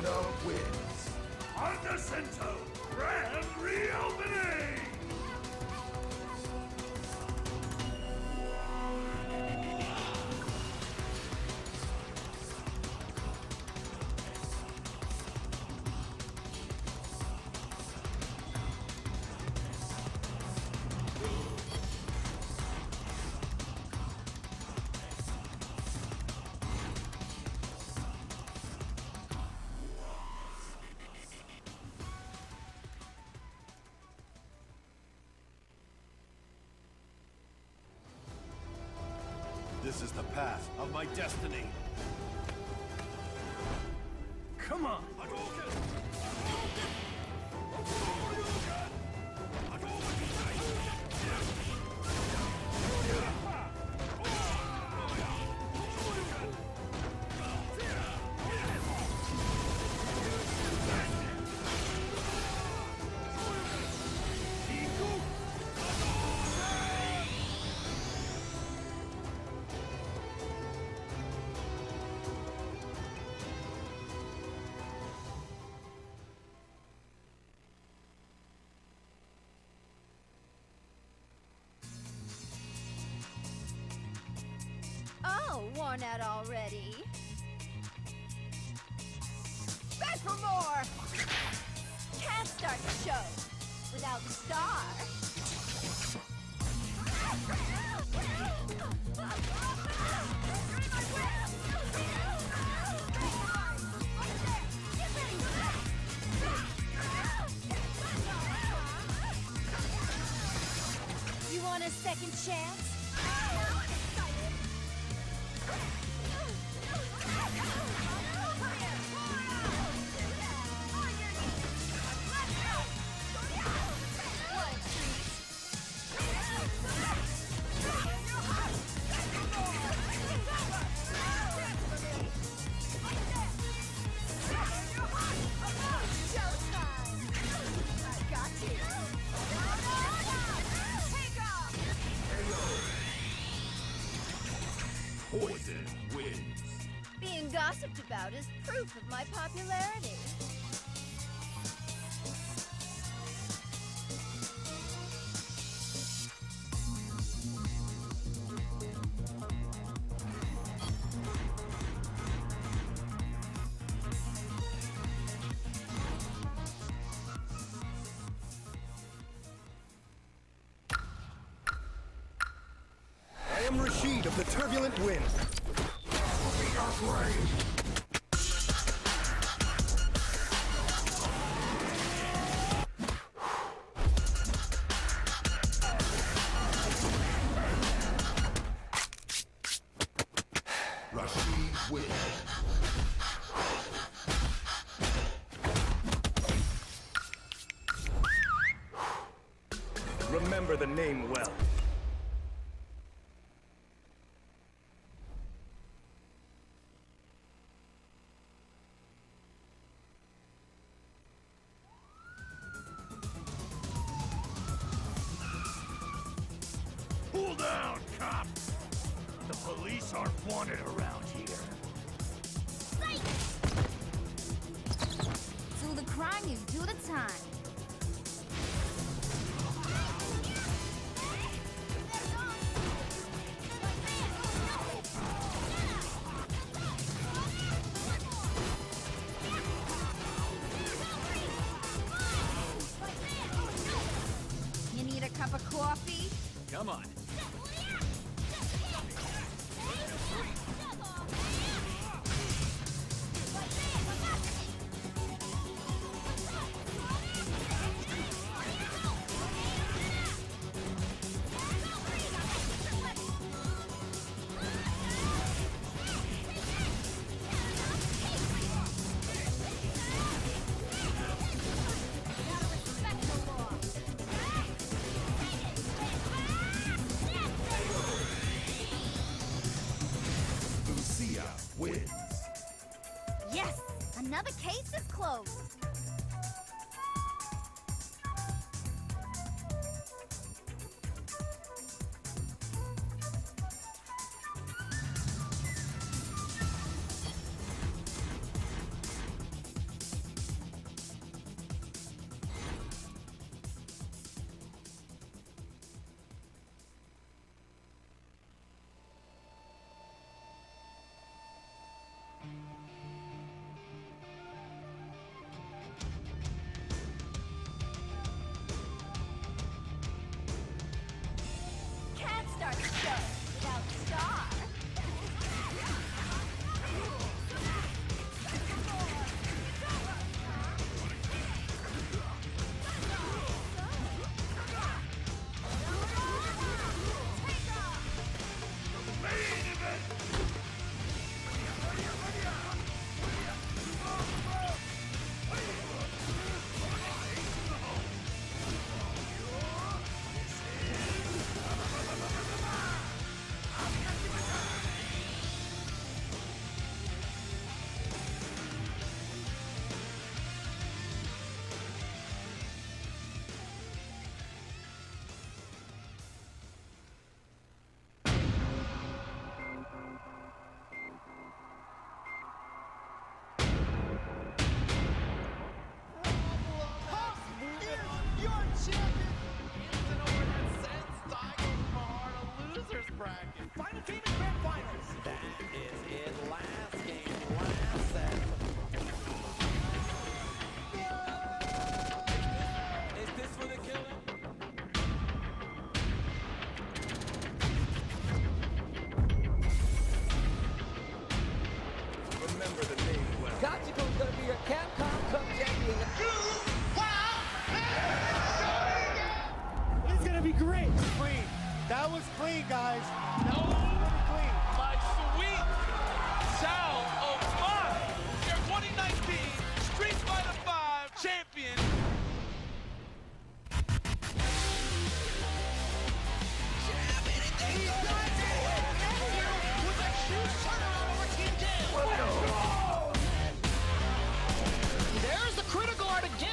Honda wins. Honda Cento Grand Reopening! This is the path of my destiny. Come on! Oh, worn out already. Back for more! Can't start the show without the star. You want a second chance? Poison wins. Being gossiped about is proof of my popularity. I am Rashid of the Turbulent Wind. We are brave. Rashid wins. Remember the name well. Cool down, cop! The police aren't wanted around here. Do the crime, you do the time. You need a cup of coffee? Come on. Wins. Yes! Another case is closed.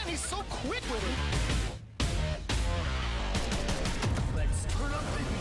and he's so quick with it. Let's turn up the heat.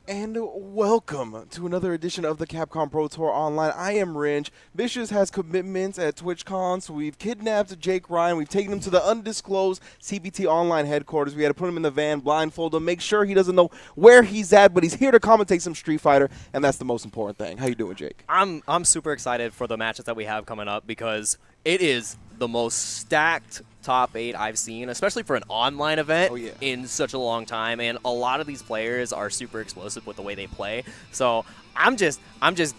And welcome to another edition of the Capcom Pro Tour Online. I am Ringe. Vicious has commitments at TwitchCon, so we've kidnapped Jake Ryan. We've taken him to the undisclosed CPT Online headquarters. We had to put him in the van, blindfold him, make sure he doesn't know where he's at, but he's here to commentate some Street Fighter, and that's the most important thing. How you doing, Jake? I'm super excited for the matches that we have coming up because it is the most stacked top 8 I've seen, especially for an online event in such a long time. And a lot of these players are super explosive with the way they play. So I'm just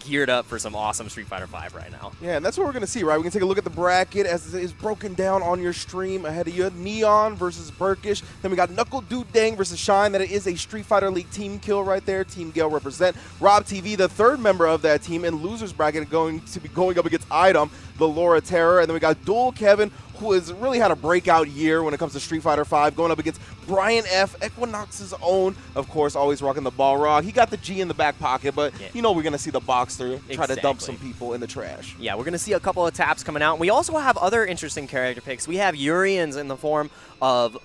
geared up for some awesome Street Fighter V right now. Yeah, and that's what we're going to see, right? We can take a look at the bracket as it is broken down on your stream ahead of you. Neon versus Burkish. Then we got Knuckle Dude Dang versus Shine. That is a Street Fighter League team kill right there. Team Gale represent. Rob TV, the third member of that team, in losers bracket, going to be going up against Item, the Laura Terror. And then we got Dual Kevin, who has really had a breakout year when it comes to Street Fighter V, going up against Brian F., Equinox's own, of course, always rocking the Balrog. He got the G in the back pocket, but you know we're going to see the Boxster try to dump some people in the trash. Yeah, we're going to see a couple of taps coming out. We also have other interesting character picks. We have Urians in the form of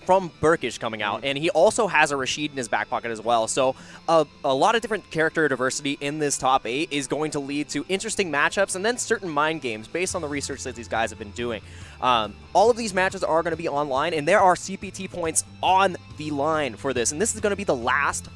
from Burkish coming out, and he also has a Rashid in his back pocket as well. So a lot of different character diversity in this top 8 is going to lead to interesting matchups and then certain mind games based on the research that these guys have been doing. All of these matches are going to be online, and there are CPT points on the line for this. And this is going to be the last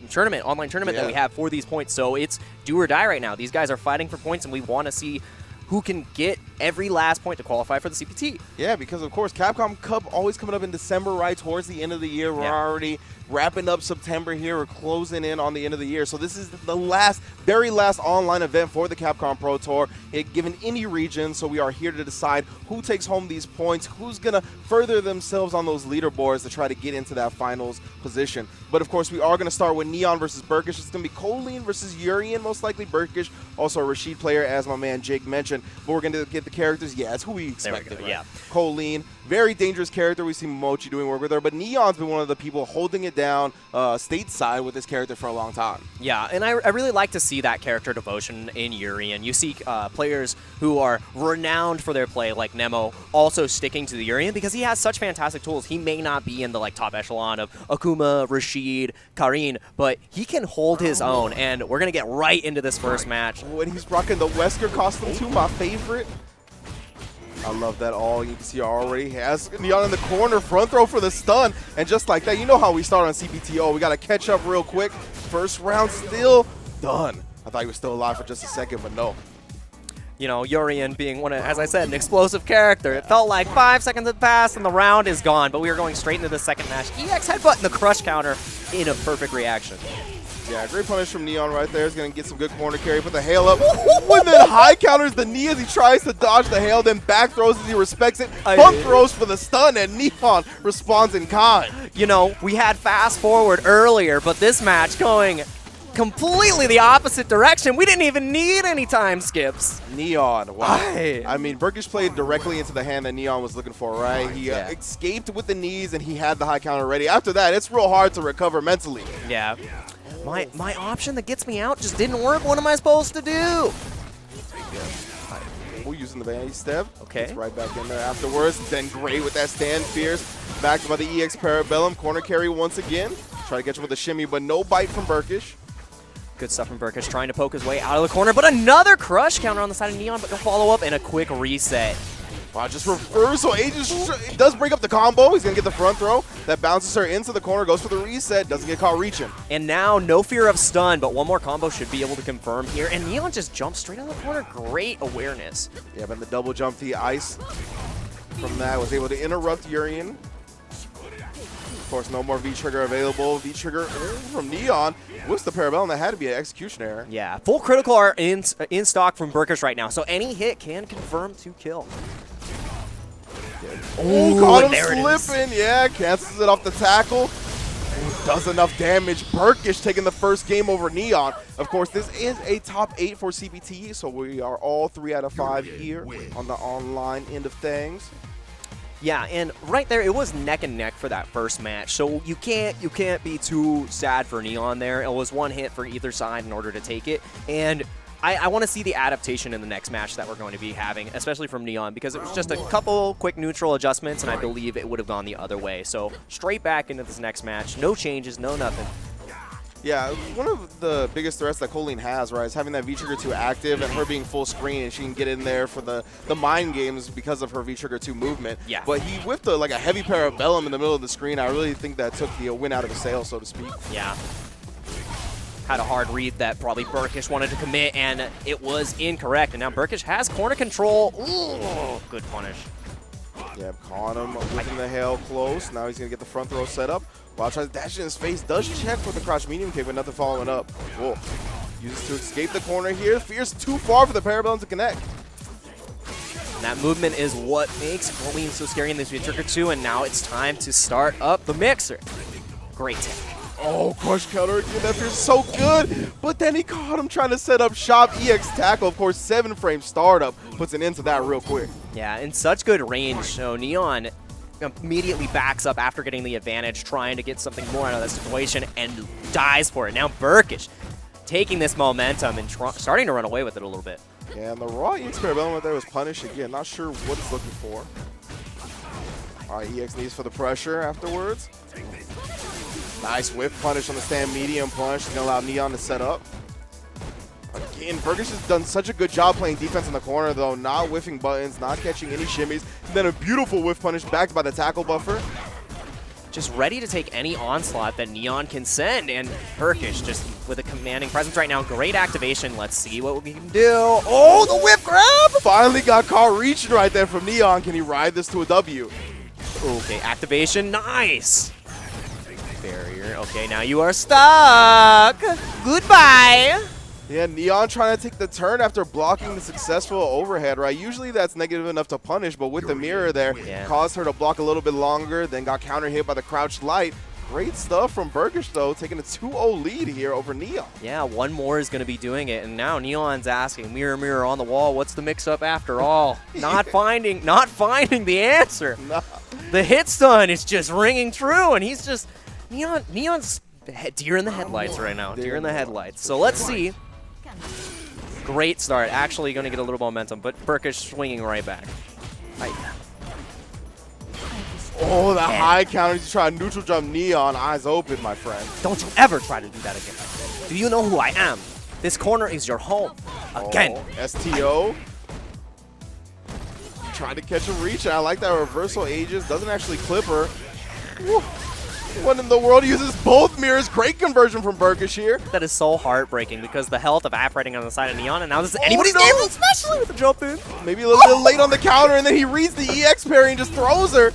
tournament, online tournament that we have for these points. So it's do or die right now. These guys are fighting for points, and we want to see who can get every last point to qualify for the CPT. Yeah, because, of course, Capcom Cup always coming up in December, right, towards the end of the year. We're already wrapping up September here. We're closing in on the end of the year. So this is the very last online event for the Capcom Pro Tour, given any region. So we are here to decide who takes home these points, who's going to further themselves on those leaderboards to try to get into that finals position. But, of course, we are going to start with Neon versus Burkish. It's going to be Colleen versus Urian, most likely Burkish. Also a Rashid player, as my man Jake mentioned. But we're going to get the characters. Yeah, it's who we expected. Right? Yeah. Colleen, very dangerous character. We see Momochi doing work with her. But Neon's been one of the people holding it down stateside with this character for a long time. Yeah, and I really like to see that character devotion in Urian. You see players who are renowned for their play, like Nemo, also sticking to the Urian because he has such fantastic tools. He may not be in the top echelon of Akuma, Rashid, Karin, but he can hold his own, and we're going to get right into this first match. When he's rocking the Wesker costume too, my favorite. I love that all. You can see already has Neon in the corner, front throw for the stun, and just like that, you know how we start on CPTO. We got to catch up real quick. First round still done. I thought he was still alive for just a second, but no. You know, Urian being as I said, an explosive character. It felt like 5 seconds had passed and the round is gone, but we are going straight into the second match. EX headbutt and the crush counter in a perfect reaction. Yeah, great punish from Neon right there. He's going to get some good corner carry. Put the hail up. When then high counters the knee as he tries to dodge the hail, then back throws as he respects it. Front throws for the stun, and Neon responds in kind. You know, we had fast forward earlier, but this match going completely the opposite direction. We didn't even need any time skips. Neon, wow. I mean, Burkish played directly into the hand that Neon was looking for, right? He escaped with the knees, and he had the high counter ready. After that, it's real hard to recover mentally. Yeah. My option that gets me out just didn't work. What am I supposed to do? We're using the Vanity Step. Okay. It's right back in there afterwards. Then great with that stand. Fierce. Backed by the EX Parabellum. Corner carry once again. Try to catch him with a shimmy, but no bite from Burkish. Good stuff from Burkish, trying to poke his way out of the corner, but another crush counter on the side of Neon, but no follow-up and a quick reset. Wow, just reversal. It does break up the combo. He's going to get the front throw. That bounces her into the corner, goes for the reset, doesn't get caught reaching. And now, no fear of stun, but one more combo should be able to confirm here. And Neon just jumps straight out of the corner. Great awareness. Yeah, but the double jump, the ice from that was able to interrupt Urian. Of course, no more V-Trigger available. V-Trigger from Neon. What's the Parabellum? That had to be an execution error. Yeah, full critical are in stock from Burkish right now, so any hit can confirm to kill. Oh, caught there it him is. slipping. Yeah, cancels it off the tackle. Does enough damage. Burkish taking the first game over Neon. Of course, this is a top 8 for CPT, so we are all 3 out of 5 here on the online end of things. Yeah, and right there, it was neck and neck for that first match. So you can't be too sad for Neon there. It was one hit for either side in order to take it. And I want to see the adaptation in the next match that we're going to be having, especially from Neon, because it was just a couple quick neutral adjustments, and I believe it would have gone the other way. So straight back into this next match. No changes, no nothing. Yeah, one of the biggest threats that Colleen has, right, is having that V-Trigger 2 active and her being full screen, and she can get in there for the mind games because of her V-Trigger 2 movement. Yeah. But he whiffed like a heavy Parabellum in the middle of the screen. I really think that took the win out of the sail, so to speak. Yeah. Had a hard read that probably Burkish wanted to commit, and it was incorrect. And now Burkish has corner control. Ooh, good punish. Yeah, caught him within the hail close. Now he's going to get the front throw set up. While tries to dash in his face, does check for the crouch medium kick, but nothing following up. Whoa. Uses to escape the corner here. Fears too far for the Parabellum to connect. And that movement is what makes Colleen so scary in this V-Trigger 2, and now it's time to start up the mixer. Great tech. Oh, crush counter again. That feels so good. But then he caught him trying to set up shop EX tackle. Of course, 7-frame startup puts an end to that real quick. Yeah, in such good range. So Neon immediately backs up after getting the advantage, trying to get something more out of that situation, and dies for it. Now Burkish taking this momentum and starting to run away with it a little bit. Yeah, and the raw EX Parabellum right there was punished again. Not sure what it's looking for. All right, EX needs for the pressure afterwards. Nice whip punish on the stand medium punch. It's going to allow Neon to set up. Again, Burkish has done such a good job playing defense in the corner, though. Not whiffing buttons, not catching any shimmies. And then a beautiful whiff punish backed by the tackle buffer. Just ready to take any onslaught that Neon can send. And Burkish just with a commanding presence right now. Great activation. Let's see what we can do. Oh, the whip grab! Finally got caught reaching right there from Neon. Can he ride this to a W? Okay, activation. Nice. Barrier. Okay, now you are stuck. Goodbye. Yeah, Neon trying to take the turn after blocking the successful overhead, right? Usually that's negative enough to punish, but with the mirror there, caused her to block a little bit longer, then got counter hit by the crouched light. Great stuff from Burkish, though, taking a 2-0 lead here over Neon. Yeah, one more is going to be doing it, and now Neon's asking, mirror, mirror on the wall, what's the mix-up after all? Not finding the answer. Nah. The hit stun is just ringing true, and he's just Neon's deer in the headlights right now. Deer in the headlights. So let's see. Great start. Actually going to get a little momentum, but Burkish swinging right back. Oh, the high counter to try to neutral jump Neon. Eyes open, my friend. Don't you ever try to do that again. Do you know who I am? This corner is your home. Again. Oh, STO. Trying to catch a reach, and I like that reversal Aegis. Doesn't actually clip her. Woo. What in the world uses both mirrors? Great conversion from Burkish here. That is so heartbreaking because the health evaporating on the side of Neon, and now this is anybody's game, especially with the jump in. Maybe a little bit late on the counter, and then he reads the EX parry and just throws her.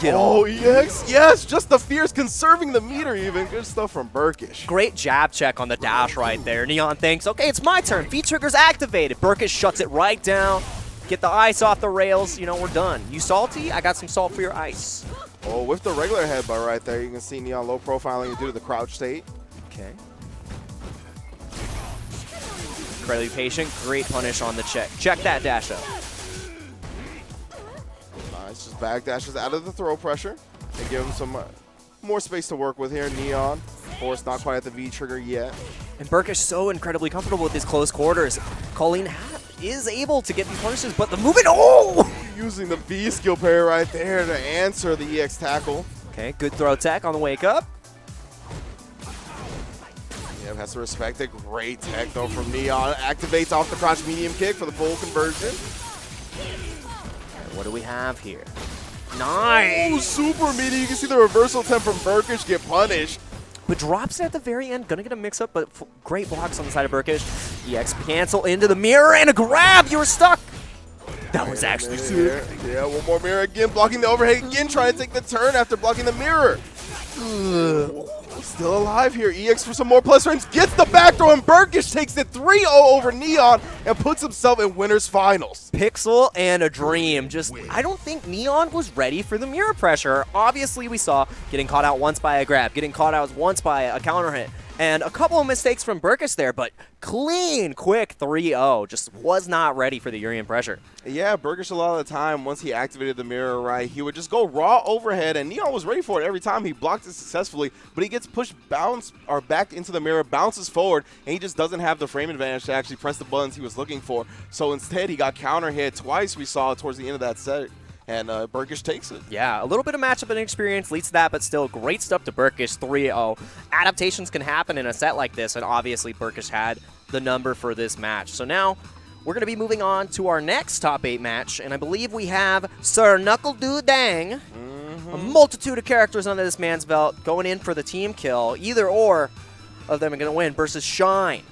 Oh, EX, yes, just the fierce, conserving the meter even. Good stuff from Burkish. Great jab check on the dash right there. Neon thinks, okay, it's my turn. V-Trigger's activated. Burkish shuts it right down. Get the ice off the rails. You know, we're done. You salty? I got some salt for your ice. Oh, with the regular headbutt right there, you can see Neon low profiling due to the crouch state. Okay. Incredibly patient. Great punish on the check. Check that dash up. Nice, just back dashes out of the throw pressure and give him some more space to work with here. Neon, of course, not quite at the V-trigger yet. And Burkish so incredibly comfortable with his close quarters. Colleen is able to get these punishes, but the movement, oh! Using the V skill parry right there to answer the EX tackle. Okay, good throw tech on the wake up. Yeah, has to respect it. Great tech though from Neon. Activates off the crouch medium kick for the full conversion. What do we have here? Nice! Oh, super meaty. You can see the reversal attempt from Burkish get punished. But drops it at the very end. Gonna get a mix-up, but great blocks on the side of Burkish. EX cancel into the mirror and a grab. You were stuck. That was actually sick. Yeah, one more mirror again, blocking the overhead again, trying to take the turn after blocking the mirror. Still alive here. EX for some more plus frames, gets the back throw, and Burkish takes it 3-0 over Neon and puts himself in winners finals. Pixel and a Dream. Just, I don't think Neon was ready for the mirror pressure. Obviously, we saw getting caught out once by a grab, getting caught out once by a counter hit, and a couple of mistakes from Burkish there, but clean, quick 3-0. Just was not ready for the Urian pressure. Yeah, Burkish a lot of the time, once he activated the mirror, right, he would just go raw overhead, and Neon was ready for it every time. He blocked it successfully, but he gets pushed back into the mirror, bounces forward, and he just doesn't have the frame advantage to actually press the buttons he was looking for. So instead, he got counter hit twice, we saw towards the end of that set. And Burkish takes it. Yeah, a little bit of matchup inexperience leads to that, but still great stuff to Burkish, 3-0. Adaptations can happen in a set like this, and obviously Burkish had the number for this match. So now we're going to be moving on to our next top 8 match, and I believe we have Sir Knuckle Doo Dang. A multitude of characters under this man's belt going in for the team kill. Either or of them are going to win versus Shine.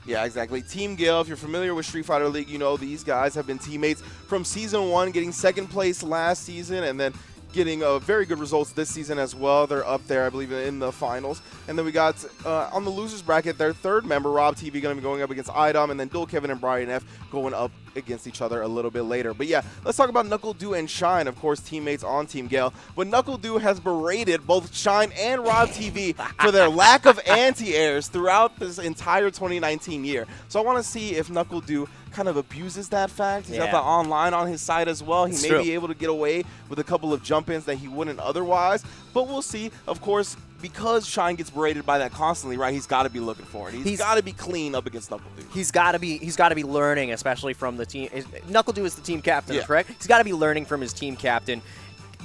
Yeah, exactly. Team Gale, if you're familiar with Street Fighter League, you know these guys have been teammates from Season 1, getting second place last season, and then getting very good results this season as well. They're up there, I believe, in the finals. And then we got, on the losers bracket, their third member, Rob TV, going to be going up against Idom, and then Dual Kevin and Brian F going up against each other a little bit later. But yeah, let's talk about Knuckle Doo and Shine, of course, teammates on Team Gale. But Knuckle Doo has berated both Shine and Rob TV for their lack of anti-airs throughout this entire 2019 year. So I want to see if Knuckle Doo kind of abuses that fact. He's got the online on his side as well. He may be able to get away with a couple of jump-ins that he wouldn't otherwise. But we'll see. Of course, because Shine gets berated by that constantly, right? He's got to be looking for it. He's got to be clean up against Knuckle Doo. He's got to be learning, especially from the team. Knuckle Doo is the team captain, correct? He's got to be learning from his team captain,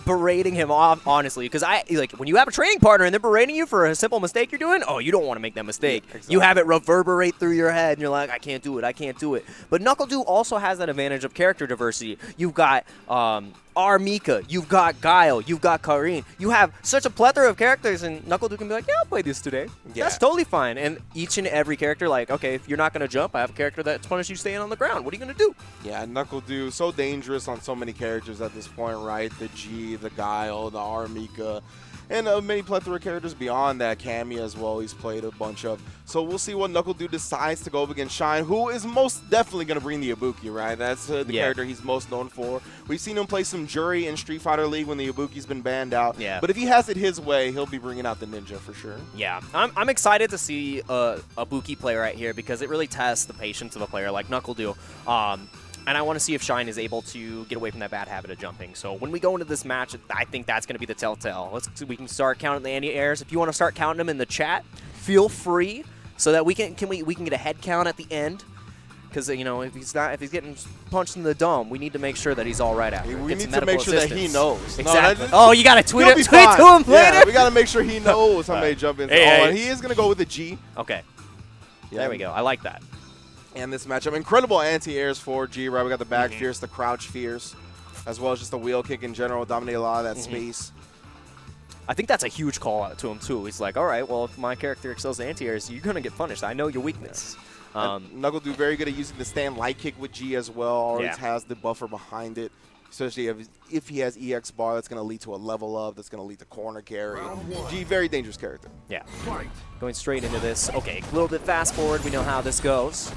berating him off, honestly, because when you have a training partner and they're berating you for a simple mistake you're doing, you don't want to make that mistake. Yeah, exactly. You have it reverberate through your head, and you're like, I can't do it. But Knuckle Doo also has that advantage of character diversity. You've got Mika, you've got Guile, you've got Karine. You have such a plethora of characters, and Knuckle Doo can be like, yeah, I'll play this today. Yeah. That's totally fine. And each and every character, like, okay, if you're not going to jump, I have a character that punishes you staying on the ground. What are you going to do? Yeah, Knuckle Doo, so dangerous on so many characters at this point, right? The G, the Guile, the Mika, and many plethora of characters beyond that. Cammy as well, he's played a bunch of. So we'll see what Knuckle Doo decides to go up against Shine, who is most definitely going to bring the Ibuki, right? That's the character he's most known for. We've seen him play some Jury in Street Fighter League when the Ibuki's been banned out. Yeah. But if he has it his way, he'll be bringing out the ninja for sure. Yeah, I'm excited to see a Ibuki play right here because it really tests the patience of a player like Knuckle Doo. And I want to see if Shine is able to get away from that bad habit of jumping. So when we go into this match, I think that's going to be the telltale. We can start counting the anti-airs. If you want to start counting them in the chat, feel free, so that we can get a head count at the end. Because if he's getting punched in the dome, we need to make sure that he's all right after. We need to make sure that he knows. Exactly. No, you got to tweet to him later. Yeah, we got to make sure he knows how many jump ins. And he is going to go with a G. Okay. Yeah. There we go. I like that. And this matchup, incredible anti-airs for G, right? We got the back fierce, the crouch fierce, as well as just the wheel kick in general, dominate a lot of that space. I think that's a huge call out to him, too. He's like, all right, well, if my character excels the anti-airs, you're going to get punished. I know your weakness. Knuckle Doo very good at using the stand light kick with G as well. Always has the buffer behind it. Especially if he has EX bar, that's going to lead to a level up. That's going to lead to corner carry. G, very dangerous character. Yeah. Going straight into this. Okay, a little bit fast forward. We know how this goes.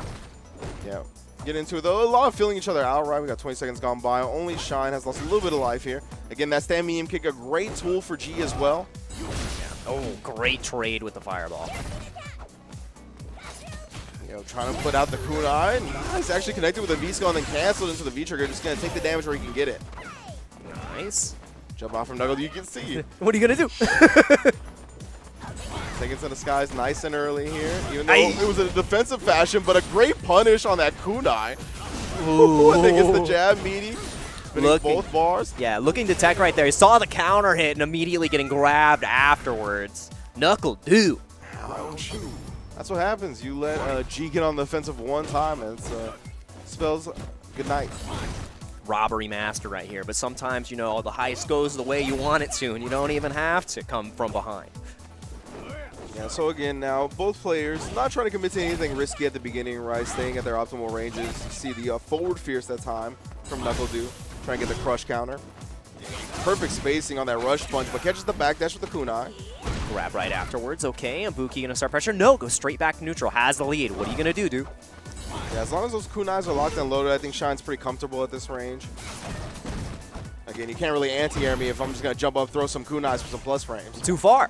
Yeah. Get into it, though. A lot of feeling each other out, right? We got 20 seconds gone by. Only Shine has lost a little bit of life here. Again, that stand medium kick, a great tool for G as well. Yeah. Oh, great trade with the fireball. Trying to put out the kunai. Nice. Actually connected with a V-Skull and then canceled into the V-Trigger. Just going to take the damage where he can get it. Nice. Jump off from Knuckle. You can see. What are you going to do? Take it to the skies nice and early here. Even though it was a defensive fashion, but a great punish on that kunai. Ooh. I think it's the jab, meaty. Spinning both bars. Yeah, looking to tech right there. He saw the counter hit and immediately getting grabbed afterwards. Knuckle Doo. Ouch. That's what happens. You let G get on the offensive one time, and it spells good night. Robbery master right here. But sometimes, the heist goes the way you want it to, and you don't even have to come from behind. Yeah, so again, now both players not trying to commit to anything risky at the beginning, right? Staying at their optimal ranges. You see the forward fierce that time from NuckleDu. Trying to get the crush counter. Perfect spacing on that rush punch, but catches the backdash with the kunai. Grab right afterwards. Okay, Ibuki gonna start pressure. No, go straight back to neutral. Has the lead. What are you gonna do, dude? Yeah, as long as those kunais are locked and loaded, I think Shine's pretty comfortable at this range. Again, you can't really anti-air me if I'm just gonna jump up, throw some kunais for some plus frames. Too far.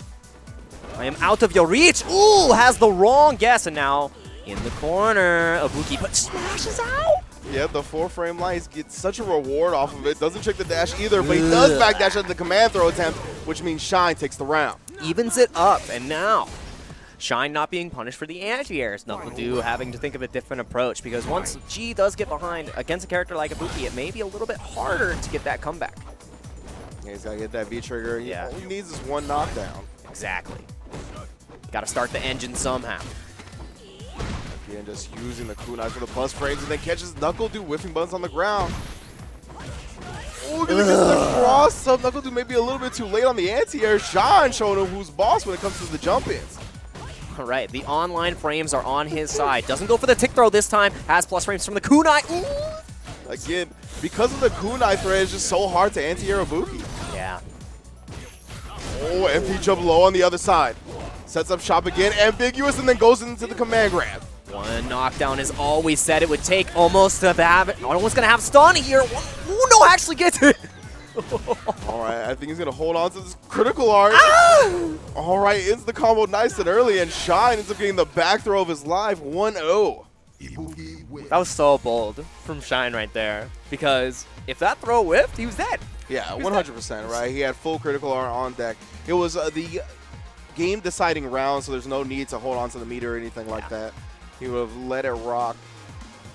I am out of your reach. Ooh, has the wrong guess, and now in the corner, Ibuki but smashes out. Yeah, the 4-frame line gets such a reward off of it. Doesn't check the dash either, but he does backdash at the command throw attempt, which means Shine takes the round. Evens it up, and now Shine not being punished for the anti-airs. NuckleDu having to think of a different approach, because once G does get behind against a character like Ibuki, it may be a little bit harder to get that comeback. Yeah, he's got to get that V-trigger. Yeah. All he needs is one knockdown. Exactly. Got to start the engine somehow. Again, just using the kunai for the plus frames, and then catches NuckleDu whiffing buttons on the ground. Oh, gonna get the cross up. NuckleDu may be a little bit too late on the anti-air. Shine showing him who's boss when it comes to the jump-ins. All right, the online frames are on his side. Doesn't go for the tick throw this time. Has plus frames from the kunai. Ooh. Again, because of the kunai thread, it's just so hard to anti-air Ibuki. Yeah. Oh, MP jump low on the other side. Sets up shop again, ambiguous, and then goes into the command grab. One knockdown is all we said it would take. Almost to have it. Almost gonna have stun here. Ooh, no, actually gets it. All right, I think he's gonna hold on to this critical art. All right, ends the combo nice and early, and Shine ends up getting the back throw of his life, 1-0. Ibuki wins. That was so bold from Shine right there, because if that throw whiffed, he was dead. Yeah, 100%, right? He had full critical art on deck. It was the game-deciding round, so there's no need to hold on to the meter or anything like that. He would have let it rock.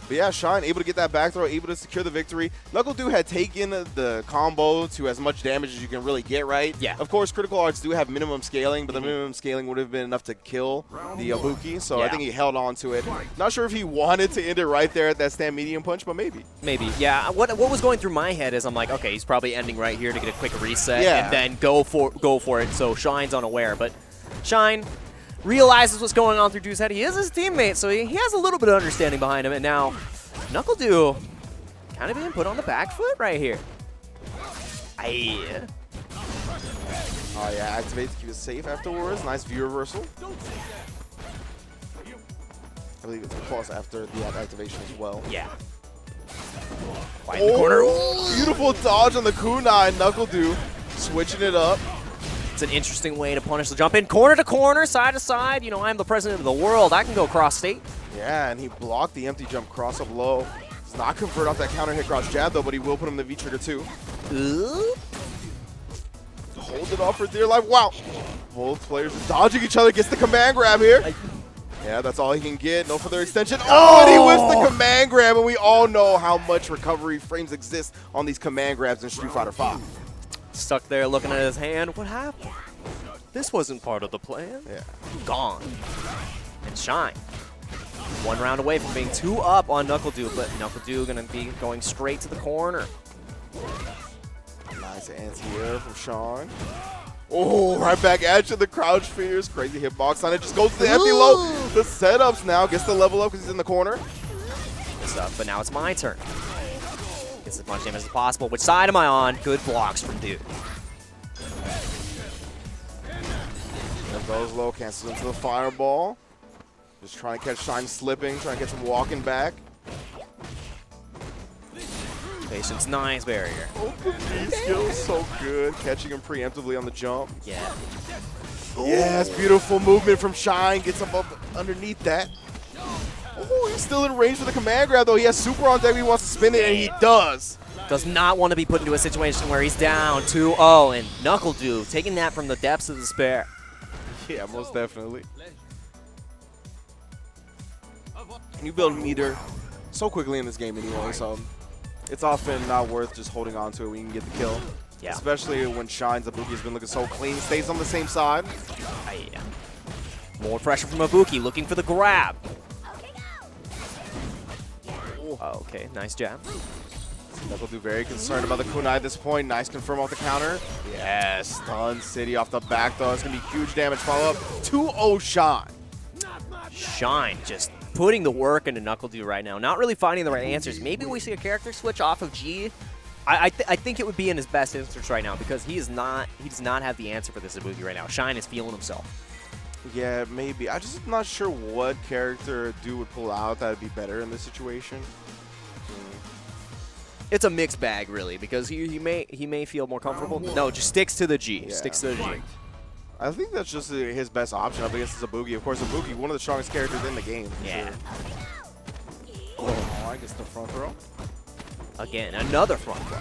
But yeah, Shine able to get that back throw, able to secure the victory. NuckleDu had taken the combo to as much damage as you can really get, right? Yeah. Of course, critical arts do have minimum scaling, but the minimum scaling would have been enough to kill the Ibuki, so I Yeah. think he held on to it. Not sure if he wanted to end it right there at that stand medium punch, but maybe. Maybe, yeah. What was going through my head is I'm like, okay, he's probably ending right here to get a quick reset, Yeah. and then go for it. So Shine's unaware, but Shine realizes what's going on through Du's head. He is his teammate, so he has a little bit of understanding behind him, and now NuckleDu kind of being put on the back foot right here. Aye. Oh yeah, activate to keep it safe afterwards. Nice view reversal. I believe it's a plus after the activation as well. Yeah. Right in the corner. Oh, beautiful dodge on the kunai. NuckleDu switching it up. It's an interesting way to punish the jump in. Corner to corner, side to side. You know, I'm the president of the world. I can go cross state. Yeah, and he blocked the empty jump cross up low. Does not convert off that counter hit cross jab though, but he will put him in the V-trigger too. Ooh. Hold it off for dear life. Wow. Both players are dodging each other. Gets the command grab here. Yeah, that's all he can get. No further extension. Oh, and he whiffs the command grab, and we all know how much recovery frames exist on these command grabs in Street Fighter V. Stuck there looking at his hand. What happened? This wasn't part of the plan. Yeah. Gone. And Shine. One round away from being 2 up on NuckleDu, but NuckleDu gonna be going straight to the corner. Nice anti-air from Sean. Oh, right back at you, the crouch fears. Crazy hitbox on it. Just goes to the empty low. The setups now. Gets the level up because he's in the corner. But now it's my turn. Gets as much damage as possible. Which side am I on? Good blocks from Dude. There goes low. Cancels into the fireball. Just trying to catch Shine slipping. Trying to catch him walking back. Patience, nice barrier. Oh, the V skill so good. Catching him preemptively on the jump. Yeah. Yes, beautiful movement from Shine. Gets up underneath that. Oh, he's still in range for the command grab, though. He has super on deck. He wants to spin it, and he does. Does not want to be put into a situation where he's down 2-0, and NuckleDu taking that from the depths of despair. Yeah, most definitely. You build meter so quickly in this game anyway, so it's often not worth just holding on to it when you can get the kill. Yeah. Especially when Shine's Ibuki has been looking so clean. Stays on the same side. Yeah. More pressure from Ibuki, looking for the grab. Okay, nice jab. NuckleDu very concerned about the kunai at this point. Nice confirm off the counter. Yes, stun city off the back though. It's going to be huge damage follow-up. 2-0 Shine. Shine just putting the work into NuckleDu right now, not really finding the right answers. Maybe we see a character switch off of G. I think it would be in his best interest right now because he does not have the answer for this Ibuki right now. Shine is feeling himself. Yeah, maybe. I'm just not sure what character dude would pull out that would be better in this situation. It's a mixed bag, really, because he may feel more comfortable. No, just sticks to the G. Yeah. Sticks to the G. I think that's just his best option up against Ibuki. Of course, Ibuki, one of the strongest characters in the game. Yeah. Sure. Oh, I guess the front throw. Again, another front throw.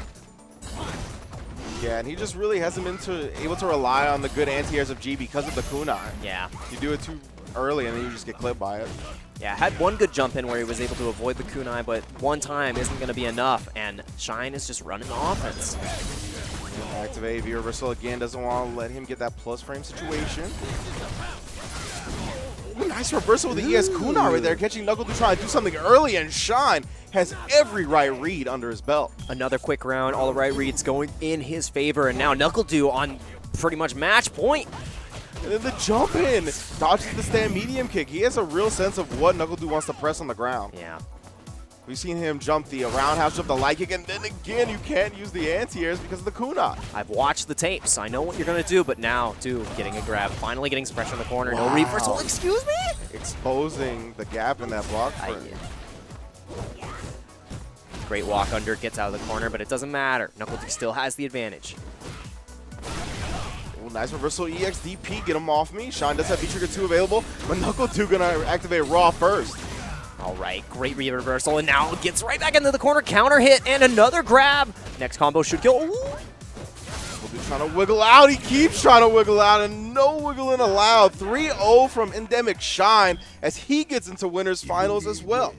Yeah, and he just really hasn't been able to rely on the good anti-airs of G because of the kunai. Yeah. You do it too early, and then you just get clipped by it. Yeah, had one good jump in where he was able to avoid the kunai, but one time isn't going to be enough, and Shine is just running the offense. Activate, V reversal again, doesn't want to let him get that plus frame situation. Ooh, nice reversal with the ES kunai right there, catching NuckleDu trying to do something early, and Shine has every right read under his belt. Another quick round, all the right reads going in his favor, and now NuckleDu on pretty much match point. And then the jump in, dodges the stand medium kick. He has a real sense of what NuckleDu wants to press on the ground. Yeah. We've seen him jump the roundhouse, jump the light kick, and then again, you can't use the anti-airs because of the kunai. I've watched the tapes. I know what you're going to do, but now, too, getting a grab. Finally getting some pressure in the corner. Wow. No reversal. Excuse me? Exposing the gap in that block. Great walk under, gets out of the corner, but it doesn't matter. NuckleDu still has the advantage. Ooh, nice reversal EXDP, get him off me. Shine does have V-Trigger 2 available, but NuckleDu gonna activate Raw first. All right, great reversal, and now gets right back into the corner. Counter hit and another grab. Next combo should kill. Ooh. NuckleDu trying to wiggle out. He keeps trying to wiggle out, and no wiggling allowed. 3-0 from Endemic Shine as he gets into winners finals as well.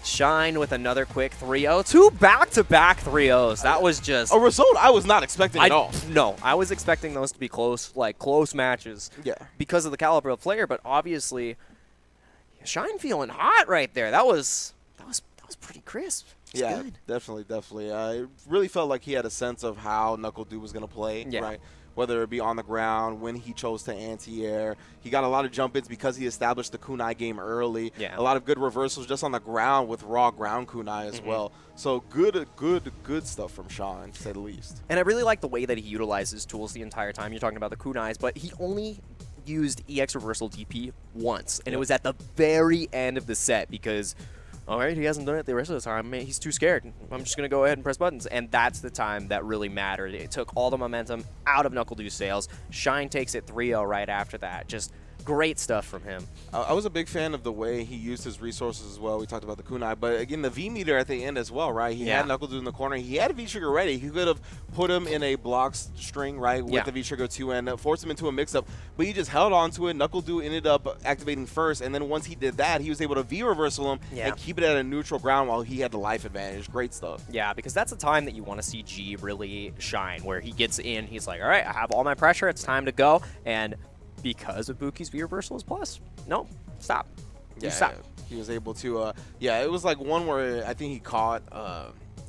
Shine with another quick 3-0. Two back-to-back 3-0s. That was just a result I was not expecting at all. No, I was expecting those to be close, like close matches. Yeah. Because of the caliber of player, but obviously Shine feeling hot right there. That was pretty crisp. Yeah, good. definitely. It really felt like he had a sense of how NuckleDu was going to play, right? Whether it be on the ground, when he chose to anti-air. He got a lot of jump-ins because he established the kunai game early. Yeah. A lot of good reversals just on the ground with raw ground kunai as well. So good stuff from Shine, to say the least. And I really like the way that he utilizes tools the entire time. You're talking about the kunais, but he only used EX reversal DP once, and it was at the very end of the set because, all right, he hasn't done it the rest of the time. He's too scared. I'm just going to go ahead and press buttons. And that's the time that really mattered. It took all the momentum out of NuckleDu's sails. Shine takes it 3-0 right after that. Just great stuff from him. I was a big fan of the way he used his resources as well. We talked about the kunai, but again, the V-meter at the end as well, right? He had NuckleDu in the corner. He had a V-trigger ready. He could have put him in a block string, right, with the V-trigger 2 and forced him into a mix-up, but he just held on to it. NuckleDu ended up activating first, and then once he did that, he was able to V-reversal him and keep it at a neutral ground while he had the life advantage. Great stuff. Yeah, because that's the time that you want to see G really shine, where he gets in, he's like, all right, I have all my pressure, it's time to go, and because Ibuki's V-reversal is plus, no, stop. Stop. He was able to, it was like one where I think he caught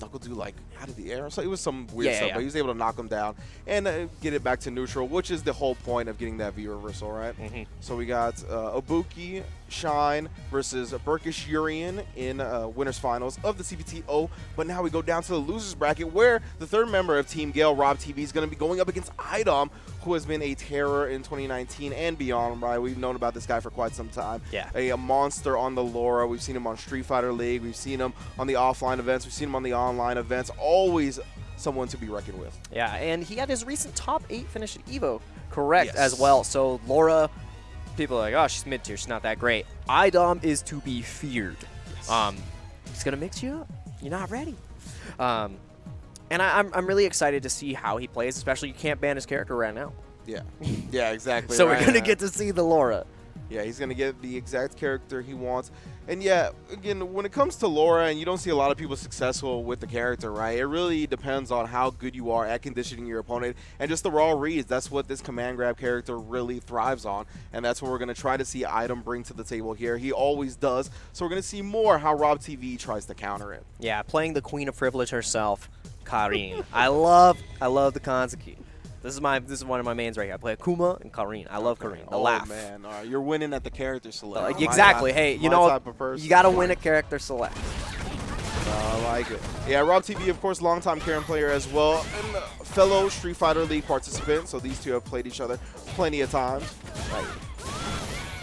NuckleDu like out of the air. So it was some weird stuff, but he was able to knock him down and get it back to neutral, which is the whole point of getting that V-reversal, right? So we got Ibuki, Shine versus Burkish Urian in winners finals of the CPT0. But now we go down to the losers bracket where the third member of Team Gale, Rob TV, is going to be going up against Idom, who has been a terror in 2019 and beyond, right? We've known about this guy for quite some time. A monster on the Laura. We've seen him on Street Fighter League. We've seen him on the offline events. We've seen him on the online events. Always someone to be reckoned with. Yeah, and he had his recent top 8 finish at EVO correct as well. So Laura, people are like, oh, she's mid-tier. She's not that great. Idom is to be feared. He's going to mix you up. You're not ready. And I'm really excited to see how he plays, especially you can't ban his character right now. Yeah, exactly. So we're going to get to see the Laura. Yeah, he's going to get the exact character he wants. And yeah, again, when it comes to Laura, and you don't see a lot of people successful with the character, right? It really depends on how good you are at conditioning your opponent and just the raw reads. That's what this command grab character really thrives on. And that's what we're going to try to see Idom bring to the table here. He always does. So we're going to see more how Rob TV tries to counter it. Yeah, playing the Queen of Privilege herself, Karin. I love the Kanzuki. This is one of my mains right here. I play Akuma and Karine. I love Karine. The laugh. Man, all right, you're winning at the character select. Exactly. Hey, you know, you gotta win a character select. I like it. Yeah, Rob TV, of course, longtime Karen player as well, and fellow Street Fighter League participant. So these two have played each other plenty of times.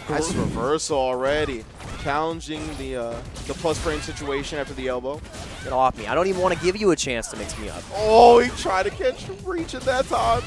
Nice reversal already, challenging the plus frame situation after the elbow. Get off me! I don't even want to give you a chance to mix me up. Oh, he tried to catch reach at that time.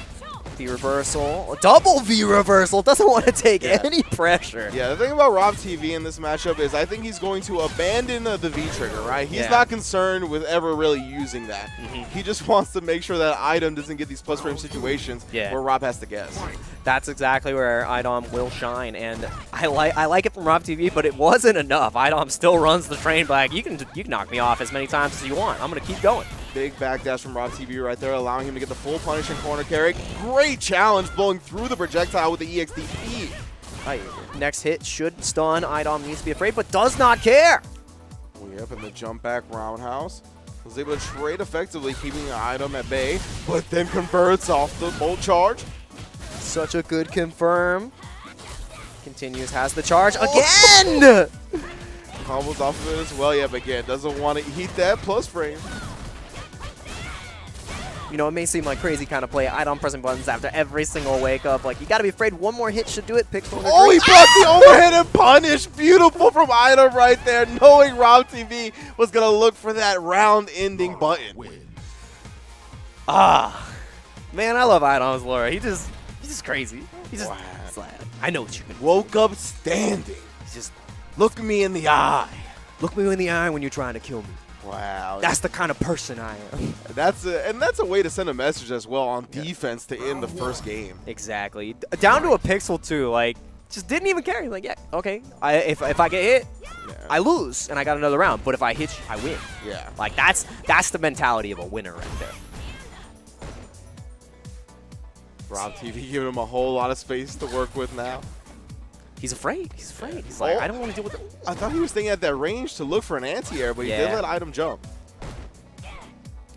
V reversal, double V reversal. Doesn't want to take any pressure. Yeah, the thing about Rob TV in this matchup is I think he's going to abandon the V trigger, right? He's not concerned with ever really using that. He just wants to make sure that Item doesn't get these plus frame situations where Rob has to guess. That's exactly where Idom will shine, and I like it from Rob TV, but it wasn't enough. Idom still runs the train back. You can knock me off as many times as you want. I'm gonna keep going. Big backdash from Rob TV right there, allowing him to get the full punish and corner carry. Great challenge, blowing through the projectile with the EXDP. Next hit should stun. Idom needs to be afraid, but does not care. Way up in the jump back roundhouse. Was able to trade effectively, keeping the Item at bay, but then converts off the bolt charge. Such a good confirm. Continues, has the charge again! Combos off of it as well, yeah, but again, doesn't want to eat that plus frame. You know, it may seem like crazy kind of play. Idom pressing buttons after every single wake up. Like, you gotta be afraid one more hit should do it. Pixel. Oh, he brought the overhead and punish. Beautiful from Idom right there, knowing Rob TV was gonna look for that round-ending button. Man, I love Idom's lore. He's just crazy. He's just. I know what you mean. Woke up standing. He's just look me in the eye. Look me in the eye when you're trying to kill me. Wow. That's the kind of person I am. That's a way to send a message as well on defense to end the first game. Exactly. Down to a pixel too. Like, just didn't even care. He's like, yeah, okay. If I get hit, I lose, and I got another round. But if I hit you, I win. Yeah. Like, that's the mentality of a winner right there. Rob TV giving him a whole lot of space to work with now. He's afraid. He's afraid. He's like, I don't want to deal with it. I thought he was staying at that range to look for an anti-air, but he did let Item jump.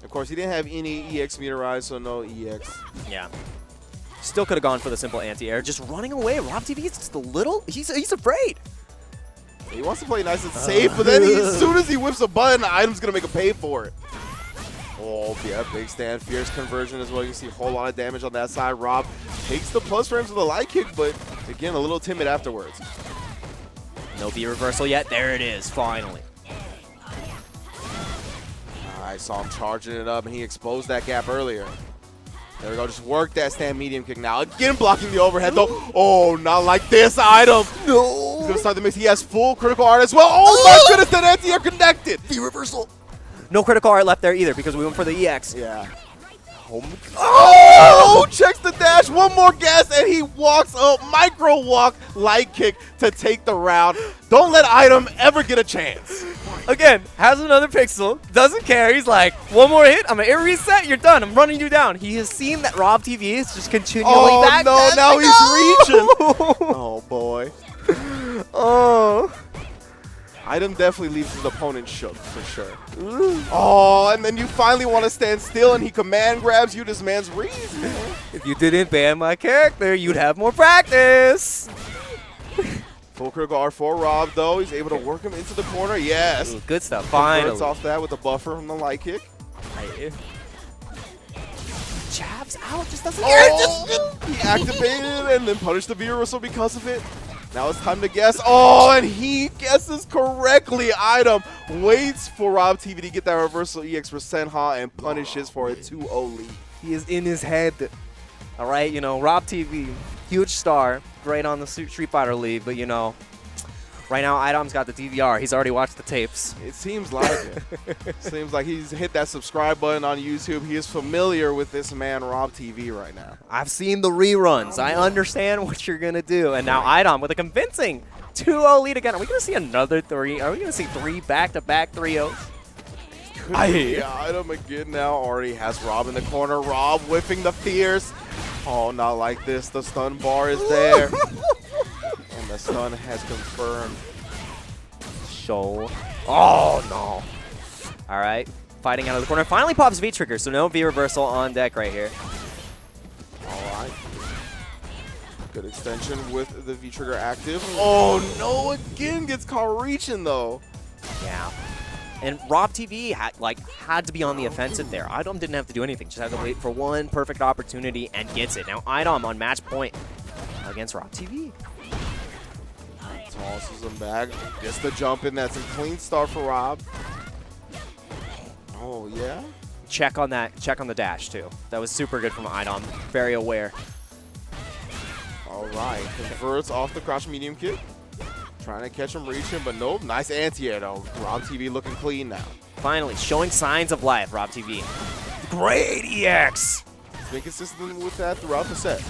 Of course, he didn't have any EX meteorized, so no EX. Yeah. Still could have gone for the simple anti-air. Just running away. Rob TV is just a little. He's afraid. He wants to play nice and safe, but then as soon as he whips a button, Item's going to make him pay for it. Oh, yeah, big stand. Fierce conversion as well. You can see a whole lot of damage on that side. Rob takes the plus frames with a light kick, but again, a little timid afterwards. No V reversal yet. There it is, finally. I saw him charging it up, and he exposed that gap earlier. There we go. Just work that stand medium kick now. Again, blocking the overhead, though. Oh, not like this, Item. No. He's going to start the mix. He has full critical art as well. Oh, my goodness, that anti-air connected. V reversal. No critical art left there either because we went for the EX. Yeah. Oh, checks the dash, one more gas, and he walks up, micro walk, light kick to take the round. Don't let Item ever get a chance. Again, has another pixel, doesn't care. He's like, one more hit, I'm gonna air reset, you're done. I'm running you down. He has seen that Rob TV is just continually back. Oh, no, now he's reaching. Oh, boy. Oh. Item definitely leaves his opponent shook, for sure. Oh, and then you finally want to stand still, and he command grabs you. This man's reason. If you didn't ban my character, you'd have more practice. Full critical R4 Rob, though. He's able to work him into the corner. Yes. Ooh, good stuff. Finally. Converts off that with the buffer from the light kick. Jabs out. Just doesn't He activated and then punished the V reversal because of it. Now it's time to guess. Oh, and he guesses correctly. Item waits for Rob TV to get that reversal EX for Senha and punishes for a 2-0 lead. He is in his head. All right, you know, Rob TV, huge star, great on the Street Fighter League, but you know, right now Item's got the DVR. He's already watched the tapes. It seems like it. Seems like he's hit that subscribe button on YouTube. He is familiar with this man, Rob TV, right now. I've seen the reruns. I understand what you're going to do. And now Item with a convincing 2-0 lead again. Are we going to see another 3? Are we going to see 3 back-to-back 3-0s? Item again now already has Rob in the corner. Rob whipping the fierce. Oh, not like this. The stun bar is there. And the stun has confirmed. Show. Oh, no. All right. Fighting out of the corner. Finally pops V-trigger, so no V-reversal on deck right here. Good extension with the V-trigger active. Oh no, again gets caught reaching though. Yeah. And Rob TV had to be on the offensive there. Idom didn't have to do anything, just had to wait for one perfect opportunity and gets it. Now Idom on match point against Rob TV. Tosses him back, gets the jump in. That's a clean start for Rob. Oh yeah. Check on that. Check on the dash too. That was super good from Idom. Very aware. All right, converts off the crouch medium kick. Trying to catch him reaching, but nope. Nice anti-air though. Rob TV looking clean now. Finally, showing signs of life, Rob TV. Great EX! He's been consistent with that throughout the set.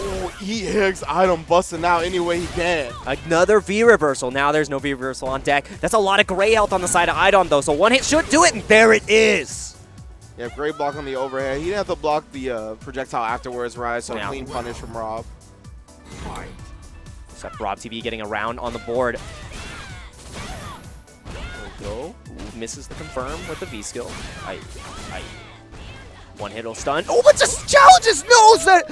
Oh, EX item busting out any way he can. Another V reversal. Now there's no V reversal on deck. That's a lot of gray health on the side of Idom though, so one hit should do it, and there it is! Yeah, great block on the overhead. He didn't have to block the projectile afterwards, right? So yeah. Clean punish from Rob. Except Rob TV getting around on the board. There we go. Ooh, misses the confirm with the V skill. One hit will stun. Oh, but just challenges knows that.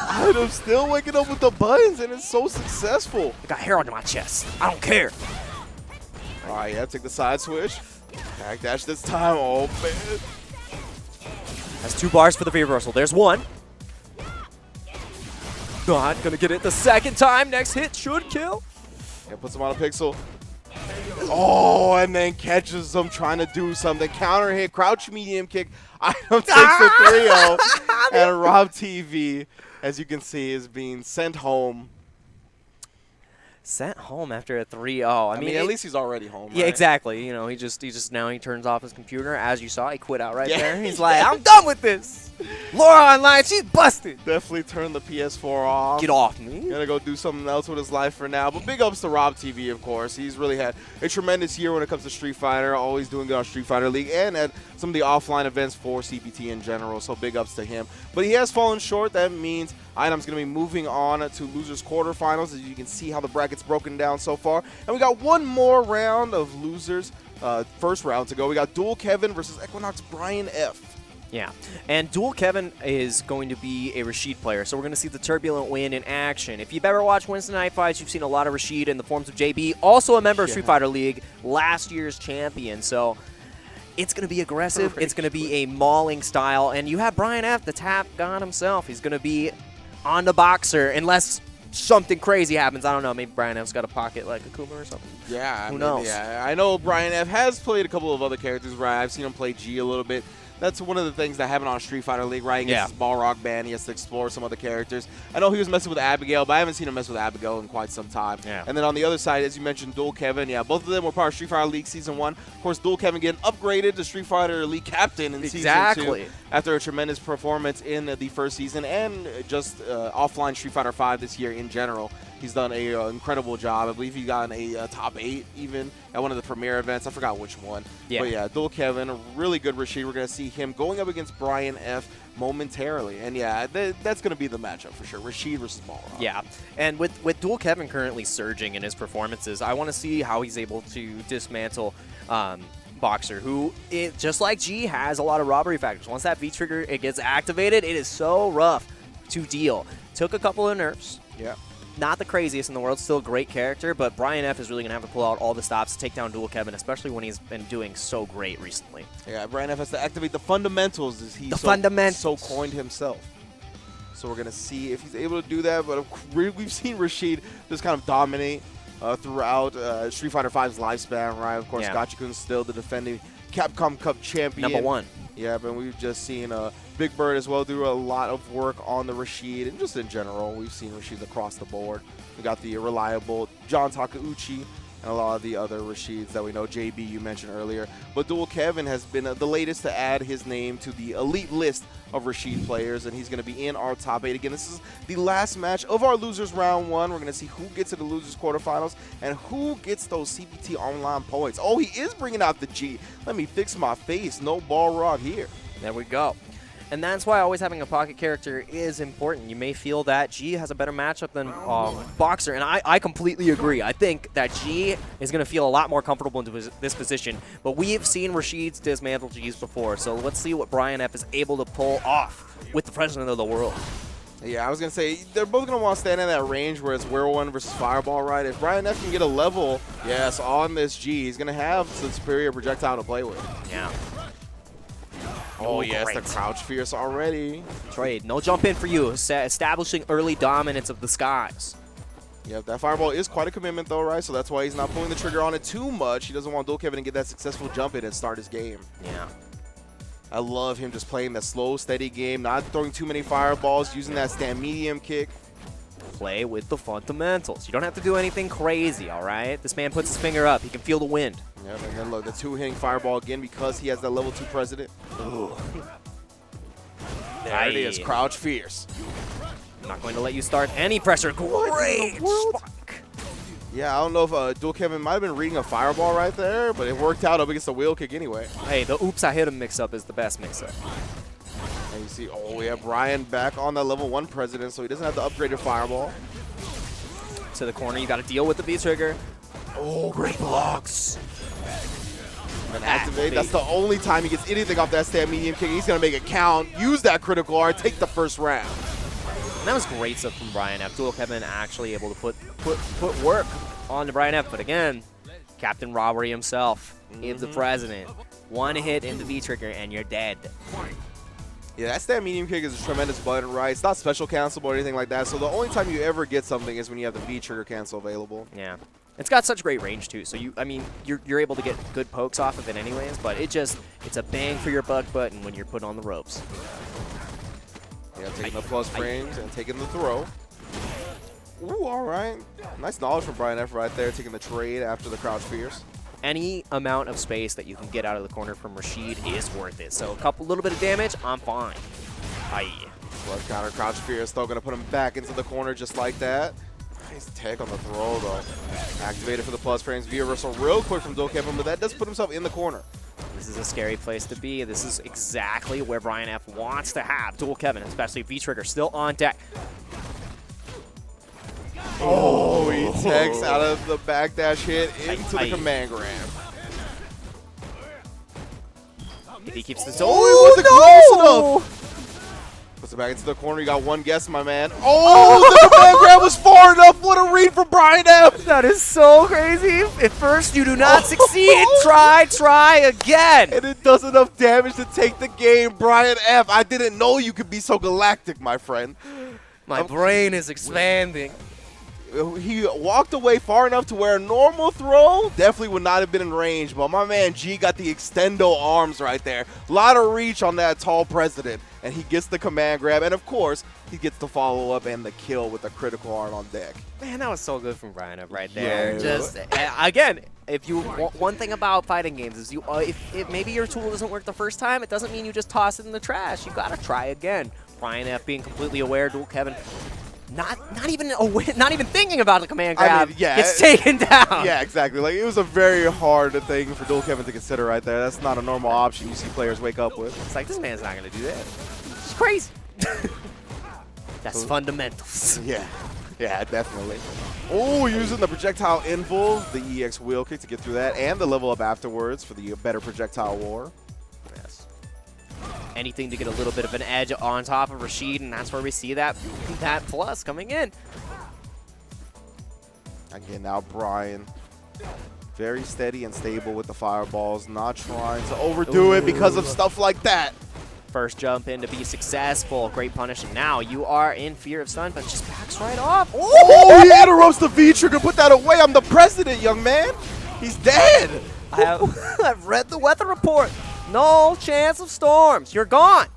I'm still waking up with the buttons, and it's so successful. I got hair on my chest. I don't care. All right, yeah, take the side switch. Back dash this time. Oh, man. Has 2 bars for the V reversal. There's one. Not gonna get it the second time. Next hit should kill. Yeah, puts him on a pixel. Oh, and then catches him trying to do something. Counter hit, crouch medium kick. Idom takes the 3-0. And Rob TV, as you can see, is being sent home. Sent home after a 3-0. I mean, at least he's already home. Yeah, right? exactly. You know, he just now he turns off his computer. As you saw, he quit out right there. He's like, I'm done with this. Laura Online, she's busted. Definitely turn the PS4 off. Get off me. Gonna go do something else with his life for now. But big ups to Rob TV, of course. He's really had a tremendous year when it comes to Street Fighter. Always doing good on Street Fighter League and at some of the offline events for CPT in general. So big ups to him. But he has fallen short. That means Idom's going to be moving on to losers quarterfinals. As you can see how the bracket's broken down so far. And we got one more round of losers. First round to go. We got Dual Kevin versus Equinox Brian F. Yeah, and Dual Kevin is going to be a Rashid player, so we're going to see the Turbulent Wind in action. If you've ever watched Wednesday Night Fights, you've seen a lot of Rashid in the forms of JB, also a member of Street Fighter League, last year's champion. So it's going to be aggressive. It's going to be a mauling style, and you have Brian F., the tap god himself. He's going to be on the boxer unless something crazy happens. I don't know. Maybe Brian F's got a pocket like Akuma or something. Yeah, who knows? Yeah, I know Brian F. has played a couple of other characters, right? I've seen him play G a little bit. That's one of the things that happen on Street Fighter League, right? He gets his Balrog band. He has to explore some other characters. I know he was messing with Abigail, but I haven't seen him mess with Abigail in quite some time. Yeah. And then on the other side, as you mentioned, Dual Kevin. Yeah, both of them were part of Street Fighter League Season 1. Of course, Dual Kevin getting upgraded to Street Fighter League Captain in Season 2 after a tremendous performance in the first season and just offline Street Fighter 5 this year in general. He's done an incredible job. I believe he got a top 8 even at one of the premiere events. I forgot which one. Yeah. But yeah, Dual Kevin, a really good Rashid. We're going to see him going up against Brian F. momentarily. And yeah, that's going to be the matchup for sure. Rashid versus Balrog. Yeah, and with Dual Kevin currently surging in his performances, I want to see how he's able to dismantle Boxer, who, just like G, has a lot of robbery factors. Once that V-trigger it gets activated, it is so rough to deal. Took a couple of nerfs. Yeah. Not the craziest in the world, still a great character, but Brian F. is really going to have to pull out all the stops to take down Dual Kevin, especially when he's been doing so great recently. Yeah, Brian F. has to activate the fundamentals, as he so coined himself. So we're going to see if he's able to do that, but we've seen Rashid just kind of dominate throughout Street Fighter V's lifespan, right? Of course, Gachikun's still the defending Capcom Cup champion. #1. Yeah, but we've just seen Big Bird as well do a lot of work on the Rashid, and just in general, we've seen Rashid across the board. We got the reliable John Takeuchi and a lot of the other Rashids that we know. JB, you mentioned earlier. But Dual Kevin has been the latest to add his name to the elite list of Rashid players, and he's going to be in our top 8. Again, this is the last match of our Losers Round 1. We're going to see who gets to the Losers Quarterfinals and who gets those CPT Online points. Oh, he is bringing out the G. Let me fix my face. No Balrog here. There we go. And that's why always having a pocket character is important. You may feel that G has a better matchup than Boxer, and I completely agree. I think that G is going to feel a lot more comfortable in this position, but we've seen Rashid's dismantle Gs before, so let's see what Brian F is able to pull off with the President of the World. Yeah, I was going to say, they're both going to want to stand in that range where it's Whirlwind versus Fireball, right? If Brian F can get a level, yes, on this G, he's going to have the superior projectile to play with. Yeah. Oh, yes, great. the Crouch Fierce already. Trade. No jump in for you. Establishing early dominance of the skies. Yep, that Fireball is quite a commitment, though, right? So that's why he's not pulling the trigger on it too much. He doesn't want Dual Kevin to get that successful jump in and start his game. Yeah. I love him just playing that slow, steady game, not throwing too many fireballs, using that stand medium kick. Play with the fundamentals. You don't have to do anything crazy, all right? This man puts his finger up. He can feel the wind. Yep, and then look, the two-hitting fireball again because he has that level 2 president. Ooh. There it is, Crouch Fierce. I'm not going to let you start any pressure. Great spark. Yeah, I don't know if Dual Kevin might have been reading a fireball right there, but it worked out up against the wheel kick anyway. Hey, the oops, I hit him mix-up is the best mix-up. And you see, oh, we have Brian back on that level 1 president, so he doesn't have the upgraded fireball. To the corner, you got to deal with the V-trigger. Oh, great blocks. And activate. That's the only time he gets anything off that stand medium kick. He's going to make it count, use that critical R, take the first round. And that was great stuff from Brian F. Dual Kevin actually able to put work on to Brian F. But again, Captain Robbery himself is the president. One hit in the V-trigger and you're dead. Yeah, that stand medium kick is a tremendous button, right? It's not special cancelable or anything like that, so the only time you ever get something is when you have the V-trigger cancel available. Yeah. It's got such great range too, so you're able to get good pokes off of it anyways, but it's a bang for your buck button when you're put on the ropes. Yeah, taking the plus frames and taking the throw. Ooh, all right. Nice knowledge from Brian F right there, taking the trade after the Crouch Fierce. Any amount of space that you can get out of the corner from Rashid is worth it. So a little bit of damage, I'm fine. Aye. Plus counter Crouch Fierce, though, going to put him back into the corner just like that. Nice tech on the throw, though. Activated for the plus frames. Via reversal real quick from Dual Kevin, but that does put himself in the corner. This is a scary place to be. This is exactly where Brian F wants to have Dual Kevin, especially V-trigger still on deck. Oh, he techs out of the backdash hit into the command grab. If he keeps this, Oh, it wasn't close enough. Puts it back into the corner. You got one guess, my man. Oh, the command grab was far enough. What a read from Brian F. That is so crazy. At first, you do not succeed. Try again. And it does enough damage to take the game. Brian F, I didn't know you could be so galactic, my friend. My brain is expanding. He walked away far enough to where a normal throw definitely would not have been in range, but my man G got the extendo arms right there. A lot of reach on that tall president, and he gets the command grab, and of course, he gets the follow-up and the kill with a critical arm on deck. Man, that was so good from Brian F right there. Yeah. Just, again, if you one thing about fighting games is if maybe your tool doesn't work the first time, it doesn't mean you just toss it in the trash. You got to try again. Brian F being completely aware, Dual Kevin not even thinking about the command grab. I mean, yeah, gets taken down. Yeah, exactly. Like, it was a very hard thing for Dual Kevin to consider right there. That's not a normal option you see players wake up with. It's like, this man's not going to do that. It's crazy. That's fundamentals. Yeah. Yeah, definitely. Oh, using the projectile invull, the EX wheel kick to get through that, and the level up afterwards for the better projectile war. Yes. Anything to get a little bit of an edge on top of Rashid, and that's where we see that plus coming in. Again, now Brian, very steady and stable with the fireballs, not trying to overdo it because of stuff like that. First jump in to be successful. Great punish, and now you are in fear of stun, but just backs right off. Oh, he interrupts the V-trigger. Put that away. I'm the president, young man. He's dead. I've read the weather report. No chance of storms. You're gone.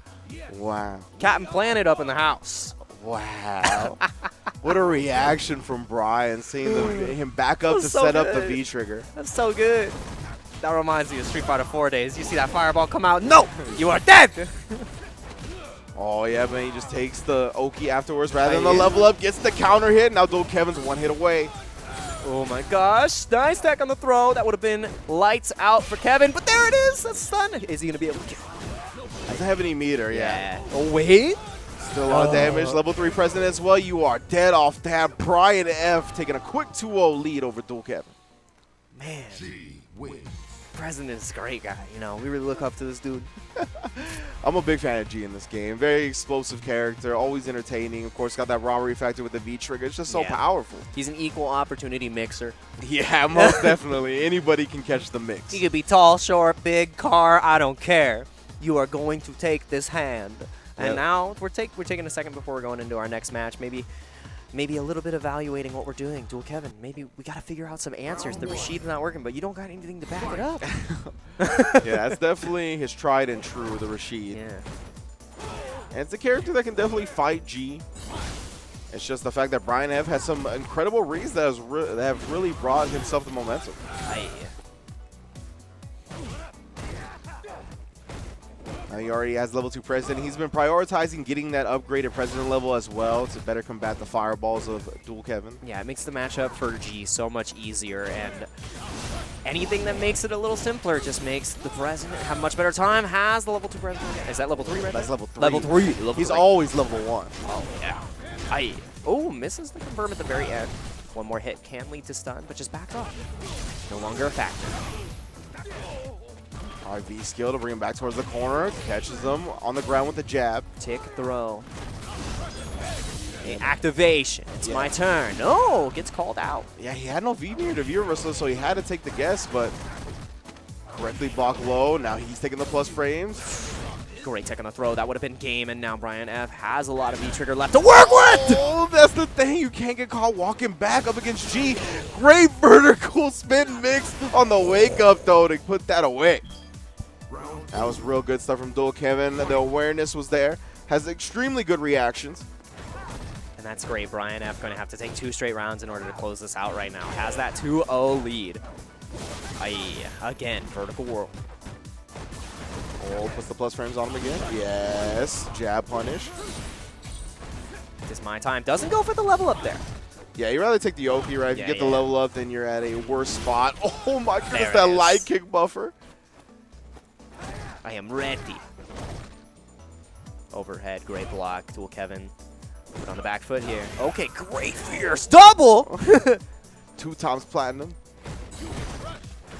Wow. Captain Planet up in the house. Wow. What a reaction from Brian, seeing him back up to so set up the good. V-trigger. That's so good. That reminds me of Street Fighter 4 days. You see that fireball come out? No! You are dead! Oh, yeah, man. He just takes the Oki afterwards rather than the level up, gets the counter hit. Now Dual Kevin's one hit away. Oh my gosh. Nice tech on the throw. That would have been lights out for Kevin, but there it is. That's stun. Is he going to be able to kill? Doesn't have any meter, yeah. Oh, wait. Still on damage. Level 3 President as well. You are dead off that. Brian F. taking a quick 2-0 lead over Dual Kevin. Man, G wins. President is a great guy. You know, we really look up to this dude. I'm a big fan of G in this game. Very explosive character, always entertaining. Of course, got that robbery factor with the V-trigger. It's just so Yeah. powerful. He's an equal opportunity mixer. Yeah, most definitely. Anybody can catch the mix. He could be tall, short, big, car, I don't care. You are going to take this hand. And Yep. now we're taking a second before we're going into our next match. Maybe a little bit evaluating what we're doing. Dual Kevin, maybe we got to figure out some answers. The Rashid's not working, but you don't got anything to back it up. Yeah, that's definitely his tried and true, the Rashid. Yeah. And it's a character that can definitely fight G. It's just the fact that Brian F has some incredible reads that have really brought himself the momentum. Aye. He already has level 2 President. He's been prioritizing getting that upgraded President level as well to better combat the fireballs of Dual Kevin. Yeah, it makes the matchup for G so much easier, and anything that makes it a little simpler just makes the President have a much better time. Has the level 2 President. Is that level 3 right That's there? level 3. Level 3. Level He's 3. always level 1. Oh, yeah. Aye. Oh, misses the confirm at the very end. One more hit can lead to stun, but just backs off. No longer a factor. RV skill to bring him back towards the corner. Catches him on the ground with the jab. Tick throw. Activation. It's my turn. No, gets called out. Yeah, he had no V near the V reversal, so he had to take the guess, but correctly blocked low. Now he's taking the plus frames. Great tech on the throw. That would have been game, and now Brian F has a lot of V-trigger left to work with! Oh, that's the thing. You can't get caught walking back up against G. Great vertical spin mix on the wake up, though, to put that away. That was real good stuff from Dual Kevin. The awareness was there. Has extremely good reactions. And that's great. Brian F going to have to take 2 straight rounds in order to close this out right now. Has that 2-0 lead. Aye. Again, vertical whirl. Oh, puts the plus frames on him again. Yes. Jab punish. It is my time. Doesn't go for the level up there. Yeah, you'd rather take the OP, right? If Yeah, you get the yeah. level up, then you're at a worse spot. Oh my goodness, There it that is. light kick buffer. I am ready. Overhead, great block. Dual Kevin. Put on the back foot here. Okay, great fierce. Double! 2 times platinum.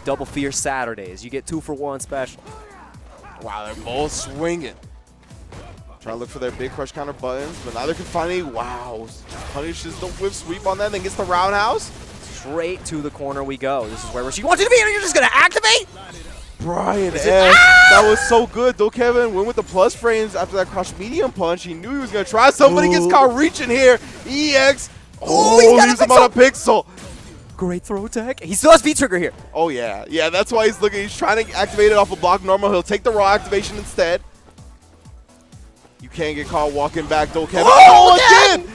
Double fierce Saturdays. You get 2 for 1 special. Wow, they're both swinging. Trying to look for their big crush counter buttons, but neither can find any. Wow, punishes the whip sweep on that, then gets the roundhouse. Straight to the corner we go. This is where she wants you to be, and you're just going to activate? Brian F. That was so good. Dual Kevin went with the plus frames after that crush medium punch. He knew he was going to try. Somebody gets caught reaching here. EX. Oh, he's got a leaves him on a pixel. Great throw tech. He still has V-trigger here. Oh, yeah. Yeah, that's why he's looking. He's trying to activate it off a block normal. He'll take the raw activation instead. You can't get caught walking back, Dual Kevin. Oh, again!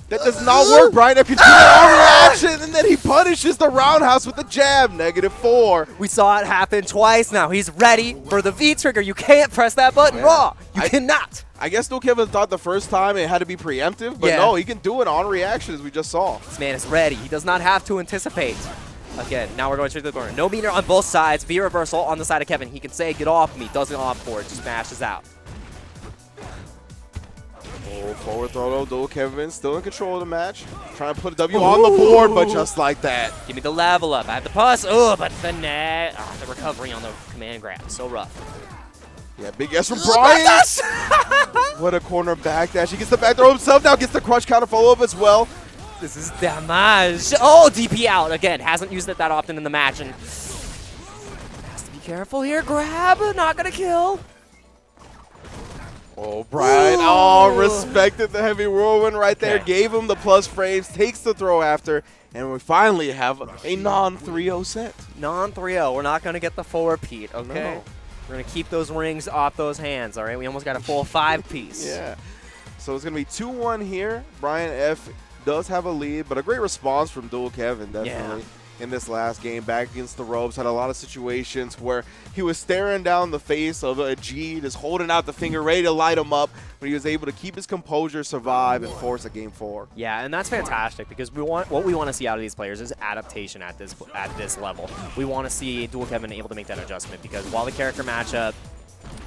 That does not work, Brian. If you do that on reaction, and then he punishes the roundhouse with the jab. -4. We saw it happen twice now. He's ready for the V-trigger. You can't press that button raw. You cannot. I guess Dual Kevin thought the first time it had to be preemptive, but Yeah. no, he can do it on reaction, as we just saw. This man is ready. He does not have to anticipate. Again, now we're going straight to the corner. No meter on both sides. V-reversal on the side of Kevin. He can say, get off me. Doesn't opt for it. Just smashes out. Oh, forward throw though. Dual Kevin still in control of the match. Trying to put a W on the board, but just like that. Give me the level up. I have the pus. Oh, but the net. Oh, the recovery on the command grab. So rough. Yeah, big S from Brian. What a corner back dash. He gets the back throw himself. Now gets the crush counter follow up as well. This is damage. Oh, DP out. Again, hasn't used it that often in the match. And has to be careful here. Grab. Not going to kill. Oh, Brian. Oh, respected the heavy whirlwind right there. Okay. Gave him the plus frames. Takes the throw after. And we finally have a non-3-0 set. Non-3-0. We're not going to get the 4-peat, okay? No. We're going to keep those rings off those hands, all right? We almost got a full 5-piece. Yeah. So it's going to be 2-1 here. Brian F. does have a lead, but a great response from Dual Kevin, definitely. In this last game, back against the ropes, had a lot of situations where he was staring down the face of a G, just holding out the finger, ready to light him up, but he was able to keep his composure, survive, and force a game 4. Yeah, and that's fantastic because what we want to see out of these players is adaptation at this level. We want to see Dual Kevin able to make that adjustment because while the character matchup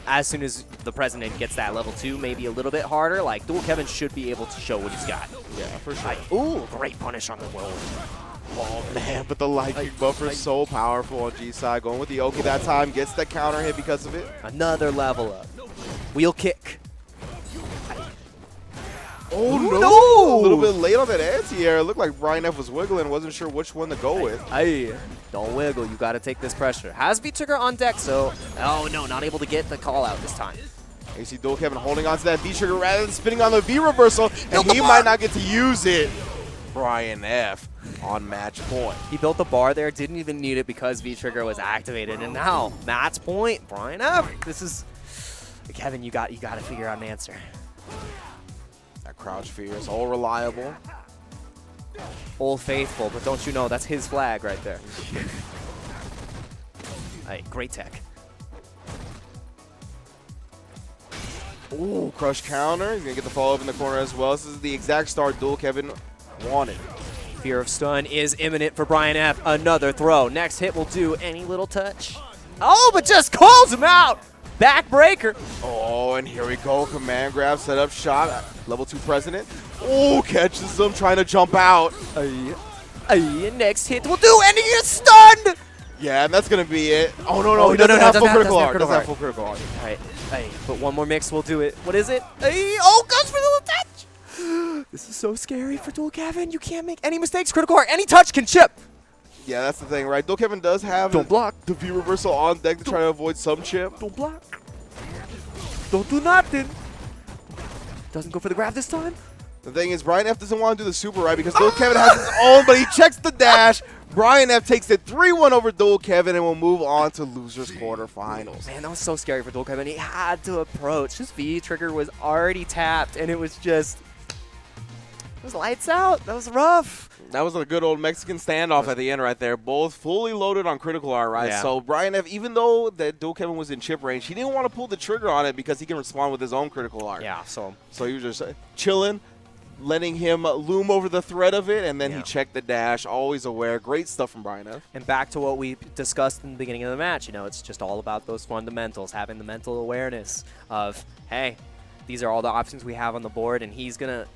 as soon as the president gets that level 2, maybe a little bit harder, like, Dual Kevin should be able to show what he's got. Yeah, for sure. Ooh, great punish on the roll. Oh, man, but the light kick buffer is so powerful on G-side. Going with the Oki that time, gets the counter hit because of it. Another level up. Wheel kick. Oh, Ooh, no! no! A little bit late on that anti-air. It looked like Brian F was wiggling. Wasn't sure which one to go with. Hey, don't wiggle. You got to take this pressure. Has V-Trigger on deck, so... Oh, no, not able to get the call out this time. You see Dual Kevin holding on to that V-Trigger rather than spinning on the V-reversal, and he might not get to use it. Brian F on match point. He built the bar there, didn't even need it because V-Trigger was activated. And now, match point, Brian F. This is... Kevin, you got to figure out an answer. That crouch fear is all reliable. Old Faithful, but don't you know, that's his flag right there. Hey, great tech. Ooh, crush counter. He's going to get the follow-up in the corner as well. This is the exact start Dual Kevin wanted. Fear of stun is imminent for Brian F. Another throw. Next hit will do any little touch. Oh, but just calls him out. Backbreaker. Oh, and here we go. Command grab, set up shot. Level 2 president. Oh, catches him trying to jump out. Next hit will do, and he is stunned. Yeah, and that's going to be it. Oh, no, Oh, he no, doesn't no, have doesn't full have- critical doesn't have art. Doesn't critical have full critical art. All right. Hey, but one more mix will do it. What is it? Hey, oh, goes for the little touch. This is so scary for Dual Kevin. You can't make any mistakes. Critical art, any touch can chip. Yeah, that's the thing, right? Dual Kevin does have Don't block. the V reversal on deck to try to avoid some chip. Don't block. Don't do nothing. Doesn't go for the grab this time. The thing is, Brian F doesn't want to do the super right because Dual Kevin has his own, but he checks the dash. Brian F takes it 3-1 over Dual Kevin and will move on to losers quarterfinals. Man, that was so scary for Dual Kevin. He had to approach. His V trigger was already tapped, and it was just... It was lights out. That was rough. That was a good old Mexican standoff at the end right there. Both fully loaded on critical art, right? Yeah. So Brian F, even though that Dual Kevin was in chip range, he didn't want to pull the trigger on it because he can respond with his own critical art. Yeah, so... So he was just chilling, letting him loom over the threat of it, and then he checked the dash, always aware. Great stuff from Brian F. And back to what we discussed in the beginning of the match, you know, it's just all about those fundamentals, having the mental awareness of, hey, these are all the options we have on the board, and he's gonna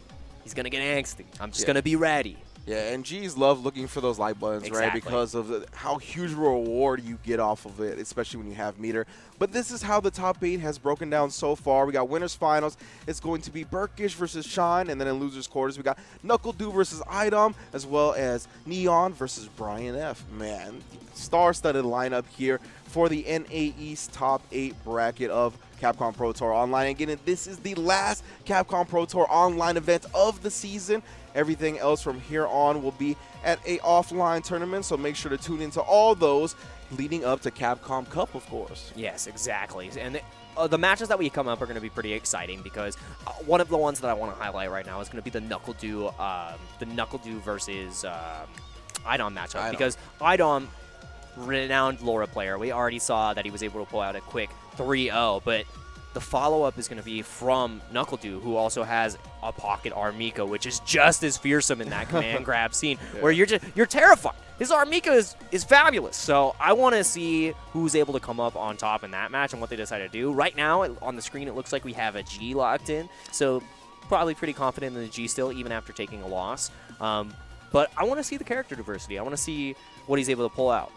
get angsty. I'm just gonna be ready. Yeah, and G's love looking for those light buttons, right? Exactly. Because of how huge a reward you get off of it, especially when you have meter. But this is how the top 8 has broken down so far. We got winners finals. It's going to be Burkish versus Shine, and then in losers quarters, we got Knuckle Dew versus Idom, as well as Neon versus Brian F. Man, star-studded lineup here for the NA East top 8 bracket of Capcom Pro Tour Online. Again, this is the last Capcom Pro Tour Online event of the season. Everything else from here on will be at a offline tournament, so make sure to tune into all those leading up to Capcom Cup, of course. Yes, exactly. And the matches that we come up are going to be pretty exciting because one of the ones that I want to highlight right now is going to be the Knuckle Dew versus Idom matchup. Because Idom, renowned Laura player, we already saw that he was able to pull out a quick 3-0, but the follow-up is going to be from Knuckle Dew, who also has a pocket Armika, which is just as fearsome in that command grab scene, where you're terrified. His Armika is fabulous, so I want to see who's able to come up on top in that match and what they decide to do. Right now, on the screen, it looks like we have a G locked in, so probably pretty confident in the G still, even after taking a loss. But I want to see the character diversity. I want to see what he's able to pull out.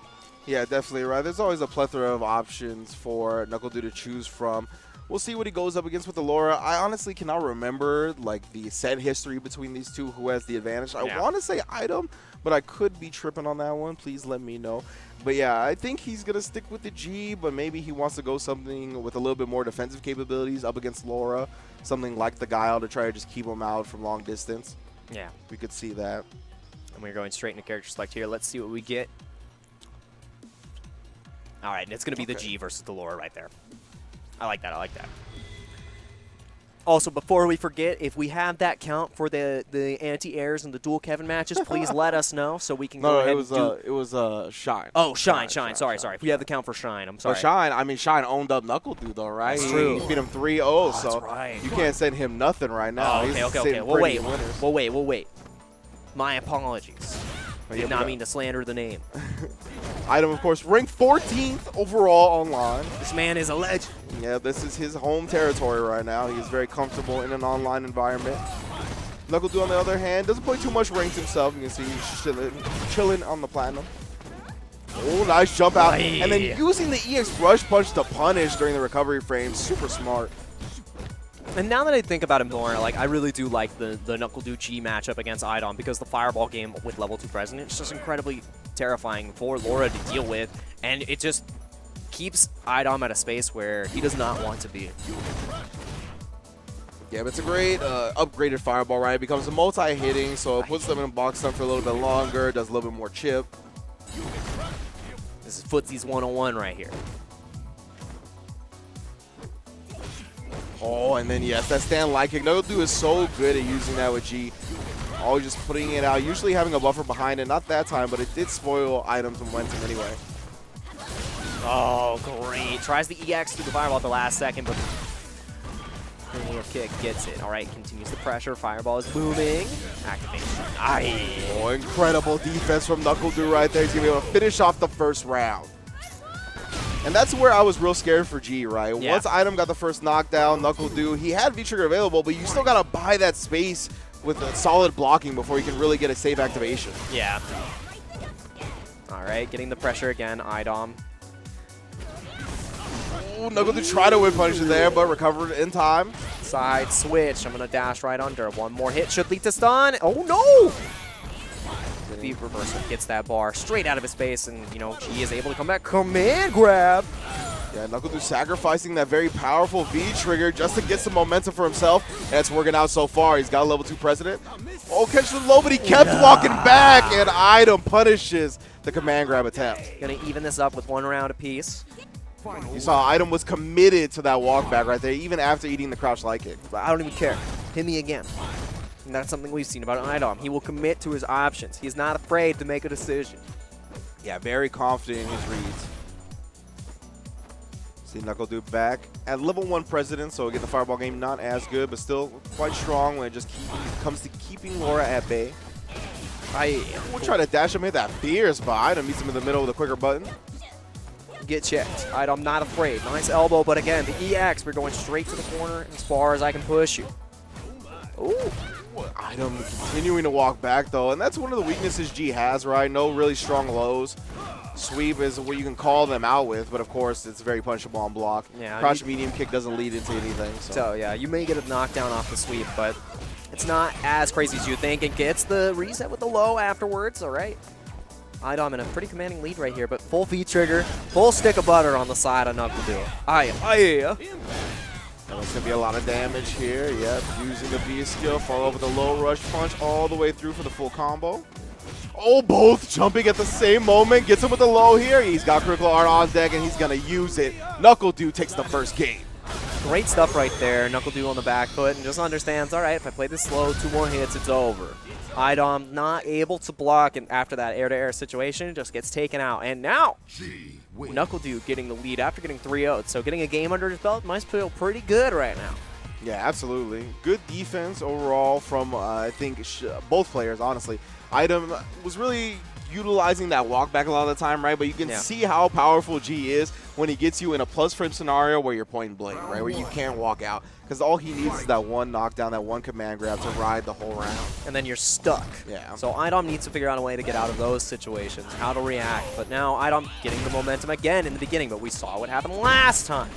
Yeah, definitely, right? There's always a plethora of options for Knuckle Dew to choose from. We'll see what he goes up against with the Laura. I honestly cannot remember like the set history between these two, who has the advantage. I want to say Idom, but I could be tripping on that one. Please let me know. But yeah, I think he's going to stick with the G, but maybe he wants to go something with a little bit more defensive capabilities up against Laura. Something like the Guile to try to just keep him out from long distance. Yeah. We could see that. And we're going straight into character select here. Let's see what we get. All right, and it's going to be the G versus the Laura right there. I like that. I like that. Also, before we forget, if we have that count for the anti-airs and the Dual Kevin matches, please let us know so we can go ahead and do... it was Shine. Oh, Shine. Sorry. If we have the count for Shine, I'm sorry. But Shine owned up Knuckle Dew, though, right? That's true. He beat him 3-0, so that's right. you can't send him nothing right now. Oh, okay. We'll wait. My apologies. I did not mean to slander the name. Idom, of course, ranked 14th overall online. This man is a legend. Yeah, this is his home territory right now. He's very comfortable in an online environment. NuckleDu, on the other hand, doesn't play too much ranked himself. You can see he's chilling on the platinum. Oh, nice jump out. And then using the EX rush punch to punish during the recovery frame. Super smart. And now that I think about it more, like I really do like the NuckleDu G matchup against Idom because the Fireball game with level 2 President is just incredibly terrifying for Laura to deal with. And it just keeps Idom at a space where he does not want to be. Yeah, but it's a great upgraded Fireball, right? It becomes a multi-hitting, so it puts them in a box stun for a little bit longer, does a little bit more chip. This is Footsie's 101 right here. Oh, and then yes, that stand light kick. NuckleDu is so good at using that with G. Always just putting it out, usually having a buffer behind it. Not that time, but it did spoil Idom's momentum anyway. Oh, great. Tries the EX through the Fireball at the last second, but the kick gets it. All right, continues the pressure. Fireball is booming. Activation. Aye. Oh, incredible defense from NuckleDu right there. He's going to be able to finish off the first round. And that's where I was real scared for G, right? Yeah. Once Idom got the first knockdown, NuckleDu, he had V-Trigger available, but you still got to buy that space with a solid blocking before you can really get a safe activation. Yeah. All right, getting the pressure again. Idom. Ooh, NuckleDu tried to whip punish it there, but recovered in time. Side switch. I'm going to dash right under. One more hit should lead to stun. Oh, no! The reversal gets that bar straight out of his face, and, you know, G is able to come back. Command grab. Yeah, NuckleDu sacrificing that very powerful V-Trigger just to get some momentum for himself. And it's working out so far. He's got a level 2 President. Oh, catch the low, but he kept walking back, and Idom punishes the command grab attempt. Going to even this up with 1 round apiece. You saw Idom was committed to that walk back right there, even after eating the crouch light kick. But I don't even care. Hit me again. And that's something we've seen about Idom. He will commit to his options. He's not afraid to make a decision. Yeah, very confident in his reads. See NuckleDu back at level 1 President, so again, the Fireball game not as good, but still quite strong when it just comes to keeping Laura at bay. We'll try to dash him, hit that fierce, but Idom meets him in the middle with a quicker button. Get checked. Idom not afraid. Nice elbow, but again, the EX, we're going straight to the corner as far as I can push you. Ooh. Idom continuing to walk back, though, and that's one of the weaknesses G has, right? No really strong lows. Sweep is what you can call them out with, but of course, it's very punishable on block. Yeah, Crouch medium kick doesn't lead into anything. So, yeah, you may get a knockdown off the sweep, but it's not as crazy as you think. It gets the reset with the low afterwards, all right? Idom in a pretty commanding lead right here, but full V-Trigger, full stick of butter on the side of NuckleDu. Aye. And there's going to be a lot of damage here. Yep, using the V skill, follow up with a low rush punch all the way through for the full combo. Oh, both jumping at the same moment. Gets him with the low here. He's got critical art on deck, and he's going to use it. NuckleDu takes the first game. Great stuff right there. NuckleDu on the back foot and just understands, all right, if I play this slow, 2 more hits, it's over. Idom not able to block, and after that air-to-air situation, just gets taken out. And now, NuckleDu getting the lead after getting 3-0'd. So getting a game under his belt must feel pretty good right now. Yeah, absolutely. Good defense overall from, I think, both players, honestly. Idom was really utilizing that walk back a lot of the time, right? But you can see how powerful G is when he gets you in a plus frame scenario where you're point blank, right? Where you can't walk out. Because all he needs is that one knockdown, that one command grab to ride the whole round. And then you're stuck. Yeah. So Idom needs to figure out a way to get out of those situations, how to react. But now Idom getting the momentum again in the beginning, but we saw what happened last time.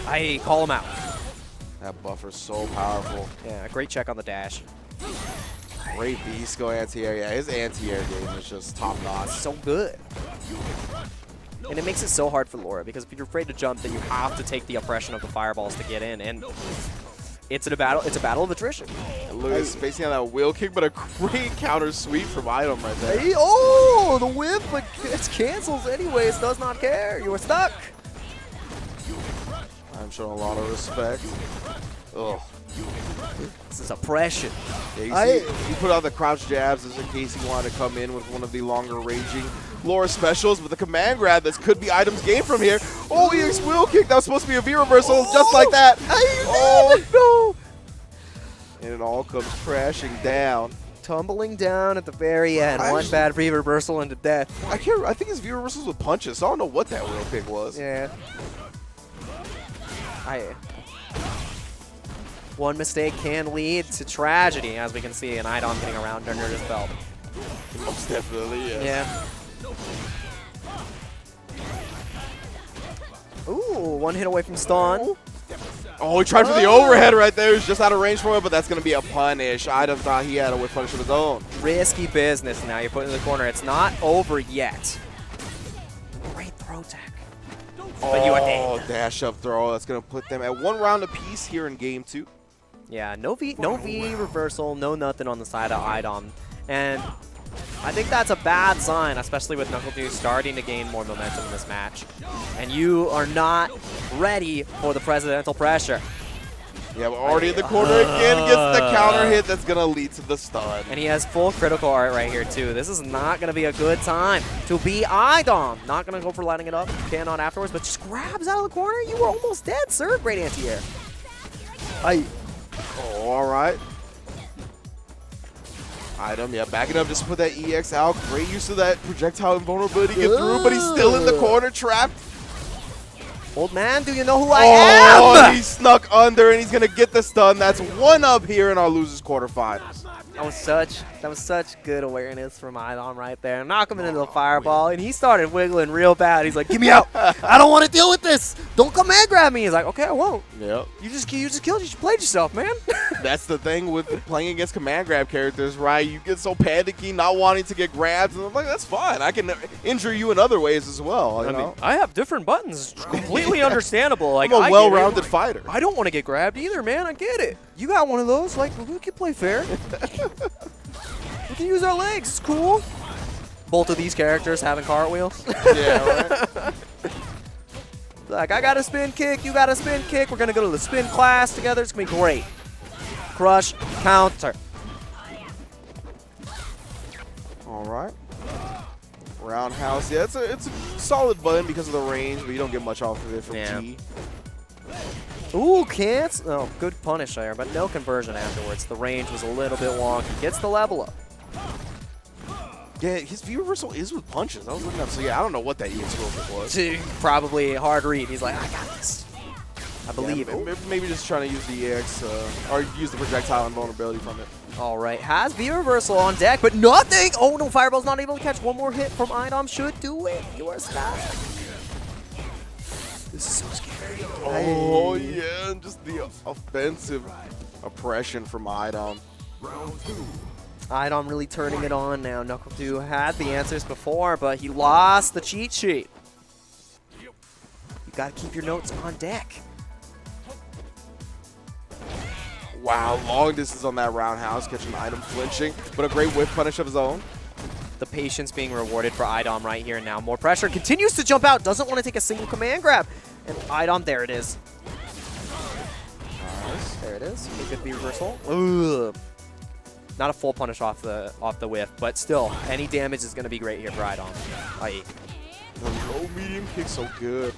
I call him out. That buffer's so powerful. Yeah, great check on the dash. Great beast go anti-air. Yeah, his anti-air game is just top-notch. So good. And it makes it so hard for Laura, because if you're afraid to jump, then you have to take the oppression of the fireballs to get in. And it's a battle of attrition. Look at spacing on that wheel kick, but a great counter sweep from Idom right there. Hey, oh, the whip, but it cancels anyways, does not care. You were stuck. I'm showing a lot of respect. Ugh. This is oppression. Yeah, you see, he put out the crouch jabs just in case he wanted to come in with one of the longer raging Laura specials with a command grab. This could be Idom's game from here. Oh, EX wheel kick. That was supposed to be a V reversal just like that. Oh, no. And it all comes crashing down. tumbling down at the very end. One bad V reversal into death. I think his V reversals with punches, so I don't know what that real pick was. Yeah. One mistake can lead to tragedy, as we can see, and Idom getting around under his belt. Most definitely, yes. Yeah. Ooh, one hit away from stun. Oh, he tried for the overhead right there. He was just out of range for it, but that's going to be a punish. Idom thought he had a whip punish of his own. Risky business now. You put it in the corner. It's not over yet. Great throw tech. But you are dead. Dash up throw. That's going to put them at 1 round apiece here in game 2. Yeah, no V reversal, no nothing on the side of Idom. And I think that's a bad sign, especially with NuckleDu starting to gain more momentum in this match. And you are not ready for the presidential pressure. Yeah, but already in the corner again, gets the counter hit that's going to lead to the stun. And he has full critical art right here, too. This is not going to be a good time to be Idom. Not going to go for lighting it up, cannot afterwards, but just grabs out of the corner. You were almost dead, sir. Great anti-air. Oh, all right. Idom, yeah, backing up just to put that EX out. Great use of that projectile invulnerability to get through, but he's still in the corner, trapped. Old man, do you know who I am? Oh, he snuck under, and he's going to get the stun. That's 1 up here in our losers quarterfinals. That was such good awareness from Idom right there. Knock him into the fireball, and he started wiggling real bad. He's like, "Get me out! I don't want to deal with this. Don't come and grab me." He's like, "Okay, I won't." Yep. You just killed. You played yourself, man. That's the thing with playing against command grab characters, right? You get so panicky, not wanting to get grabbed, and I'm like, that's fine. I can injure you in other ways as well. You know? I have different buttons. It's completely understandable. Like, I'm a well-rounded fighter. I don't want to get grabbed either, man. I get it. You got one of those. Like, we can play fair. We can use our legs. It's cool. Both of these characters having cartwheels. Yeah, right? Like, I got a spin kick, you got a spin kick. We're going to go to the spin class together. It's going to be great. Crush, counter. All right. Roundhouse. Yeah, it's a solid button because of the range, but you don't get much off of it from T. Ooh, can't. Oh, good punish there, but no conversion afterwards. The range was a little bit wonky. Gets the level up. Yeah, his V reversal is with punches. I was looking up, so yeah, I don't know what that EX real was. Probably hard read. He's like, I got this. I believe it. Maybe just trying to use the EX or use the projectile invulnerability from it. All right, has V reversal on deck, but nothing. Oh no, Fireball's not able to catch one more hit from Idom. Should do it. You are stuck. This is so scary. Oh yeah, and just the offensive oppression from Idom. Idom really turning it on now. NuckleDu had the answers before, but he lost the cheat sheet. You gotta keep your notes on deck. Wow, long distance on that roundhouse, catching Idom flinching, but a great whip punish of his own. The patience being rewarded for Idom right here and now. More pressure, continues to jump out, doesn't want to take a single command grab. And Idom, there it is. Nice. There it is. A good V reversal. Ugh. Not a full punish off the whiff, but still, any damage is going to be great here for Idom. Aye. The low medium kick so good.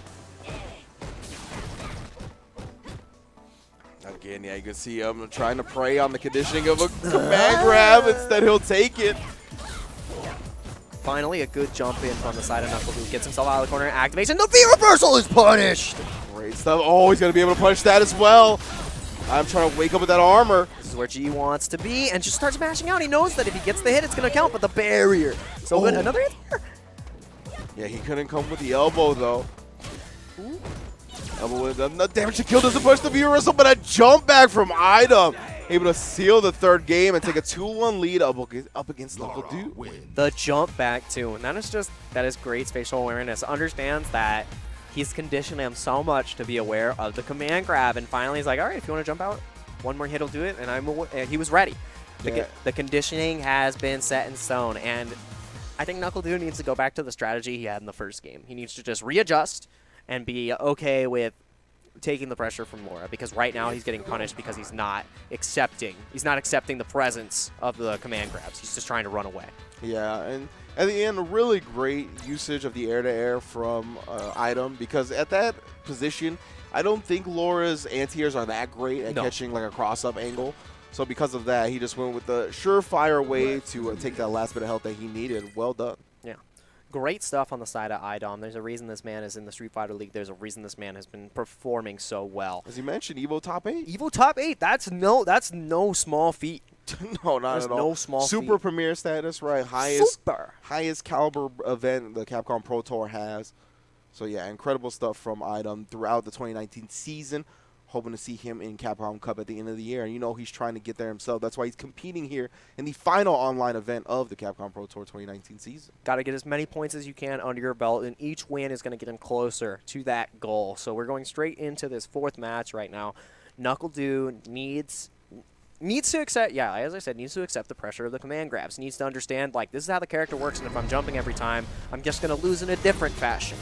Again, yeah, you can see him trying to prey on the conditioning of a command grab. Instead, he'll take it. Finally, a good jump in from the side of NuckleDu. Gets himself out of the corner. Activation. The V reversal is punished. Great stuff. Oh, he's going to be able to punish that as well. I'm trying to wake up with that armor. This is where G wants to be, and just starts mashing out. He knows that if he gets the hit, it's going to count, but the barrier. So good. Another hit there. Yeah, he couldn't come with the elbow, though. Ooh. Elbow with enough damage to kill. Doesn't push the V reversal, but a jump back from Idom. Able to seal the third game and take a 2-1 lead up against NuckleDu. The jump back, too. And that is great spatial awareness. Understands that he's conditioned him so much to be aware of the command grab. And finally, he's like, all right, if you want to jump out, one more hit will do it. And he was ready. The conditioning has been set in stone. And I think NuckleDu needs to go back to the strategy he had in the first game. He needs to just readjust and be okay with taking the pressure from Laura, because right now he's getting punished because he's not accepting the presence of the command grabs. He's just trying to run away. Yeah, and at the end, a really great usage of the air-to-air from Idom, because at that position, I don't think Laura's anti-airs are that great at catching like a cross-up angle. So because of that, he just went with the surefire way to take that last bit of health that he needed. Well done. Yeah. Great stuff on the side of IDOM. There's a reason this man is in the Street Fighter League. There's a reason this man has been performing so well. As you mentioned, Evo top 8. Evo top 8. That's no small feat. No, not There's at all. no small Super feat. premier status, right? Highest caliber event the Capcom Pro Tour has. So yeah, incredible stuff from IDOM throughout the 2019 season. Hoping to see him in Capcom Cup at the end of the year. And you know he's trying to get there himself. That's why he's competing here in the final online event of the Capcom Pro Tour 2019 season. Got to get as many points as you can under your belt, and each win is going to get him closer to that goal. So we're going straight into this 4th match right now. NuckleDu needs to accept, yeah, as I said, needs to accept the pressure of the command grabs. Needs to understand, like, this is how the character works, and if I'm jumping every time, I'm just going to lose in a different fashion.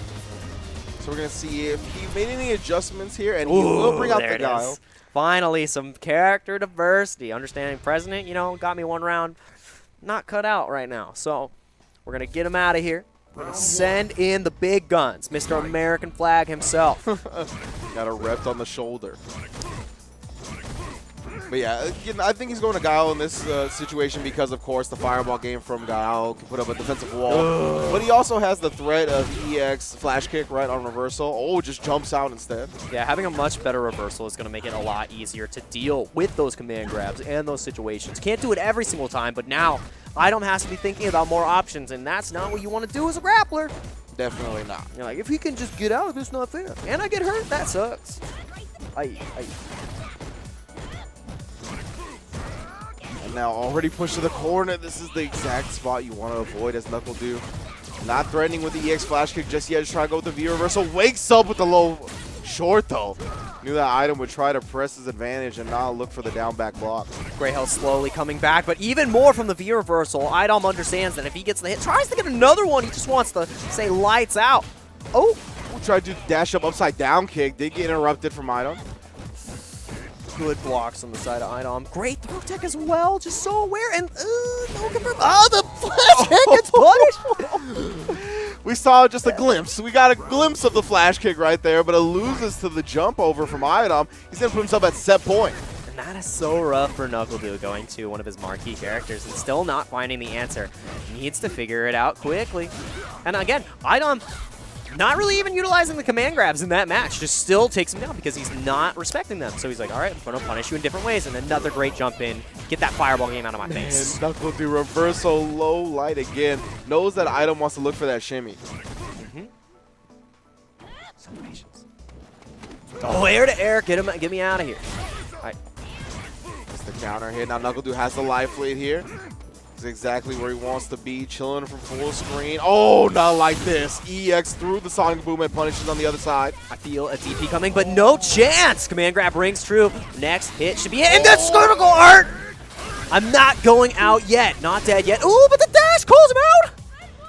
So we're going to see if he made any adjustments here, and he will bring out the guile. Finally, some character diversity. Understanding President, you know, got me one round. Not cut out right now. So we're going to get him out of here. We're going to send in the big guns, Mr. American Flag himself. Got a rep on the shoulder. But yeah, again, I think he's going to Guile in this situation because, of course, the fireball game from Guile can put up a defensive wall. But he also has the threat of EX flash kick right on reversal. Oh, just jumps out instead. Yeah, having a much better reversal is going to make it a lot easier to deal with those command grabs and those situations. Can't do it every single time, but now IDOM has to be thinking about more options, and that's not what you want to do as a grappler. Definitely not. You're like, if he can just get out of this, not fair. And I get hurt, that sucks. And now already pushed to the corner. This is the exact spot you want to avoid as NuckleDu. Not threatening with the EX flash kick just yet. Just try to go with the V reversal. Wakes up with the low short though. Knew that item would try to press his advantage and not look for the down back block. Grey Hell slowly coming back, but even more from the V reversal. IDOM understands that if he gets the hit, tries to get another one. He just wants to say lights out. Oh, Tried to dash up upside down kick. Did get interrupted from IDOM. good blocks on the side of IDOM. Great throw tech as well, just so aware. And no confirm. Oh, the flash kick gets punished. We saw just a glimpse. We got a glimpse of the flash kick right there, but it loses to the jump over from IDOM. He's going to put himself at set point. And that is so rough for NuckleDu, going to one of his marquee characters and still not finding the answer. Needs to figure it out quickly. And again, IDOM not really even utilizing the command grabs in that match. Just still takes him down because he's not respecting them. So he's like, all right, I'm going to punish you in different ways. And another great jump in. Get that fireball game out of my face. And NuckleDu reversal low light again. Knows that IDOM wants to look for that shimmy. Some patience. Oh, air to air. Get me out of here. All right. It's the counter hit. Now NuckleDu has the life lead here. It's exactly where he wants to be, chilling from full screen. Oh, not like this. EX through the Sonic Boom and punishes on the other side. I feel a DP coming, but no chance. Command grab rings true. Next hit should be hit. And that's critical art. I'm not going out yet. Not dead yet. Ooh, but the dash calls him out.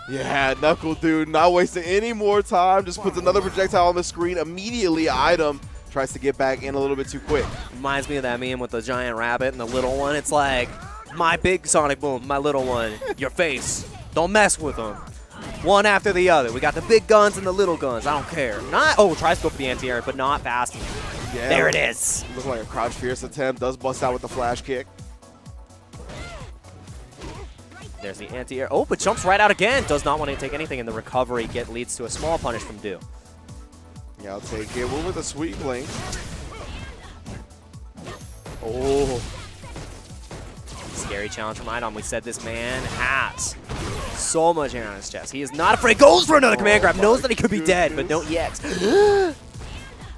Yeah, NuckleDu not wasting any more time. Just puts another projectile on the screen. Immediately, IDOM tries to get back in a little bit too quick. Reminds me of that meme with the giant rabbit and the little one. It's like, my big Sonic Boom, my little one, your face. Don't mess with them. One after the other. We got the big guns and the little guns. I don't care. Tries to go for the anti-air, but not fast enough. Yeah, there it is. Looks like a crouch fierce attempt. Does bust out with the flash kick. There's the anti-air. Oh, but jumps right out again. Does not want to take anything, and the recovery leads to a small punish from Du. Yeah, I'll take it. We're with a sweep link. Oh. Scary challenge from IDOM. We said this man has so much hair on his chest. He is not afraid. Goes for another command grab. Knows that he could be dead, but no EX.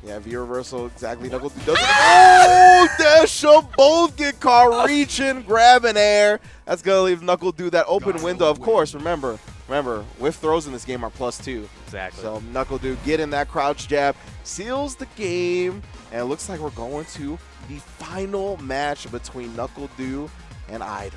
Yeah, V reversal exactly. NuckleDu does it. Oh, dash up. Both get caught reaching, grabbing air. That's going to leave NuckleDu that open window. Of course, remember, whiff throws in this game are +2. Exactly. So NuckleDu getting that crouch jab, seals the game, and it looks like we're going to the final match between NuckleDu and IDOM.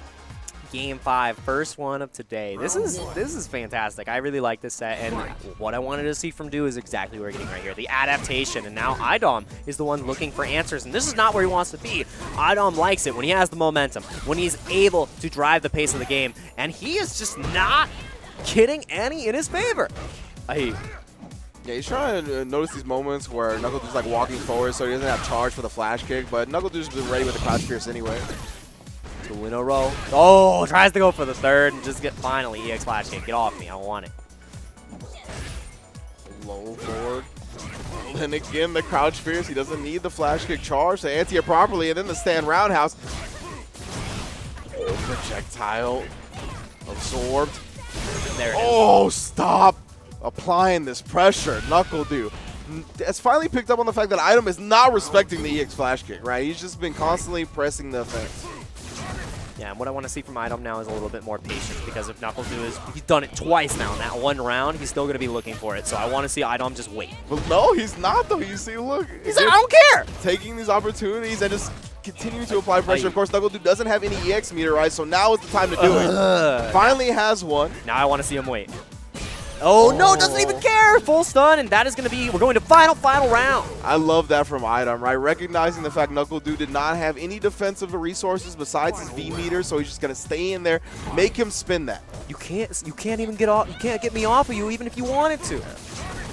Game 5, first one of today. This is fantastic. I really like this set, and what I wanted to see from Du is exactly what we're getting right here. The adaptation, and now IDOM is the one looking for answers, and this is not where he wants to be. IDOM likes it when he has the momentum, when he's able to drive the pace of the game, and he is just not getting any in his favor. Yeah, he's trying to notice these moments where NuckleDu's like walking forward so he doesn't have charge for the flash kick, but NuckleDu's been ready with the crouch fierce anyway. 2 in a row. Oh, tries to go for the third and just get finally EX flash kick. Get off me. I don't want it. Low forward. And again, the crouch fierce. He doesn't need the flash kick charge to anti it properly. And then the stand roundhouse. Oh, projectile absorbed. There it is. Oh, stop applying this pressure. Knuckle Dew has finally picked up on the fact that Item is not respecting the EX flash kick, right? He's just been constantly pressing the offense. Yeah, and what I want to see from Item now is a little bit more patience, because if Knuckle Dew he's done it twice now in that one round, he's still going to be looking for it. So I want to see Item just wait. But no, he's not, though. You see, look. He's like, I don't care. Taking these opportunities and just continuing to apply pressure. Of course, Knuckle Dew doesn't have any EX meter, right? So now is the time to do it. Finally has one. Now I want to see him wait. Oh, no, doesn't even care. Full stun, and that is going to be, we're going to final round. I love that from Item, right? Recognizing the fact Knuckle Dew did not have any defensive resources besides his V meter, so he's just going to stay in there, make him spin that. You can't even get off, you can't get me off of you even if you wanted to.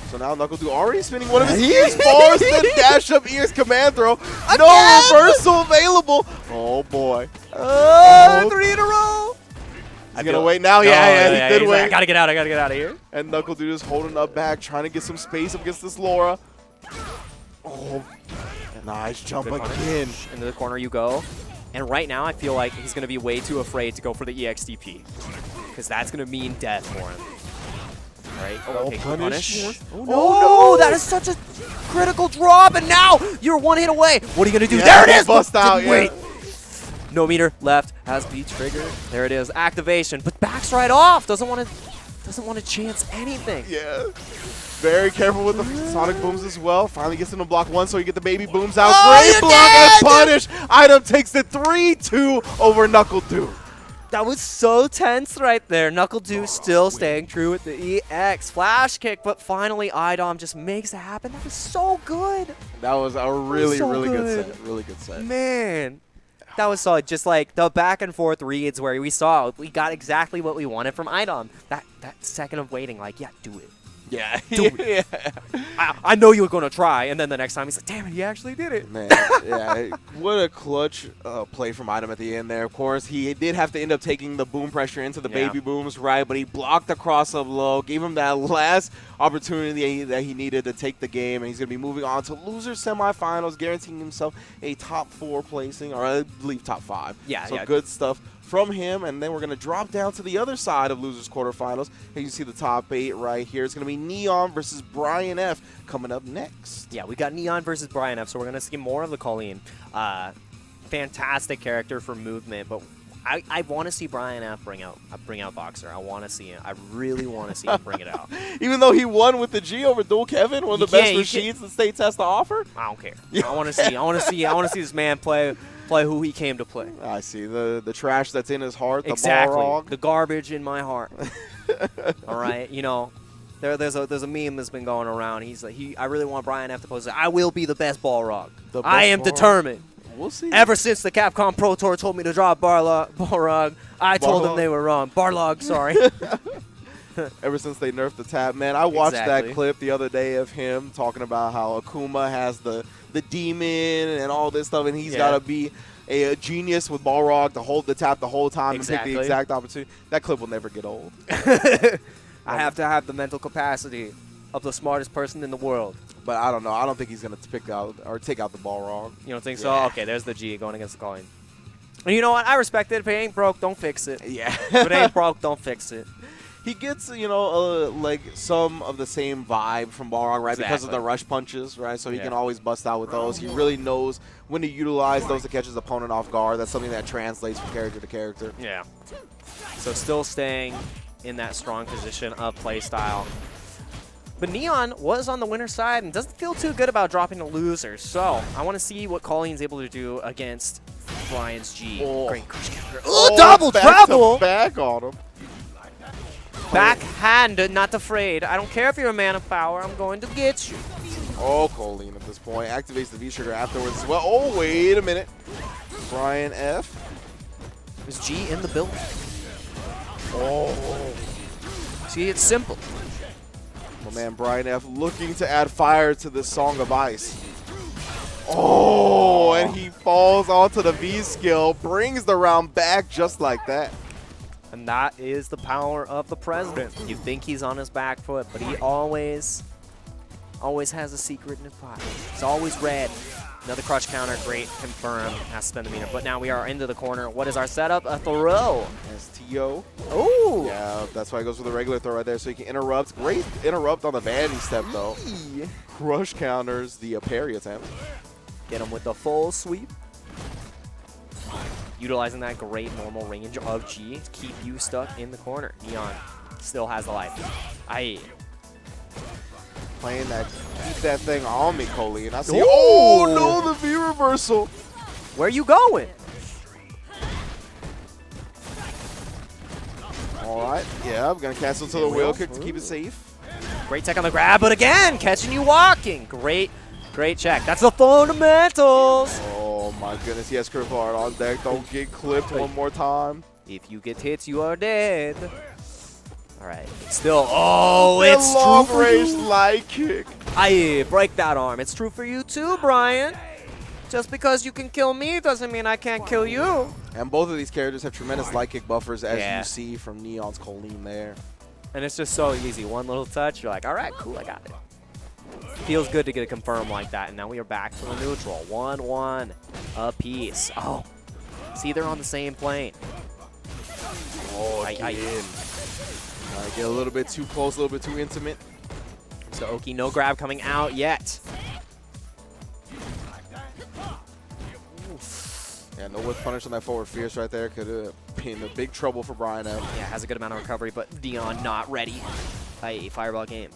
So now Knuckle Dew already spinning one of his EX bars, then dash up EX command throw. Again? No reversal available. Oh boy. 3 in a row. He's gonna wait now. Yeah, he did wait. Like, I gotta get out of here. And Knuckle Dew is holding up back, trying to get some space up against this Laura. Oh, nice jump again. Into the corner you go. And right now I feel like he's gonna be way too afraid to go for the EXTP, because that's gonna mean death for him. Right? Oh, Okay, punish. Oh no, that is such a critical drop, and now you're 1 hit away. What are you gonna do? Yeah, there it is! bust out, Didn't wait. No meter left, has B trigger. There it is, activation, but backs right off. Doesn't want to chance anything. Yeah. Very careful with the Sonic Booms as well. Finally gets him to block one, so you get the baby booms out. Oh, Great block and punish. Item takes the 3-2 over Knuckle Dew. That was so tense right there. Knuckle Dew still staying true with the EX flash kick, but finally Idom just makes it happen. That was so good. That was a really so good good. set. Really good set. Man, that was solid. Just like the back and forth reads where we saw, we got exactly what we wanted from Idom. That second of waiting, like, yeah, do it. Yeah. Yeah. I know you were going to try, and then the next time he's like, damn it, he actually did it. Man, yeah, what a clutch play from Item at the end there. Of course, he did have to end up taking the boom pressure into the baby booms, right? But he blocked the cross up low, gave him that last opportunity that he needed to take the game, and he's going to be moving on to loser semifinals, guaranteeing himself a top 4 placing, or I believe top 5. Yeah, so yeah. good stuff from him, and then we're going to drop down to the other side of losers quarterfinals. And you see the top 8 right here. It's going to be Neon versus Brian F coming up next. Yeah, we got Neon versus Brian F, so we're going to see more of the Colleen. Fantastic character for movement, but I want to see Brian F bring out Boxer. I want to see him. I really want to see him bring it out. Even though he won with the G over Dual Kevin, one of the best machines the States has to offer. I don't care. I want to see this man play who he came to play. I see the trash that's in his heart, the Exactly. Balrog. The garbage in my heart. All right, you know, there's a meme that's been going around. He's like, I really want Brian F to post it. I will be the best Balrog. I am determined. We'll see. Ever since the Capcom Pro Tour told me to drop Balrog, I told them they were wrong. Barlog, sorry. Ever since they nerfed the tab, man. I watched that clip the other day of him talking about how Akuma has the demon and all this stuff, and he's got to be a genius with Balrog to hold the tap the whole time and pick the exact opportunity. That clip will never get old. I have to have the mental capacity of the smartest person in the world. But I don't know. I don't think he's going to pick out or take out the Balrog. You don't think so? Okay, there's the G going against the coin. And you know what? I respect it. If it ain't broke, don't fix it. Yeah. If it ain't broke, don't fix it. He gets, you know, like some of the same vibe from Balrog, right? Because of the rush punches, right? So he can always bust out with those. He really knows when to utilize those to catch his opponent off guard. That's something that translates from character to character. Yeah. So still staying in that strong position of play style. But Neon was on the winner's side and doesn't feel too good about dropping the losers. So I want to see what Colleen's able to do against Brian's G. Great crush counter. Oh, double trouble! Back on him. Backhand, not afraid. I don't care if you're a man of power. I'm going to get you. Oh, Colleen at this point activates the V-trigger afterwards as well. Oh, wait a minute. Brian F. Is G in the building? Oh. See, it's simple. My man Brian F. looking to add fire to this Song of Ice. Oh, and he falls onto the V skill, brings the round back just like that. And that is the power of the president. You think he's on his back foot, but he always has a secret in his pocket. It's always red. Another crush counter, great, confirm, has to spend the meter. But now we are into the corner. What is our setup? A throw. STO. Oh! Yeah, that's why he goes with the regular throw right there, so he can interrupt. Great interrupt on the vanity step, though. Crush counters the parry attempt. Get him with the full sweep. Utilizing that great normal range of G to keep you stuck in the corner. Neon still has the life. Aye. Playing that, keep that thing on me, Colleen. I see. Ooh. Oh no, the V reversal. Where are you going? All right, yeah, I'm gonna cancel to the wheel kick to keep it safe. Great tech on the grab, but again, catching you walking. Great check. That's the fundamentals. Oh my goodness, he has critical art on deck. Don't get clipped one more time. If you get hits, you are dead. All right, still. Oh, That it's long true for range you. light kick. Aye, break that arm. It's true for you too, Brian. Just because you can kill me doesn't mean I can't kill you. And both of these characters have tremendous light kick buffers, as Yeah. you see from Neon's Colleen there. And it's just so easy. One little touch, you're like, all right, cool, I got it. Feels good to get a confirm like that. And now we are back to the neutral. 1-1 apiece. Oh, see, they're on the same plane. Oh, again. Get a little bit too close, a little bit too intimate. So Oki, no grab coming out yet. Yeah, no whip punish on that forward fierce right there. Could have been a big trouble for Brian F. Yeah, has a good amount of recovery, but Dion not ready. Aye, fireball game.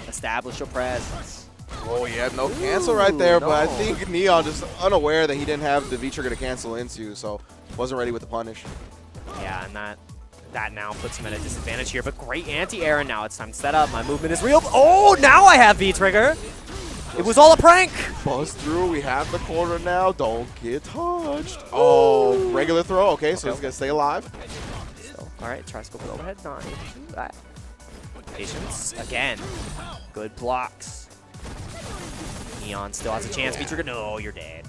Establish your presence. Oh, yeah, no cancel right there, but I no. think Neon just unaware that he didn't have the V-trigger to cancel into, so wasn't ready with the punish. Yeah, and that now puts him at a disadvantage here, but great anti-air, and now it's time to set up. My movement is real. Oh, now I have V-trigger. It was all a prank. Buzz through, we have the corner now. Don't get touched. Oh, regular throw. Okay, so he's going to stay alive. So, all right, try to scope it overhead. Not able to do that. Patience again. Good blocks. Neon still has a chance. V-trigger. No, you're dead.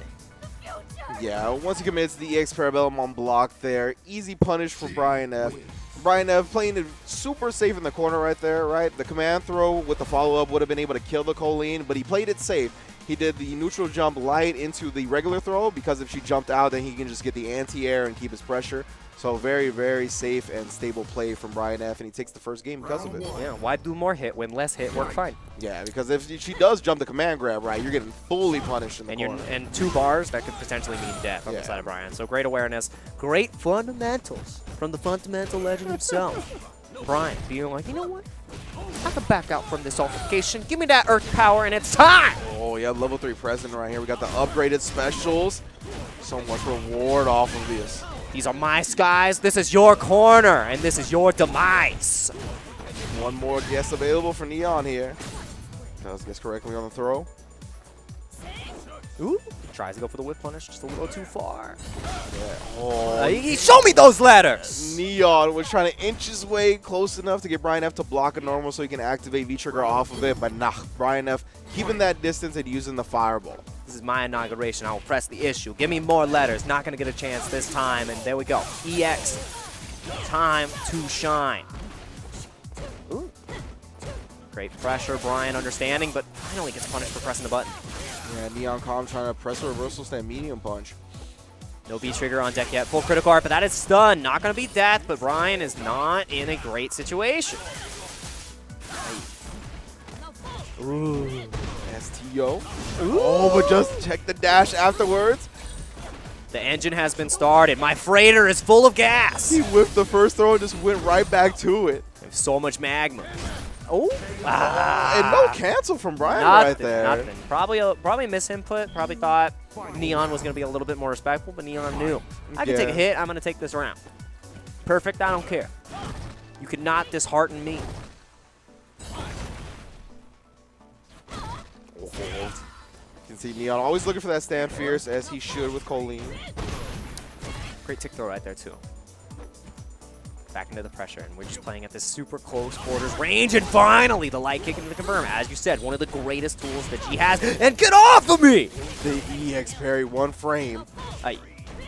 Yeah, once he commits the EX Parabellum on block there, easy punish for Brian F. Brian F playing it super safe in the corner right there, right? The command throw with the follow-up would have been able to kill the Colleen, but he played it safe. He did the neutral jump light into the regular throw, because if she jumped out, then he can just get the anti-air and keep his pressure. So very, very safe and stable play from Brian F, and he takes the first game because of it. Yeah, why do more hit when less hit work fine? Yeah, because if she does jump the command grab, right, you're getting fully punished in the corner. And 2 bars, that could potentially mean death on the side of Brian. So great awareness, great fundamentals from the fundamental legend himself. Brian being like, you know what? I can back out from this altercation. Give me that earth power, and it's time! Oh, yeah, level 3 present right here. We got the upgraded specials. So much reward off of this. These are my skies. This is your corner, and this is your demise. One more guess available for Neon here. Does guess correctly on the throw. Ooh, tries to go for the whip punish, just a little too far. Yeah. Oh, Show me those letters! Neon was trying to inch his way close enough to get Brian F to block a normal so he can activate V-trigger off of it, but nah, Brian F keeping that distance and using the fireball. This is my inauguration. I will press the issue. Give me more letters. Not going to get a chance this time, and there we go. EX, time to shine. Ooh. Great pressure, Brian understanding, but finally gets punished for pressing the button. Yeah, Neon Calm trying to press a reversal stand medium punch. No B-trigger on deck yet. Full critical art, but that is stun. Not going to be death, but Brian is not in a great situation. Ooh. STO. Ooh. Oh, but just check the dash afterwards. The engine has been started. My freighter is full of gas. He whipped the first throw and just went right back to it. There's so much magma. Oh. And no cancel from Brian right there. Nothing. Probably misinput. Probably thought Neon was going to be a little bit more respectful, but Neon knew. I can take a hit. I'm going to take this round. Perfect. I don't care. You could not dishearten me. You can see Neon always looking for that stand fierce, as he should with Colleen. Great tick throw right there, too. Back into the pressure, and we're just playing at this super close quarters range, and finally the light kick into the confirm. As you said, one of the greatest tools that G has, and get off of me! The EX parry, 1 frame.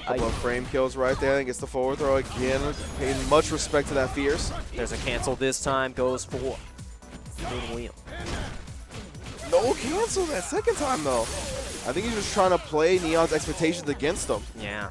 Couple of frame kills right there, and gets the forward throw again. Paying much respect to that Fierce. There's a cancel this time, goes for William. No cancel that second time, though. I think he's just trying to play Neon's expectations against him. Yeah.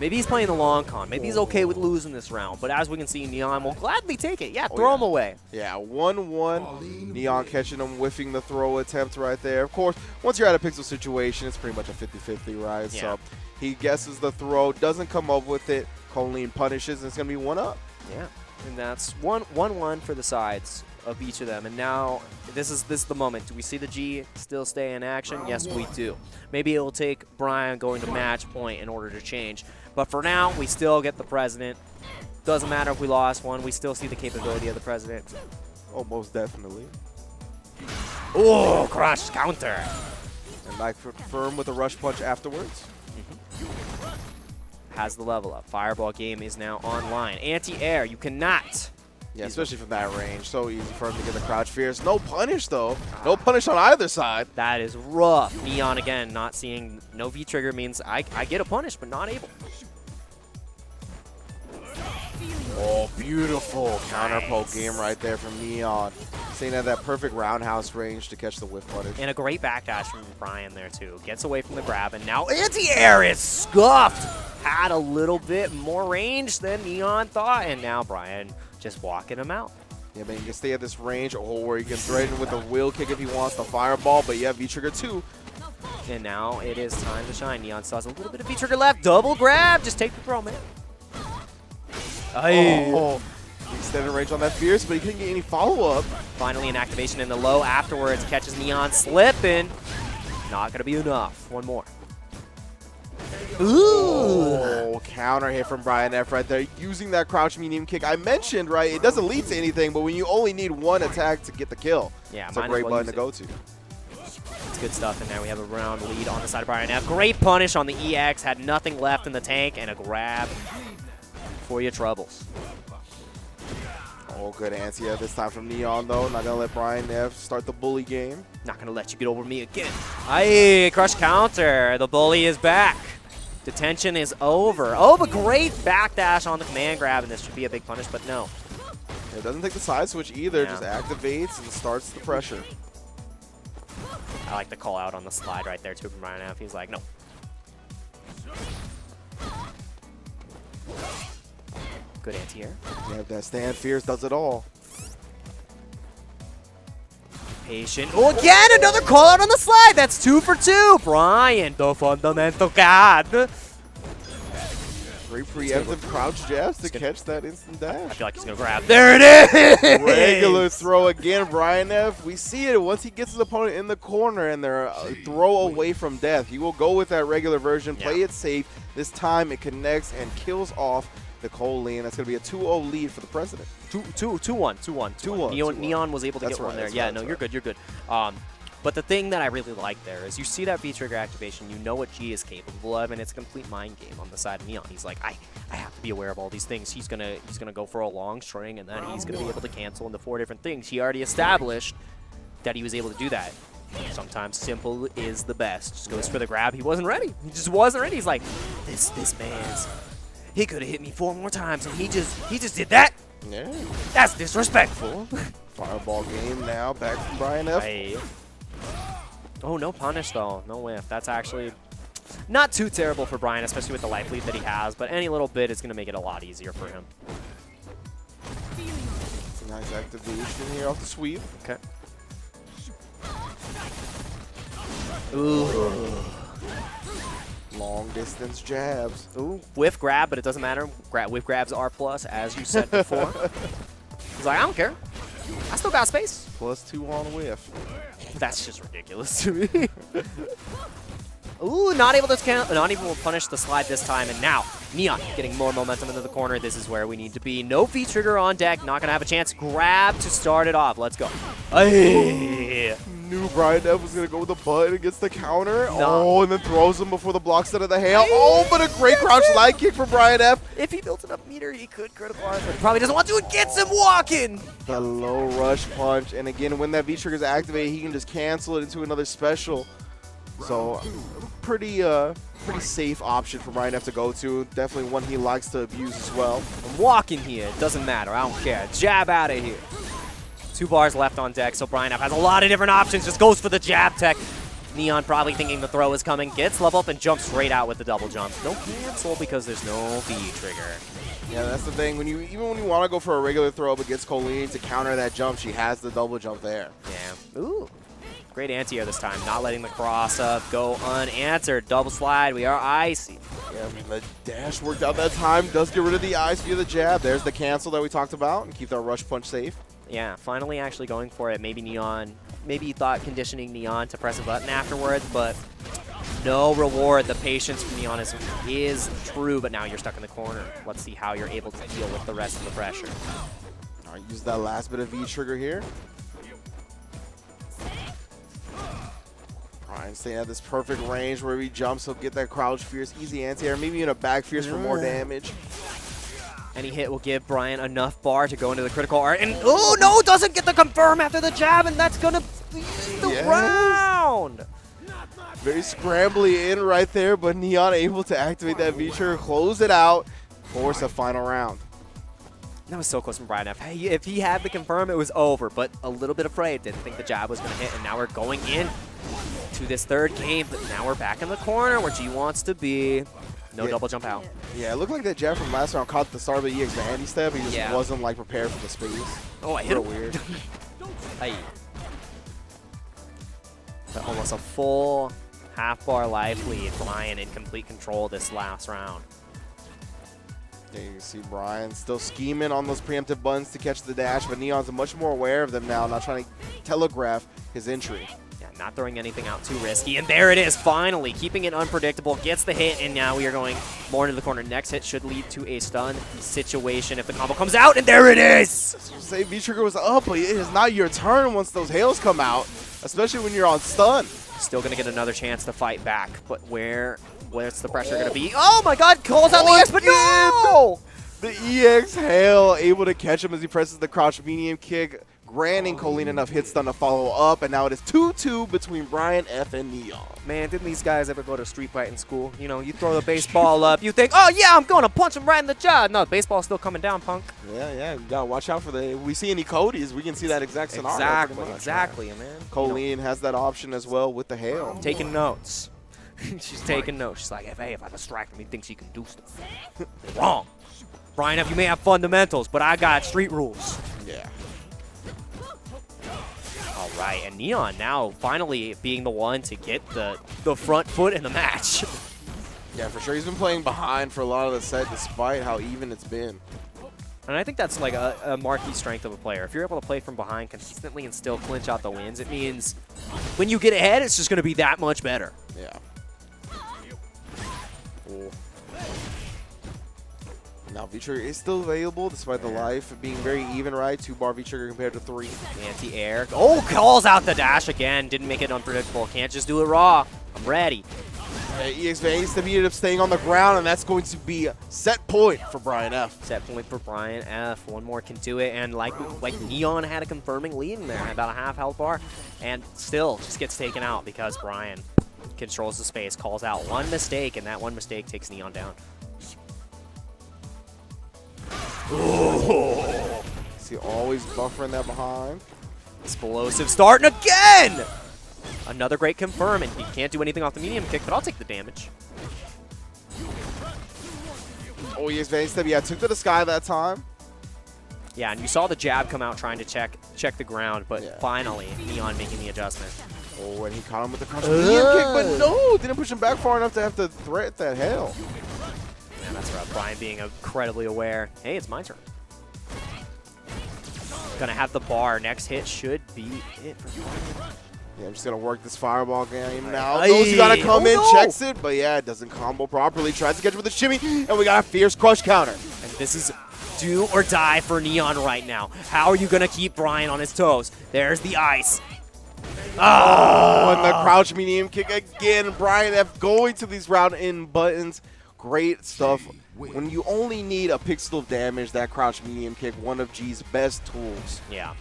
Maybe he's playing the long con. Maybe he's okay with losing this round. But as we can see, Neon will gladly take it. Yeah, throw him away. Yeah, 1-1. Neon catching him, whiffing the throw attempt right there. Of course, once you're at a pixel situation, it's pretty much a 50-50, right? Yeah. So he guesses the throw, doesn't come up with it. Colleen punishes, and it's going to be 1-up. Yeah, and that's 1-1 for the sides of each of them. And now this is the moment. Do we see the G still stay in action? Yes, we do. Maybe it will take Brian going to match point in order to change. But for now, we still get the president. Doesn't matter if we lost one, we still see the capability of the president. Oh, most definitely. Oh, crush counter. And Mike firm with a rush punch afterwards. Has the level up. Fireball game is now online. Anti-air, you cannot. Yeah, especially from that range. So easy for him to get the crouch fierce. No punish, though. No punish on either side. That is rough. Neon, again, not seeing no V-trigger means I get a punish, but not able. Oh, beautiful counter poke game right there from Neon. Staying at that perfect roundhouse range to catch the whiff punish. And a great backdash from Brian there, too. Gets away from the grab, and now anti-air is scuffed. Had a little bit more range than Neon thought, and now Brian just walking him out. Yeah, man, you can stay at this range, where you can threaten with a wheel kick if he wants the fireball, but yeah, V-trigger too. And now it is time to shine. Neon still has a little bit of V-trigger left. Double grab. Just take the throw, man. Oh, he extended range on that fierce, but he couldn't get any follow-up. Finally an activation in the low afterwards. Catches Neon slipping. Not going to be enough. One more. Ooh. Oh, counter hit from Brian F right there, using that crouch medium kick. I mentioned, right, it doesn't lead to anything, but when you only need one attack to get the kill, yeah, it's a great button to go to. It's good stuff, and now we have a round lead on the side of Brian F. Great punish on the EX, had nothing left in the tank, and a grab for your troubles. Oh, good anti-air this time from Neon, though. Not going to let Brian F start the bully game. Not going to let you get over me again. Aye, crush counter. The bully is back. Detention is over. Oh, but great backdash on the command grab, and this should be a big punish, but no. It doesn't take the side switch either. Yeah. Just activates and starts the pressure. I like the call out on the slide right there, too, from Brian F. He's like, no. Good anti-air. Yeah, that stand fierce does it all. Patient. Oh, again, another call out on the slide. That's 2 for 2. Brian, the fundamental god. Great preemptive crouch jabs to catch that instant I dash. feel like he's going to grab. There it is. Regular throw again, Brian F. We see it once he gets his opponent in the corner and they're throw away from death. He will go with that regular version, play it safe. This time it connects and kills off the Colleen. That's going to be a 2-0 lead for the president. 2-1. Neon was able to get one there. Yeah, no, you're good. You're good. But the thing that I really like there is you see that V-trigger activation, you know what G is capable of, and it's a complete mind game on the side of Neon. He's like, I have to be aware of all these things. He's gonna go for a long string, and then he's gonna be able to cancel into 4 different things. He already established that he was able to do that. Sometimes simple is the best. Just goes for the grab. He wasn't ready. He just wasn't ready. He's like, this man's. He could have hit me 4 more times, and he just did that. Yeah. That's disrespectful. Fireball game now, back from Brian F. Hey. Oh, no punish, though. No whiff. That's actually not too terrible for Brian, especially with the life lead that he has, but any little bit is going to make it a lot easier for him. It's a nice activation here off the sweep. Okay. Ooh. Long distance jabs. Ooh, whiff grab, but it doesn't matter. Whiff grabs are plus, as you said before. He's like, I don't care. I still got space. +2 on whiff. That's just ridiculous to me. Ooh, not able to count, not even will punish the slide this time, and now Neon getting more momentum into the corner. This is where we need to be. No V-trigger on deck, not gonna have a chance. Grab to start it off. Let's go. Ay. knew Brian F was going to go with the button against the counter. No. Oh, and then throws him before the block set of the hail. Oh, but a great crouch light kick for Brian F. If he built enough meter, he could critical arm, but he probably doesn't want to. It gets him walking. The low rush punch. And again, when that V-trigger is activated, he can just cancel it into another special. So pretty safe option for Brian F to go to. Definitely one he likes to abuse as well. I'm walking here. It doesn't matter. I don't care. Jab out of here. 2 bars left on deck, so Brian F has a lot of different options. Just goes for the jab tech. Neon probably thinking the throw is coming. Gets level up and jumps straight out with the double jump. No cancel because there's no V-trigger. Yeah, that's the thing. Even when you want to go for a regular throw up against Colleen to counter that jump, she has the double jump there. Yeah. Ooh. Great anti-air this time. Not letting the cross up go unanswered. Double slide. We are icy. Yeah, the dash worked out that time. Does get rid of the ice via the jab. There's the cancel that we talked about and keep that rush punch safe. Yeah, finally actually going for it. Maybe Neon, maybe you thought conditioning Neon to press a button afterwards, but no reward. The patience from Neon is true, but now you're stuck in the corner. Let's see how you're able to deal with the rest of the pressure. All right, use that last bit of V-trigger here. Brian staying at this perfect range where he jumps, he'll get that crouch fierce, easy anti-air, maybe even a back fierce for more damage. Any hit will give Brian enough bar to go into the critical art. And, oh, no, doesn't get the confirm after the jab, and that's going to be the round. Very scrambly in right there, but Neon able to activate that V-trigger, close it out, force a final round. That was so close from Brian F. Hey, if he had the confirm, it was over, but a little bit afraid. Didn't think the jab was going to hit, and now we're going in to this third game, but now we're back in the corner where G wants to be. No double jump out. Yeah, it looked like that jab from last round caught the start of the EX bandy step. He just wasn't like prepared for the space. Oh, I hit him. Weird. Hey. But almost a full half bar life lead. Brian in complete control this last round. Yeah, you can see Brian still scheming on those preemptive buttons to catch the dash, but Neon's much more aware of them now, not trying to telegraph his entry. Yeah, not throwing anything out too risky. And there it is, finally. Keeping it unpredictable, gets the hit, and now we are going more into the corner. Next hit should lead to a stun situation if the combo comes out, and there it is! Say V-trigger was up, but it is not your turn once those hails come out, especially when you're on stun. Still going to get another chance to fight back, but where's the pressure going to be? Oh my god, calls out the EX, but no! The EX hail able to catch him as he presses the crouch medium kick, granting Colleen enough hit stun to follow up, and now it is 2-2 between Brian F and Neon. Man, didn't these guys ever go to street fight in school? You know, you throw the baseball up, you think, oh yeah, I'm going to punch him right in the jaw. No, baseball's still coming down, punk. Yeah, you gotta watch out for if we see any Codys, we can see that exact scenario. Exactly, man. Colleen has that option as well with the hail. Taking notes. She's taking notes. She's like, hey, if I distract him, he thinks he can do stuff. Wrong. Brian F, you may have fundamentals, but I got street rules. Yeah. All right, and Neon now finally being the one to get the front foot in the match. Yeah, for sure. He's been playing behind for a lot of the set despite how even it's been. And I think that's like a marquee strength of a player. If you're able to play from behind consistently and still clinch out the wins, it means when you get ahead, it's just going to be that much better. Yeah. Cool. Now V-trigger is still available despite the life being very even, right? 2-bar V-trigger compared to 3. Anti-air. Oh, calls out the dash again. Didn't make it unpredictable. Can't just do it raw. I'm ready. EX Vance ended up staying on the ground, and that's going to be a set point for Brian F. Set point for Brian F. One more can do it, and like Neon had a confirming lead in there, about a half health bar, and still just gets taken out because Brian controls the space, calls out one mistake, and that one mistake takes Neon down. Oh. See, always buffering that behind. Explosive starting again! Another great confirm, and he can't do anything off the medium kick, but I'll take the damage. Oh, EX Vance, yeah, took to the sky that time. Yeah, and you saw the jab come out trying to check the ground, but finally, Neon making the adjustment. Oh, and he caught him with the crouch medium kick, but no, didn't push him back far enough to have to threat that hail. Man, that's rough. Brian being incredibly aware. Hey, it's my turn. Gonna have the bar. Next hit should be it for Brian. Yeah, I'm just gonna work this fireball game now. Knows you gotta come in, checks it, but yeah, it doesn't combo properly. Tries to catch it with a shimmy, and we got a fierce crush counter. And this is do or die for Neon right now. How are you gonna keep Brian on his toes? There's the ice. Oh, and the crouch medium kick again. Brian F going to these round in buttons. Great stuff. When you only need a pixel of damage, that crouch medium kick, one of G's best tools. Yeah.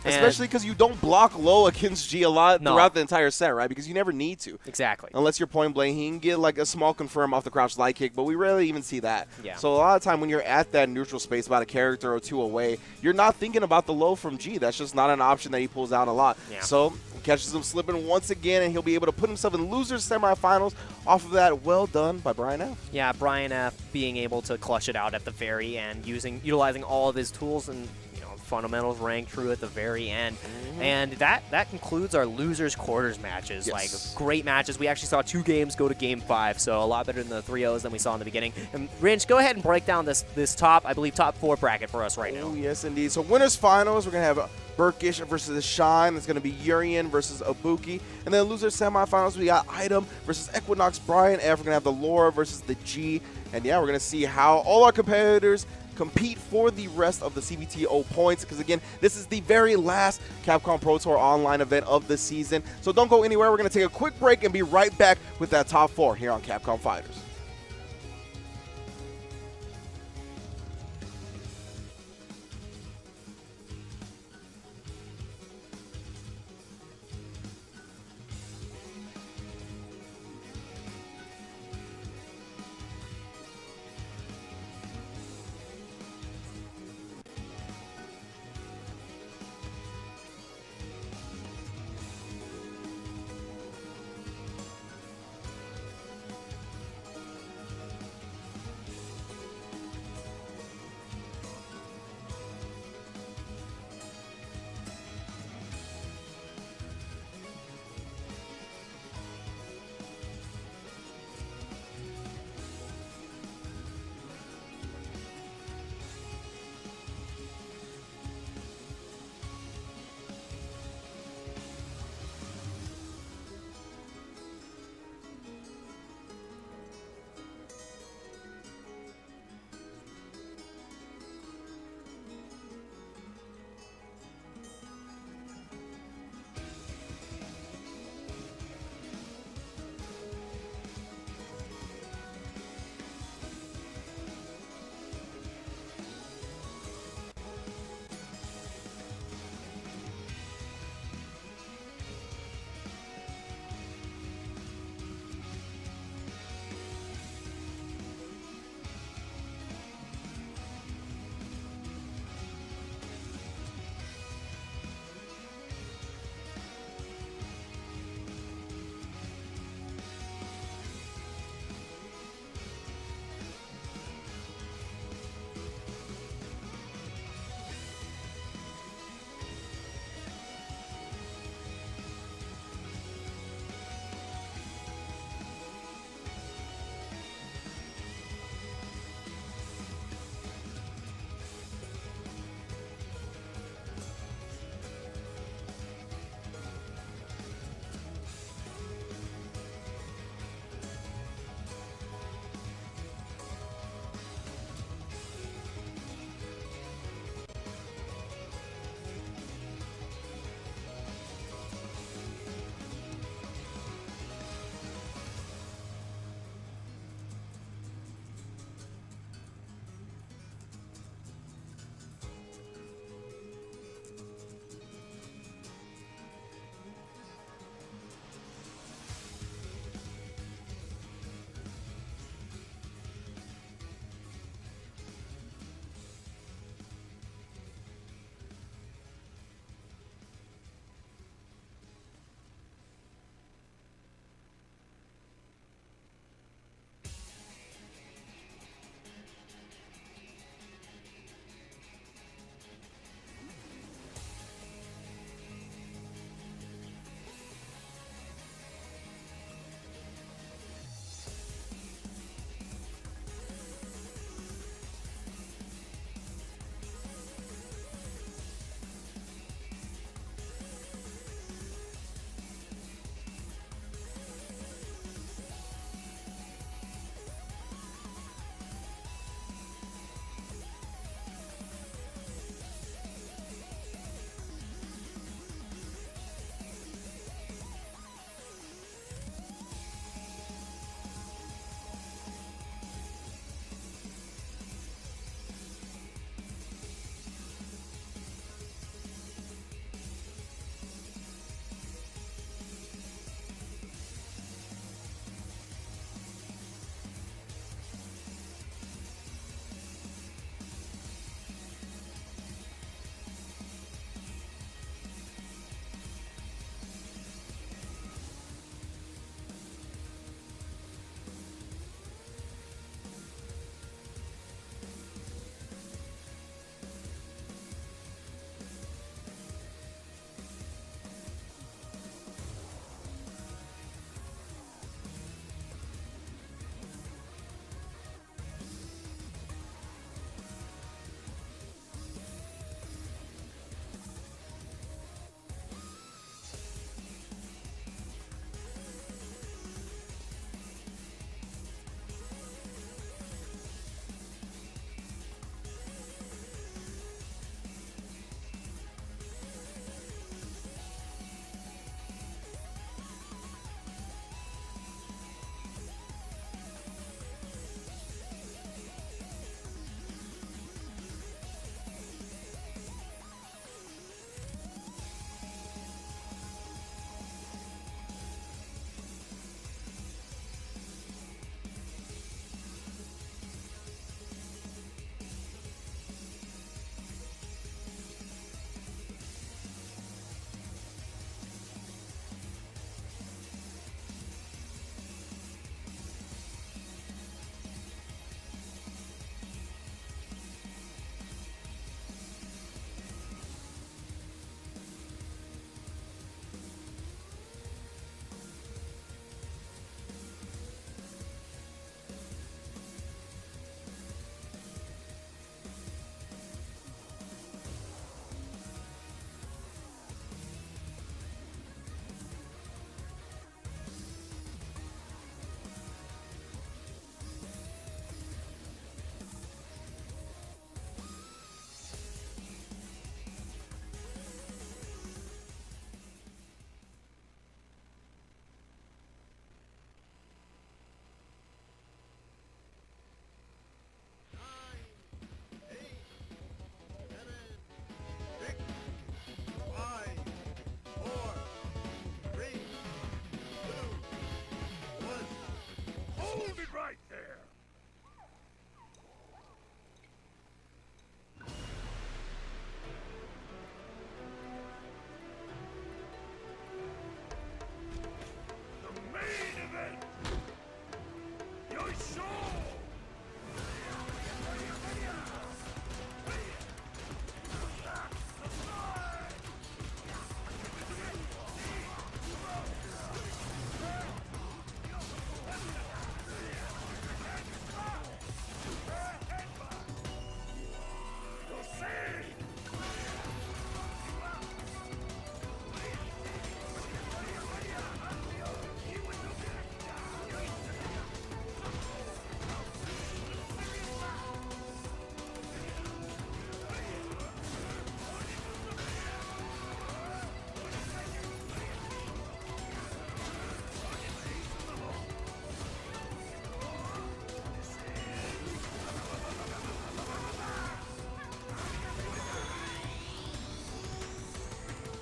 Especially because you don't block low against G a lot No. throughout the entire set, right? Because you never need to. Exactly. Unless you're point blank, he can get like a small confirm off the crouch light kick, but we rarely even see that. Yeah. So a lot of time when you're at that neutral space about a character or two away, you're not thinking about the low from G. That's just not an option that he pulls out a lot. Yeah. So catches him slipping once again, and he'll be able to put himself in losers semifinals off of that. Well done by Brian F. Yeah, Brian F. being able to clutch it out at the very end, utilizing all of his tools and fundamentals rang true at the very end. And that concludes our losers quarters matches. Yes. Like, great matches. We actually saw 2 games go to game 5, so a lot better than the 3-0s than we saw in the beginning. And Rinch, go ahead and break down this top 4 bracket for us right now. Oh, yes, indeed. So winners finals, we're going to have Burkish versus Shine. That's going to be Urian versus Ibuki. And then losers semifinals, we got Item versus Equinox Brian F. We're going to have the Laura versus the G. And yeah, we're going to see how all our competitors compete for the rest of the CPT0 points, because again, this is the very last Capcom Pro Tour online event of the season. So don't go anywhere. We're going to take a quick break and be right back with that top 4 here on Capcom Fighters.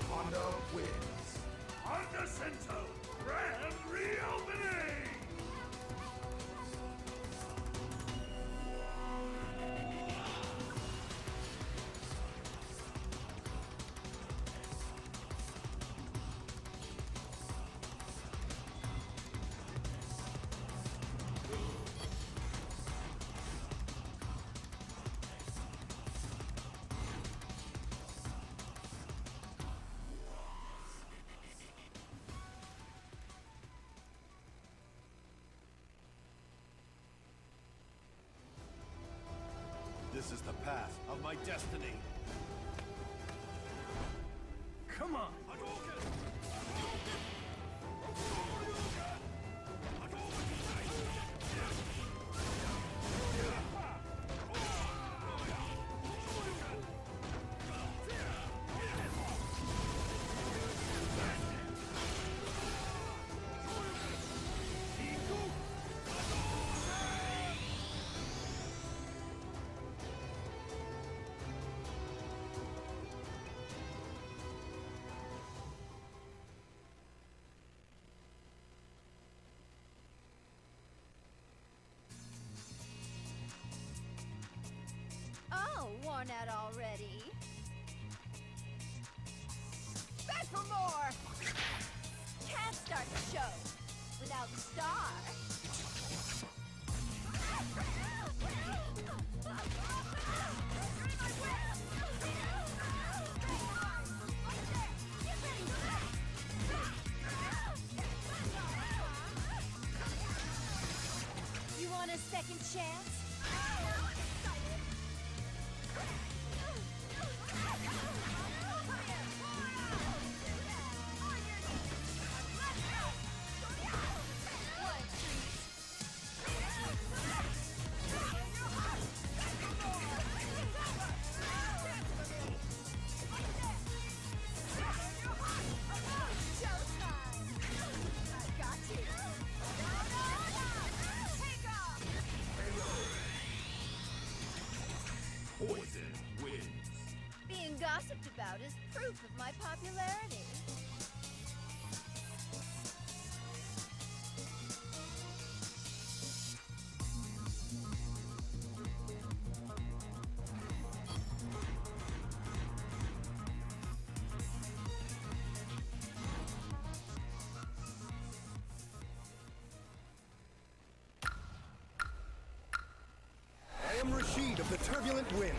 Honda wins. Honda Cento Grand Reopening! This is the path of my destiny. Come on! Oh, worn out already. Back for more! Can't start the show without the star. You want a second chance? Poison wins. Being gossiped about is proof of my popularity. I am Rashid of the Turbulent Wind.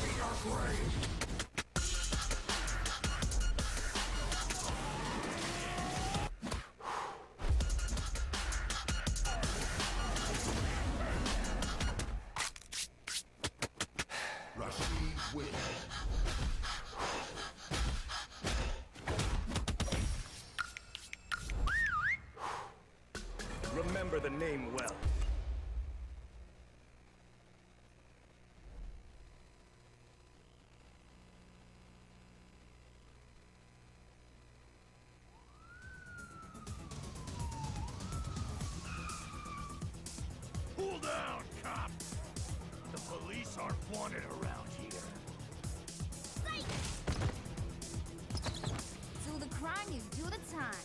We are brave. Rashid wins. Remember the name well. Cool down, cop! The police aren't wanted around here. Do the crime, you do the time.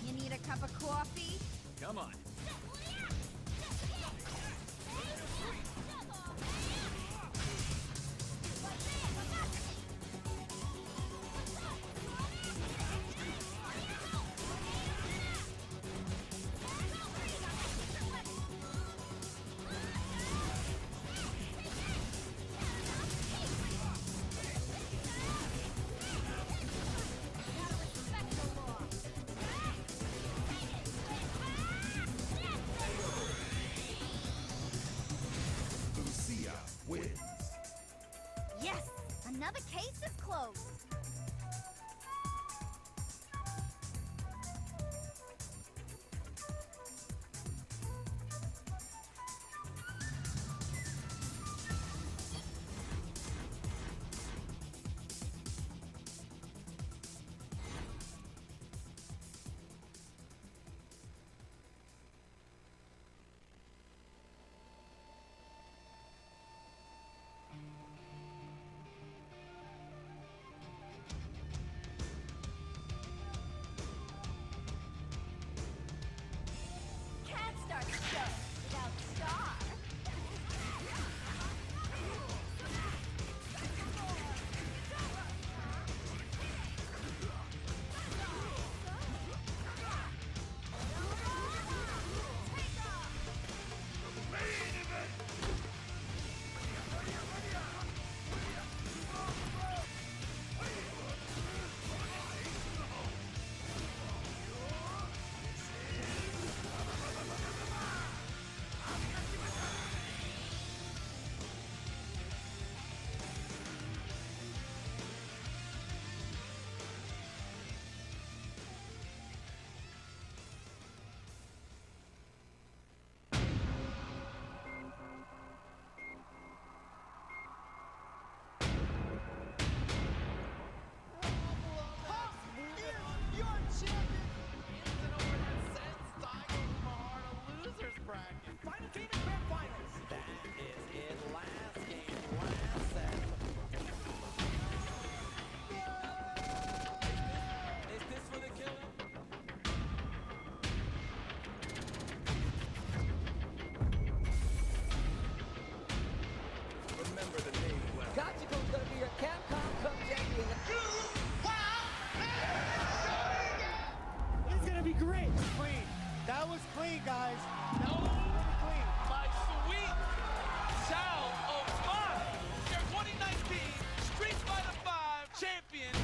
You need a cup of coffee? Come on. Lucia wins. Yes, another case is closed. Can't start a show without Star. Remember the name well. Capcom's gonna be your Capcom Cup champion. It's gonna be great. Clean. That was clean, guys. That was really clean. My sweet child of mine, your 2019 Street Fighter V champion.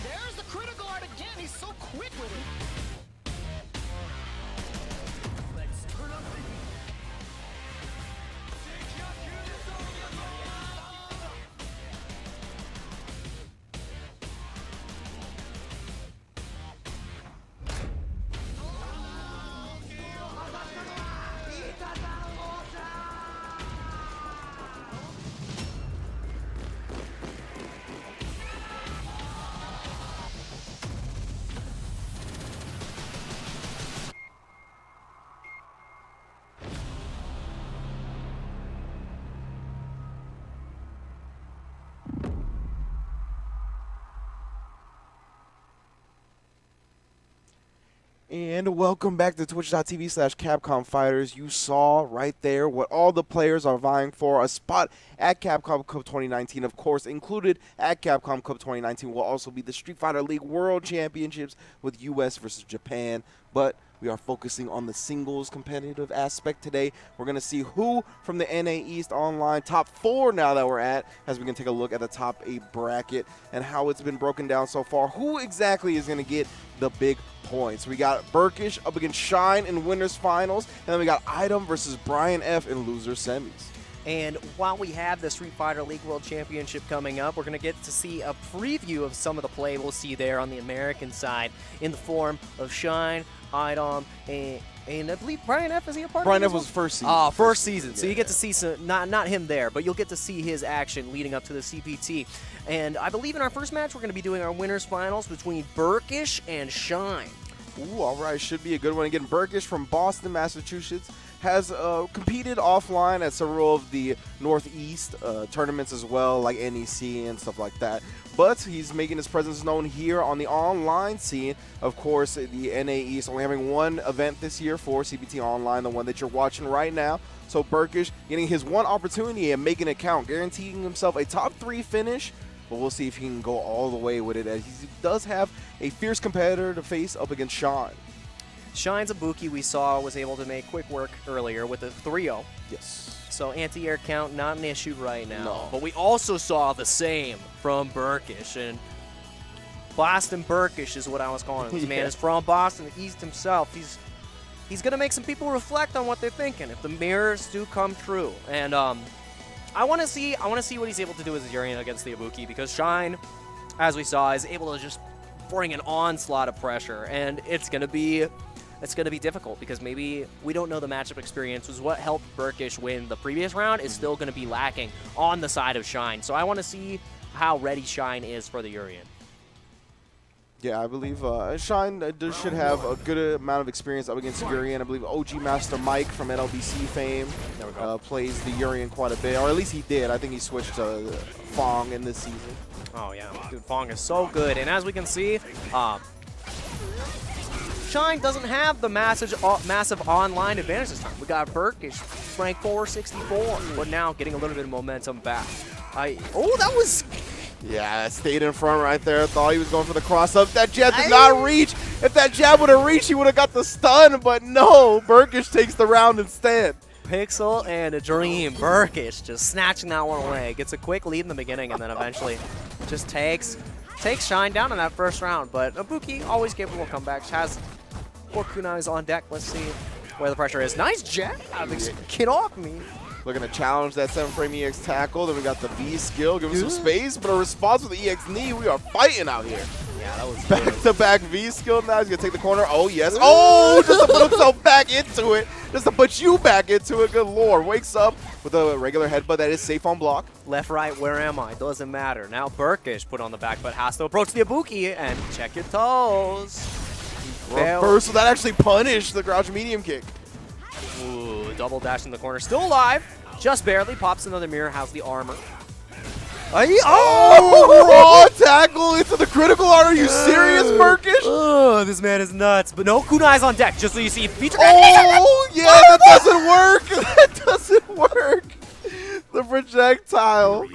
There's the critical art again. He's so quick with it. Let's turn up the heat. And welcome back to twitch.tv/Capcom Fighters. You saw right there what all the players are vying for. A spot at Capcom Cup 2019, of course, included at Capcom Cup 2019 will also be the Street Fighter League World Championships with US versus Japan. But we are focusing on the singles competitive aspect today. We're going to see who from the NA East Online top 4 now that we're at, as we can take a look at the top 8 bracket and how it's been broken down so far. Who exactly is going to get the big points? We got Burkish up against Shine in winners finals, and then we got Item versus Brian F in loser semis. And while we have the Street Fighter League World Championship coming up, we're going to get to see a preview of some of the play we'll see there on the American side in the form of Shine, Idom, and I believe Brian F. is he a part Brian of it F as well? was first season. First season. So Yeah. you get to see some, not him there, but you'll get to see his action leading up to the CPT. And I believe in our first match, we're going to be doing our winners finals between Burkish and Shine. Ooh, all right, should be a good one. Again, Burkish from Boston, Massachusetts has competed offline at several of the Northeast tournaments as well, like NEC and stuff like that. But he's making his presence known here on the online scene. Of course, the NA East only having one event this year for CPT Online, the one that you're watching right now. So Burkish getting his one opportunity and making it count, guaranteeing himself a top 3 finish. But we'll see if he can go all the way with it, as he does have a fierce competitor to face up against Sean. Shine Zabuki, we saw, was able to make quick work earlier with a 3-0. Yes. So anti-air count, not an issue right now. No. But we also saw the same from Burkish. And Boston Burkish is what I was calling him. This man is from Boston, the East himself. He's going to make some people reflect on what they're thinking if the mirrors do come true. And I want to see what he's able to do as Urian against the Ibuki, because Shine, as we saw, is able to just bring an onslaught of pressure, and it's going to be difficult because maybe we don't know the matchup experience. Was what helped Burkish win the previous round is still going to be lacking on the side of Shine. So I want to see how ready Shine is for the Urian. Yeah, I believe Shine should have a good amount of experience up against Urian. I believe OG Master Mike from NLBC fame plays the Urian quite a bit, or at least he did. I think he switched to Fong in this season. Oh, yeah. Dude, Fong is so good. And as we can see, Shine doesn't have the massive online advantage this time. We got Burkish ranked 464, but now getting a little bit of momentum back. Oh, that was... Yeah, stayed in front right there. Thought he was going for the cross-up. That jab did not reach. If that jab would have reached, he would have got the stun. But no, Burkish takes the round instead. Pixel and a Dream. Burkish just snatching that one away. Gets a quick lead in the beginning and then eventually just takes Shine down in that first round. But Ibuki, always capable of comebacks. Has 4 kunais on deck. Let's see where the pressure is. Nice jab. Get off me. Looking to challenge that 7-frame EX tackle. Then we got the V skill, give him some space, but a response with the EX knee. We are fighting out here. Yeah, that was back-to-back V skill now. He's going to take the corner. Oh, yes. Oh, just to put himself back into it. Just to put you back into it. Good lord. Wakes up with a regular headbutt that is safe on block. Left, right, where am I? Doesn't matter. Now Burkish put on the back, but has to approach the Ibuki and check your toes. Reversal. That actually punished the crouch medium kick. Ooh, double dash in the corner. Still alive. Just barely. Pops another mirror. Has the armor. Oh! Raw tackle into the critical. Are you serious, Burkish? Oh, this man is nuts. But no kunais on deck. Just so you see. Feature. Oh, yeah, that doesn't work. That doesn't work. The projectile.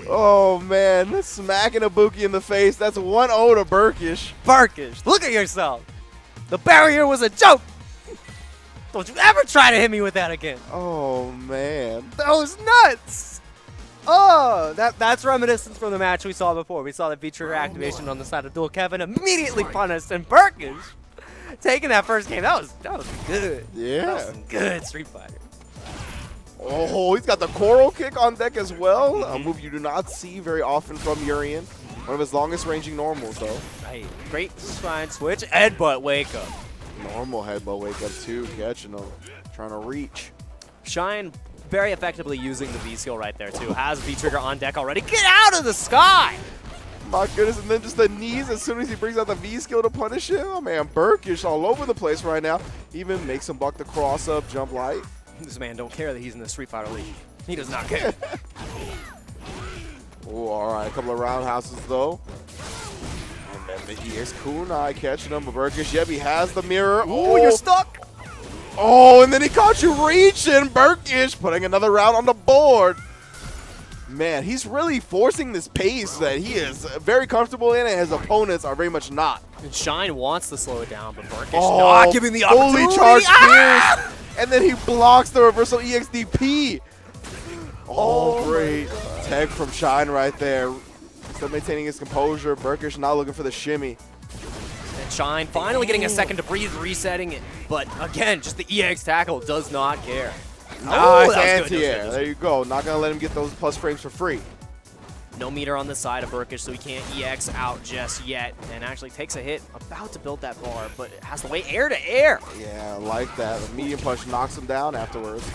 Oh, man. Smacking Ibuki in the face. That's 1-0 to Burkish. Burkish, look at yourself. The barrier was a joke. Don't you ever try to hit me with that again. Oh, man. That was nuts. Oh, that's reminiscent from the match we saw before. We saw the V-trigger activation on the side of Dual Kevin, immediately punished, and Burkish taking that first game. That was good. Yeah. That was some good Street Fighter. Oh, he's got the coral kick on deck as well. A move you do not see very often from Urian. One of his longest ranging normals, though. Right. Great spine switch. Headbutt wake up. Normal headbutt wake up, too. Catching him. Trying to reach. Shine very effectively using the V skill right there, too. Has V-trigger on deck already. Get out of the sky! My goodness, and then just the knees as soon as he brings out the V skill to punish him. Oh, man, Burkish all over the place right now. Even makes him buck the cross-up, jump light. This man don't care that he's in the Street Fighter League. He does not care. Oh, all right, a couple of roundhouses, though. And then the EX kunai catching him, but Burkish, yep, he has the mirror. Oh, you're stuck! Oh, and then he caught you reaching. Burkish putting another round on the board. Man, he's really forcing this pace that he is very comfortable in, and his opponents are very much not. And Shine wants to slow it down, but Burkish not giving the opportunity. Fully charged Pierce, and then he blocks the reversal EXDP. Oh, great tag from Shine right there. Still maintaining his composure. Burkish not looking for the shimmy. And Shine finally getting a second to breathe, resetting it. But again, just the EX tackle does not care. Nice anti-air. There you go. Not going to let him get those plus frames for free. No meter on the side of Burkish, so he can't EX out just yet. And actually takes a hit. About to build that bar, but it has to wait air to air. Yeah, I like that. The medium punch knocks him down afterwards.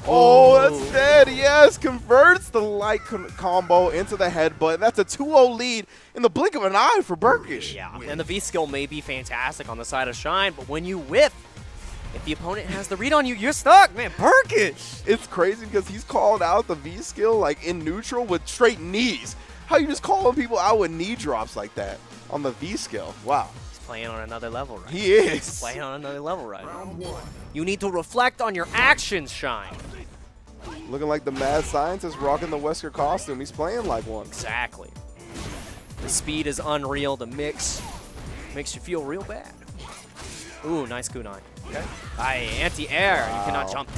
Oh, that's dead. Yes, converts the light combo into the headbutt. That's a 2-0 lead in the blink of an eye for Burkish. Yeah, and the V skill may be fantastic on the side of Shine, but when you whiff, If the opponent has the read on you, you're stuck, man. Burkish. It's crazy because he's called out the V skill like in neutral with straight knees. How you just calling people out with knee drops like that on the V skill? Wow. He's playing on another level, right? He is. He's playing on another level, right? You need to reflect on your actions, Shine. Looking like the mad scientist rocking the Wesker costume. He's playing like one. Exactly. The speed is unreal. The mix makes you feel real bad. Ooh, nice kunai. Okay. Anti-air. You cannot jump.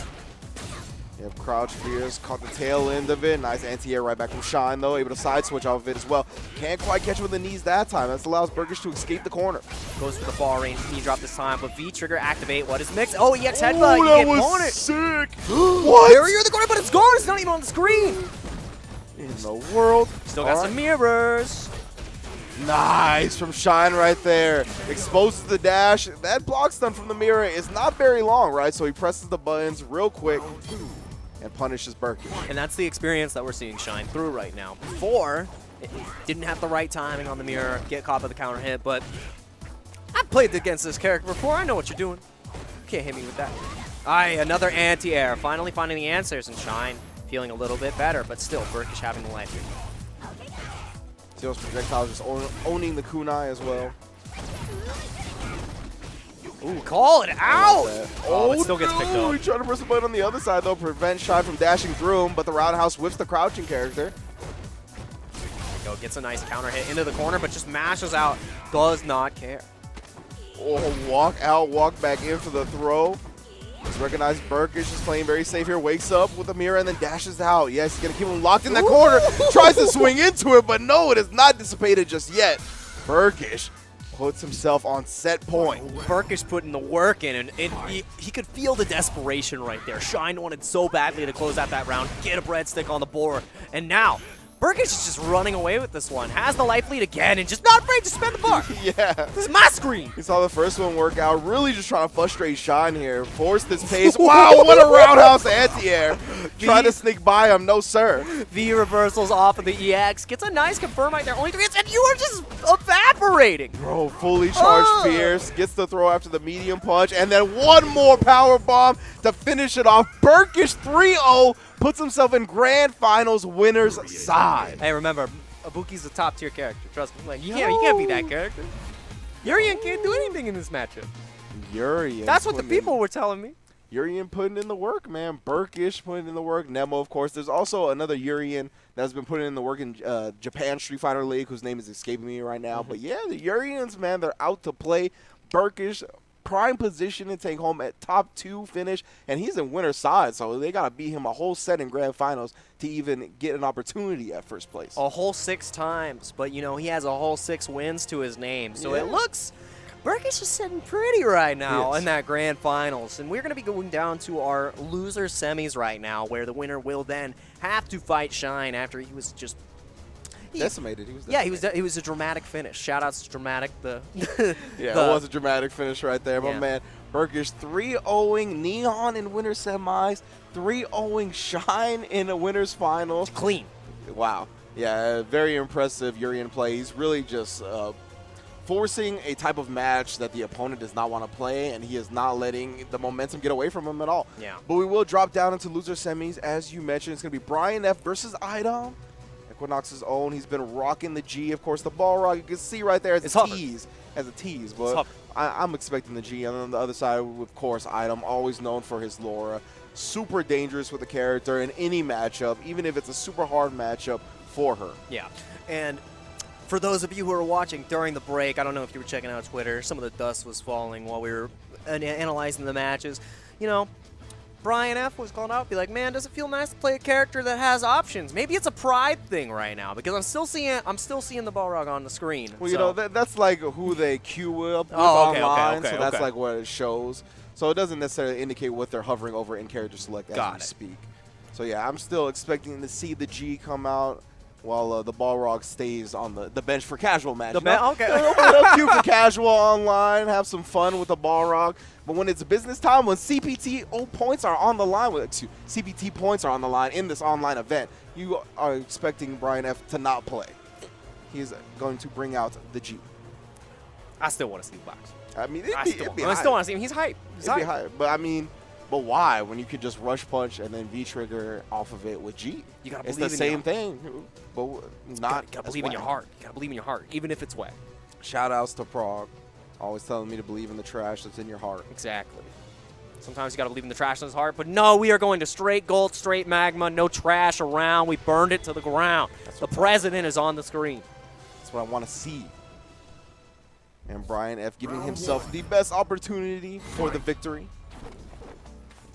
You have crouch fears, caught the tail end of it. Nice anti-air right back from Shine, though. Able to side switch off of it as well. Can't quite catch him with the knees that time. That allows Burkish to escape the corner. Goes for the far range knee drop this time, but V-trigger activate. What is mix? Oh, EX headbutt. Oh, You that can't was own it. sick. What? Barrier in the corner, but it's gone. It's not even on the screen. In the world. Still got some mirrors. Nice from Shine right there. Exposes the dash. That block stun from the mirror is not very long, right? So he presses the buttons real quick and punishes Burkish. And that's the experience that we're seeing shine through right now. Before, it didn't have the right timing on the mirror, get caught by the counter hit, but I've played against this character before. I know what you're doing. You can't hit me with that. Another anti-air. Finally finding the answers, and Shine feeling a little bit better, but still, Burkish having the life here. Zero's projectile just owning the kunai as well. Ooh, call it out! Oh, it still gets picked up. He tried to press the button on the other side, though, prevent Shine from dashing through him, but the roundhouse whips the crouching character. Go, gets a nice counter hit into the corner, but just mashes out. Does not care. Oh, walk out, walk back in for the throw. He's recognized Burkish is playing very safe here. Wakes up with the mirror and then dashes out. Yes, he's going to keep him locked in that corner. Tries to swing into it, but no, it is not dissipated just yet. Burkish puts himself on set point. Burkish putting the work in, and he could feel the desperation right there. Shine wanted so badly to close out that round, get a breadstick on the board, and now Burkish is just running away with this one. Has the life lead again and just not afraid to spend the bar. Yeah. This is my screen. He saw the first one work out. Really just trying to frustrate Shine here. Force this pace. Wow, what a roundhouse anti-air. Try to sneak by him. No, sir. V reversals off of the EX. Gets a nice confirm right there. Only 3 hits, and you are just evaporating. Bro, fully charged Fierce. Gets the throw after the medium punch. And then one more power bomb to finish it off. Burkish 3-0. Puts himself in grand finals winner's side. Hey, remember, Ibuki's a top tier character. Trust me. Like, you can't be that character. Urian can't do anything in this matchup. Urian. That's what the people were telling me. Urian putting in the work, man. Burkish putting in the work. Nemo, of course. There's also another Urian that's been putting in the work in Japan Street Fighter League, whose name is escaping me right now. But yeah, the Urians, man, they're out to play. Burkish, prime position to take home at top 2 finish, and he's in winner's side, so they got to beat him a whole set in grand finals to even get an opportunity at first place. A whole 6 times, but, you know, he has a whole 6 wins to his name, so it looks Burkish is sitting pretty right now in that grand finals, and we're going to be going down to our loser semis right now, where the winner will then have to fight Shine after he was just decimated. He was a dramatic finish. Shout outs to Dramatic. It was a dramatic finish right there. My man, Burkish 3-0ing Neon in winner's semis, 3-0ing Shine in a winner's finals. Clean. Wow. Yeah, very impressive Urian play. He's really just forcing a type of match that the opponent does not want to play, and he is not letting the momentum get away from him at all. Yeah. But we will drop down into loser semis. As you mentioned, it's going to be Brian F versus Idom. Equinox's own. He's been rocking the G. Of course, the ball rock, you can see right there as a tease. But I'm expecting the G. And on the other side, of course, Idom, always known for his Laura. Super dangerous with the character in any matchup, even if it's a super hard matchup for her. Yeah. And for those of you who are watching during the break, I don't know if you were checking out Twitter, some of the dust was falling while we were analyzing the matches. You know, Brian F was called out, be like, man, does it feel nice to play a character that has options? Maybe it's a pride thing right now, because I'm still seeing the Balrog on the screen. Well, you know, that's like who they queue up with online, so that's like what it shows. So it doesn't necessarily indicate what they're hovering over in character select as we speak. So yeah, I'm still expecting to see the G come out while the Balrog stays on the bench for casual matches. Queue for casual online, have some fun with the Balrog. But when it's business time, when CPT points are on the line, CPT points are on the line in this online event, you are expecting Brian F to not play. He's going to bring out the G. I still want to see the box. I mean, I still want to see him. He's hype. He's It'd be hype. high. But I mean, but why? When you could just rush punch and then V trigger off of it with G. You gotta It's believe the in same thing, but not. You gotta as believe in your whack. heart. You gotta believe in your heart, even if it's wet. Shout outs to Prague, always telling me to believe in the trash that's in your heart. Exactly. Sometimes you gotta believe in the trash in his heart, but no, we are going to straight gold, straight magma, no trash around. We burned it to the ground. The president is on the screen. That's what I want to see. And Brian F giving himself the best opportunity for the victory.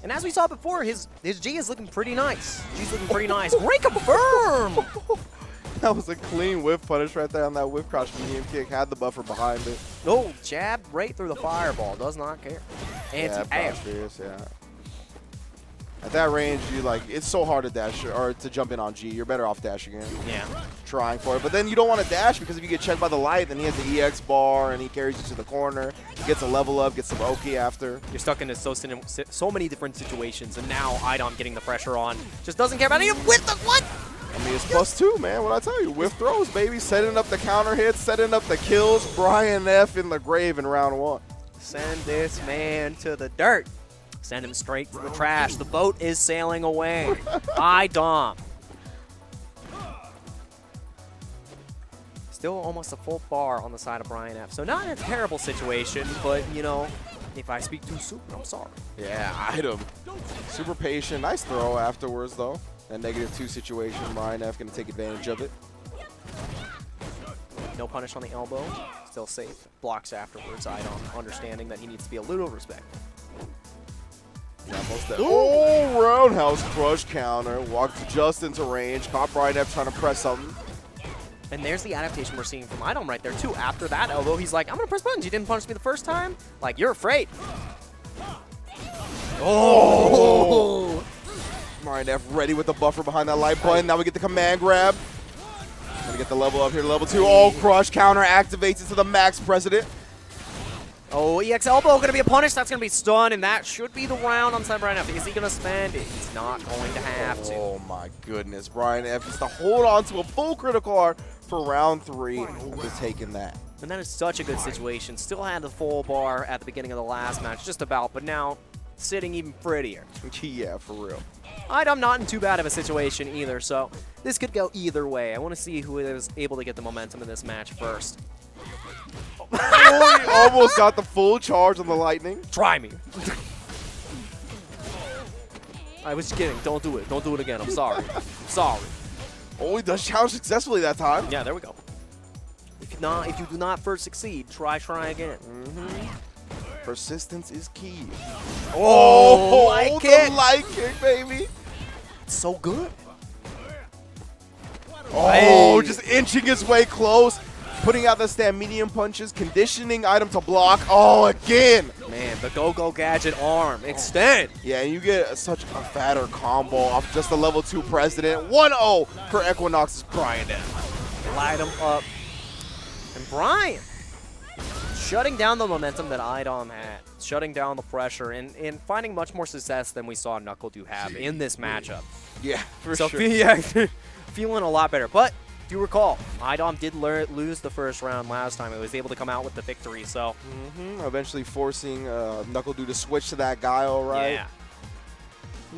And as we saw before, his G is looking pretty nice. G's looking pretty nice. Great confirm! That was a clean whiff punish right there on that whiff crouch medium kick. Had the buffer behind it. Oh, jab right through the fireball. Does not care. Anti-air. Yeah. At that range, it's so hard to dash or to jump in on G. You're better off dashing in. Yeah. Trying for it. But then you don't want to dash because if you get checked by the light, then he has the EX bar and he carries you to the corner. Gets a level up, gets some Oki after. You're stuck into so many different situations, and now Idom getting the pressure on. Just doesn't care about any with the what? I mean, it's +2, man. What I tell you, whiff throws, baby. Setting up the counter hits, setting up the kills. Brian F in the grave in round 1. Send this man to the dirt. Send him straight to the trash. The boat is sailing away. Idom. Still almost a full bar on the side of Brian F. So not in a terrible situation, but, if I speak too soon, I'm sorry. Yeah, Idom. Super patient. Nice throw afterwards, though. That -2 situation, Brian F going to take advantage of it. No punish on the elbow. Still safe. Blocks afterwards. Idom understanding that he needs to be a little respectful. Oh, roundhouse crush counter. Walked just into range. Caught Brian F trying to press something. And there's the adaptation we're seeing from Idom right there, too. After that elbow, he's like, I'm going to press buttons. You didn't punish me the first time? Like, you're afraid. Oh! Brian F ready with the buffer behind that light button. Now we get the command grab. Gonna get the level up here to level 2. Oh, crush counter activates it to the max president. Oh, EX elbow going to be a punish. That's going to be stun, and that should be the round on side Brian F. Is he going to spend it? He's not going to have to. Oh my goodness. Brian F needs to hold on to a full critical art for round 3 after taking that. And that is such a good situation. Still had the full bar at the beginning of the last match, just about, but now sitting even prettier. Yeah, for real. Idom not in too bad of a situation either, so this could go either way. I want to see who is able to get the momentum in this match first. Oh, he almost got the full charge on the lightning. Try me. I was kidding. Don't do it. Don't do it again. I'm sorry. Sorry. Oh, he does challenge successfully that time. Yeah, there we go. If you do not first succeed, try again. Persistence is key. Oh, light kick. The light kick, baby. It's so good. Oh, just inching his way close. Putting out the stand medium punches, conditioning Idom to block. Oh, again. Man, the go-go gadget arm. Extend. Yeah, and you get such a fatter combo off just the level 2 president. 1-0 for Equinox's Brian F. Light him up. And Brian shutting down the momentum that Idom had. Shutting down the pressure and finding much more success than we saw Knuckle do have in this matchup. Yeah, for so sure. Feeling a lot better. But do you recall, Idom did lose the first round last time. It was able to come out with the victory, so. Eventually forcing Knuckle Dude to switch to that guile, right? Yeah.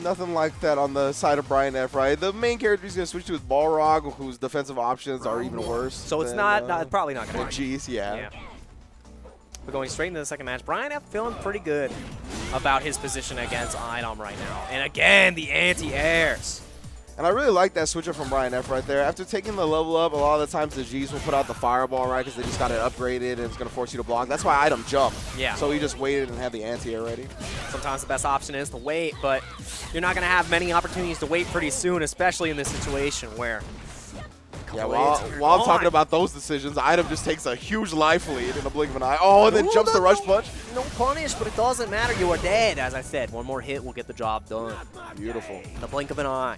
Nothing like that on the side of Brian F, right? The main character he's going to switch to is Balrog, whose defensive options are even worse. So it's than, probably not going to Jeez, yeah. We're going straight into the second match. Brian F feeling pretty good about his position against Idom right now. And again, the anti-airs. And I really like that switch up from Brian F right there. After taking the level up, a lot of the times the Gs will put out the fireball, right? Because they just got it upgraded and it's going to force you to block. That's why Idom jumped. Yeah. So he just waited and had the anti-air ready. Sometimes the best option is to wait, but you're not going to have many opportunities to wait pretty soon, especially in this situation where. Yeah, while I'm talking about those decisions, Idom just takes a huge life lead in a blink of an eye. Oh, and then jumps the rush punch. No punish, but it doesn't matter. You are dead, as I said. One more hit will get the job done. Beautiful. In the blink of an eye.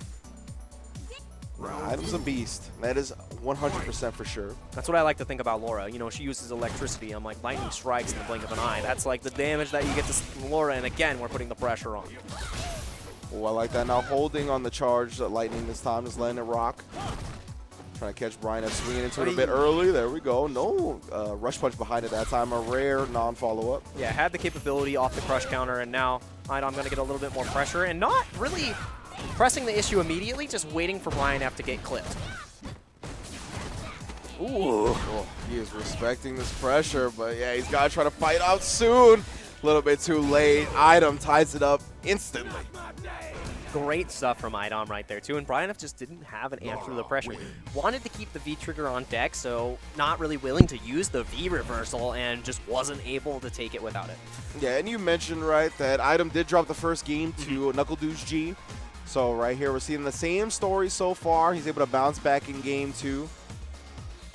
Idom's a beast. That is 100% for sure. That's what I like to think about Laura. You know, she uses electricity. I'm like, lightning strikes in the blink of an eye. That's like the damage that you get to Laura, and again, we're putting the pressure on. Oh, I like that. Now holding on the charge, lightning this time, just letting it rock. Trying to catch Brian F swinging into it a bit early. There we go. No rush punch behind it that time. A rare non-follow-up. Yeah, had the capability off the crush counter, and now I'm going to get a little bit more pressure, and not really pressing the issue immediately, just waiting for Brian F to get clipped. Ooh. Oh, he is respecting this pressure, but yeah, he's got to try to fight out soon. A little bit too late. Item ties it up instantly. Great stuff from Idom right there, too. And Brian F just didn't have an answer to the pressure. Wanted to keep the V trigger on deck, so not really willing to use the V reversal and just wasn't able to take it without it. Yeah, and you mentioned, right, that Idom did drop the first game to Knuckle Deuce G. So right here, we're seeing the same story so far. He's able to bounce back in game 2.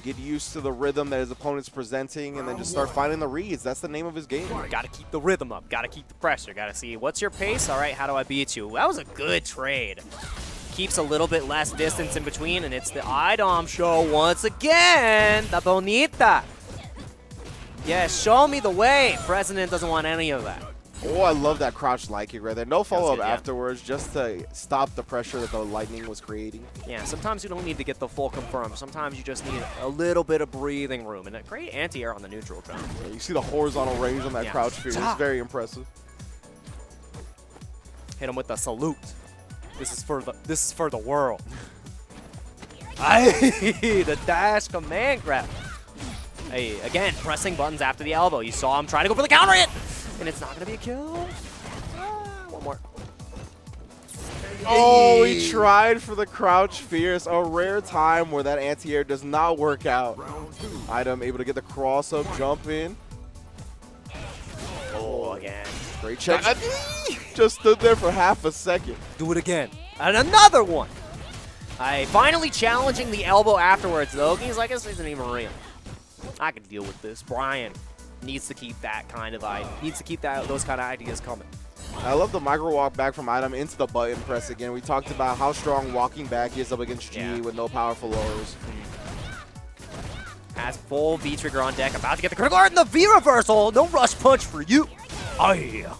Get used to the rhythm that his opponent's presenting, and then just start finding the reads. That's the name of his game. Got to keep the rhythm up. Got to keep the pressure. Got to see, what's your pace? All right, how do I beat you? That was a good trade. Keeps a little bit less distance in between, and it's the Idom show once again. The Bonita. Yeah, show me the way. President doesn't want any of that. Oh, I love that crouch light kick right there. No follow-up good, yeah. afterwards, just to stop the pressure that the lightning was creating. Yeah, sometimes you don't need to get the full confirm. Sometimes you just need a little bit of breathing room. And a great anti-air on the neutral jump. Yeah, you see the horizontal range on that Yeah. crouch fear. It's very impressive. Hit him with the salute. This is for the world. The dash command grab. Hey, again, pressing buttons after the elbow. You saw him trying to go for the counter hit. And it's not going to be a kill. One more. Oh, he tried for the crouch fierce. A rare time where that anti-air does not work out. Idom able to get the cross-up jump in. Oh, again. Great check. Just stood there for half a second. Do it again. And another one. Finally challenging the elbow afterwards, though. He's like, this isn't even real. I can deal with this. Brian needs to keep that kind of those kind of ideas coming. I love the micro walk back from Idom into the button press again. We talked about how strong walking back is up against G with no powerful lows. Has full V trigger on deck, about to get the critical art and the V reversal. No rush punch for you. Oh yeah.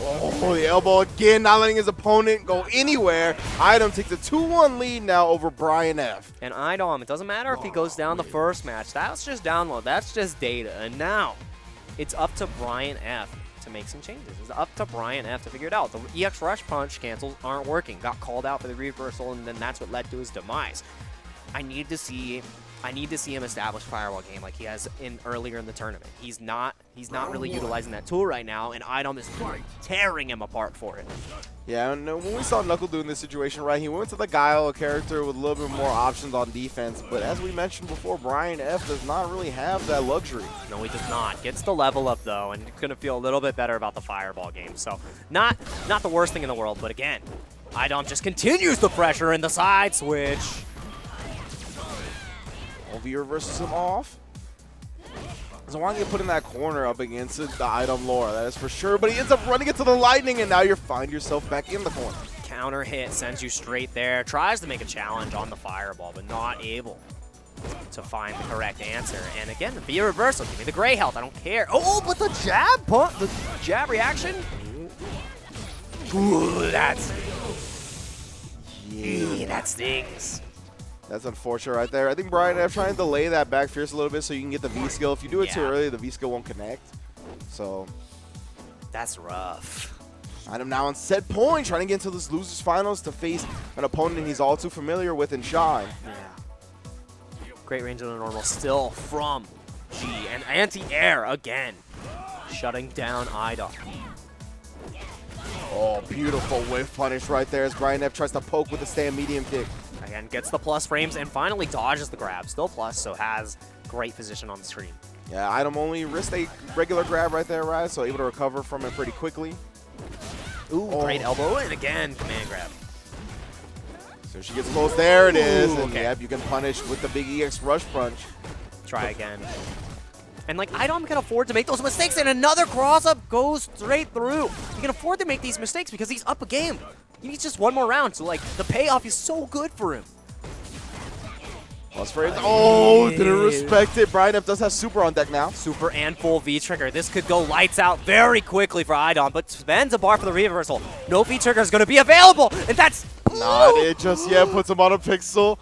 Oh, the elbow again, not letting his opponent go anywhere. Idom takes a 2-1 lead now over Brian F. And Idom, it doesn't matter if he goes down the first match. That's just download. That's just data. And now it's up to Brian F to make some changes. It's up to Brian F to figure it out. The EX rush punch cancels aren't working. Got called out for the reversal, and then that's what led to his demise. I need to see him establish Firewall game like he has earlier in the tournament. He's not really utilizing that tool right now, and Idom is tearing him apart for it. Yeah, and when we saw Knuckle do in this situation, right, he went to the Guile character with a little bit more options on defense, but as we mentioned before, Brian F does not really have that luxury. No, he does not. Gets the level up, though, and it's going to feel a little bit better about the Fireball game. So not the worst thing in the world, but again, Idom just continues the pressure in the side switch. OV reverses him off. Doesn't want to get put in that corner up against the Idom lore, that is for sure. But he ends up running into the lightning, and now you find yourself back in the corner. Counter hit sends you straight there. Tries to make a challenge on the Fireball, but not able to find the correct answer. And again, the V reversal. Give me the gray health. I don't care. Oh, but the jab pump, the jab reaction. Ooh, that's that stings. That's unfortunate right there. I think Brian F trying to delay that back fierce a little bit so you can get the V skill. If you do it too early, the V skill won't connect. So that's rough. Idom now on set point, trying to get into this losers finals to face an opponent he's all too familiar with in Shine. Yeah. Great range of the normal still from G. And anti-air again. Shutting down Idom. Oh, beautiful whiff punish right there as Brian F tries to poke with the stand medium kick. Again, gets the plus frames and finally dodges the grab. Still plus, so has great position on the screen. Yeah, Idom only risked a regular grab right there, right? So able to recover from it pretty quickly. Ooh, great elbow, and again, command grab. So she gets close. There it is. And okay. yep, you can punish with the big EX rush punch. Try again. And like, Idom can afford to make those mistakes, and another cross-up goes straight through. He can afford to make these mistakes because he's up a game. He needs just one more round, so like, the payoff is so good for him. Plus frames. Oh, didn't respect it. Brian F does have super on deck now. Super and full V-trigger. This could go lights out very quickly for Idom, but Sven's a bar for the reversal. No V-trigger is going to be available, and that's Not it just yet. Puts him on a pixel.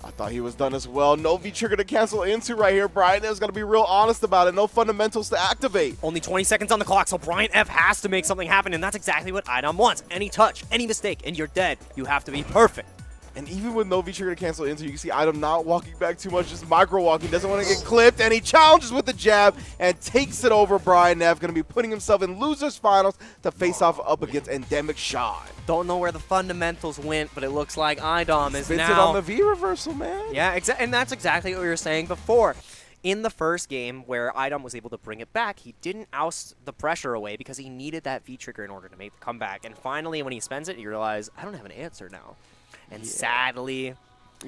I thought he was done as well. No V-trigger to cancel into right here. Brian is going to be real honest about it. No fundamentals to activate. Only 20 seconds on the clock, so Brian F has to make something happen, and that's exactly what Idom wants. Any touch, any mistake, and you're dead. You have to be perfect. And even with no V-trigger to cancel into, you can see Idom not walking back too much, just micro-walking. Doesn't want to get clipped, and he challenges with the jab and takes it over. Brian F going to be putting himself in losers finals to face off up against Endemic Shine. Don't know where the fundamentals went, but it looks like Idom is Spins now... it on the V-reversal, man. Yeah, and that's exactly what we were saying before. In the first game, where Idom was able to bring it back, he didn't oust the pressure away because he needed that V-trigger in order to make the comeback. And finally, when he spends it, you realize, I don't have an answer now. And sadly...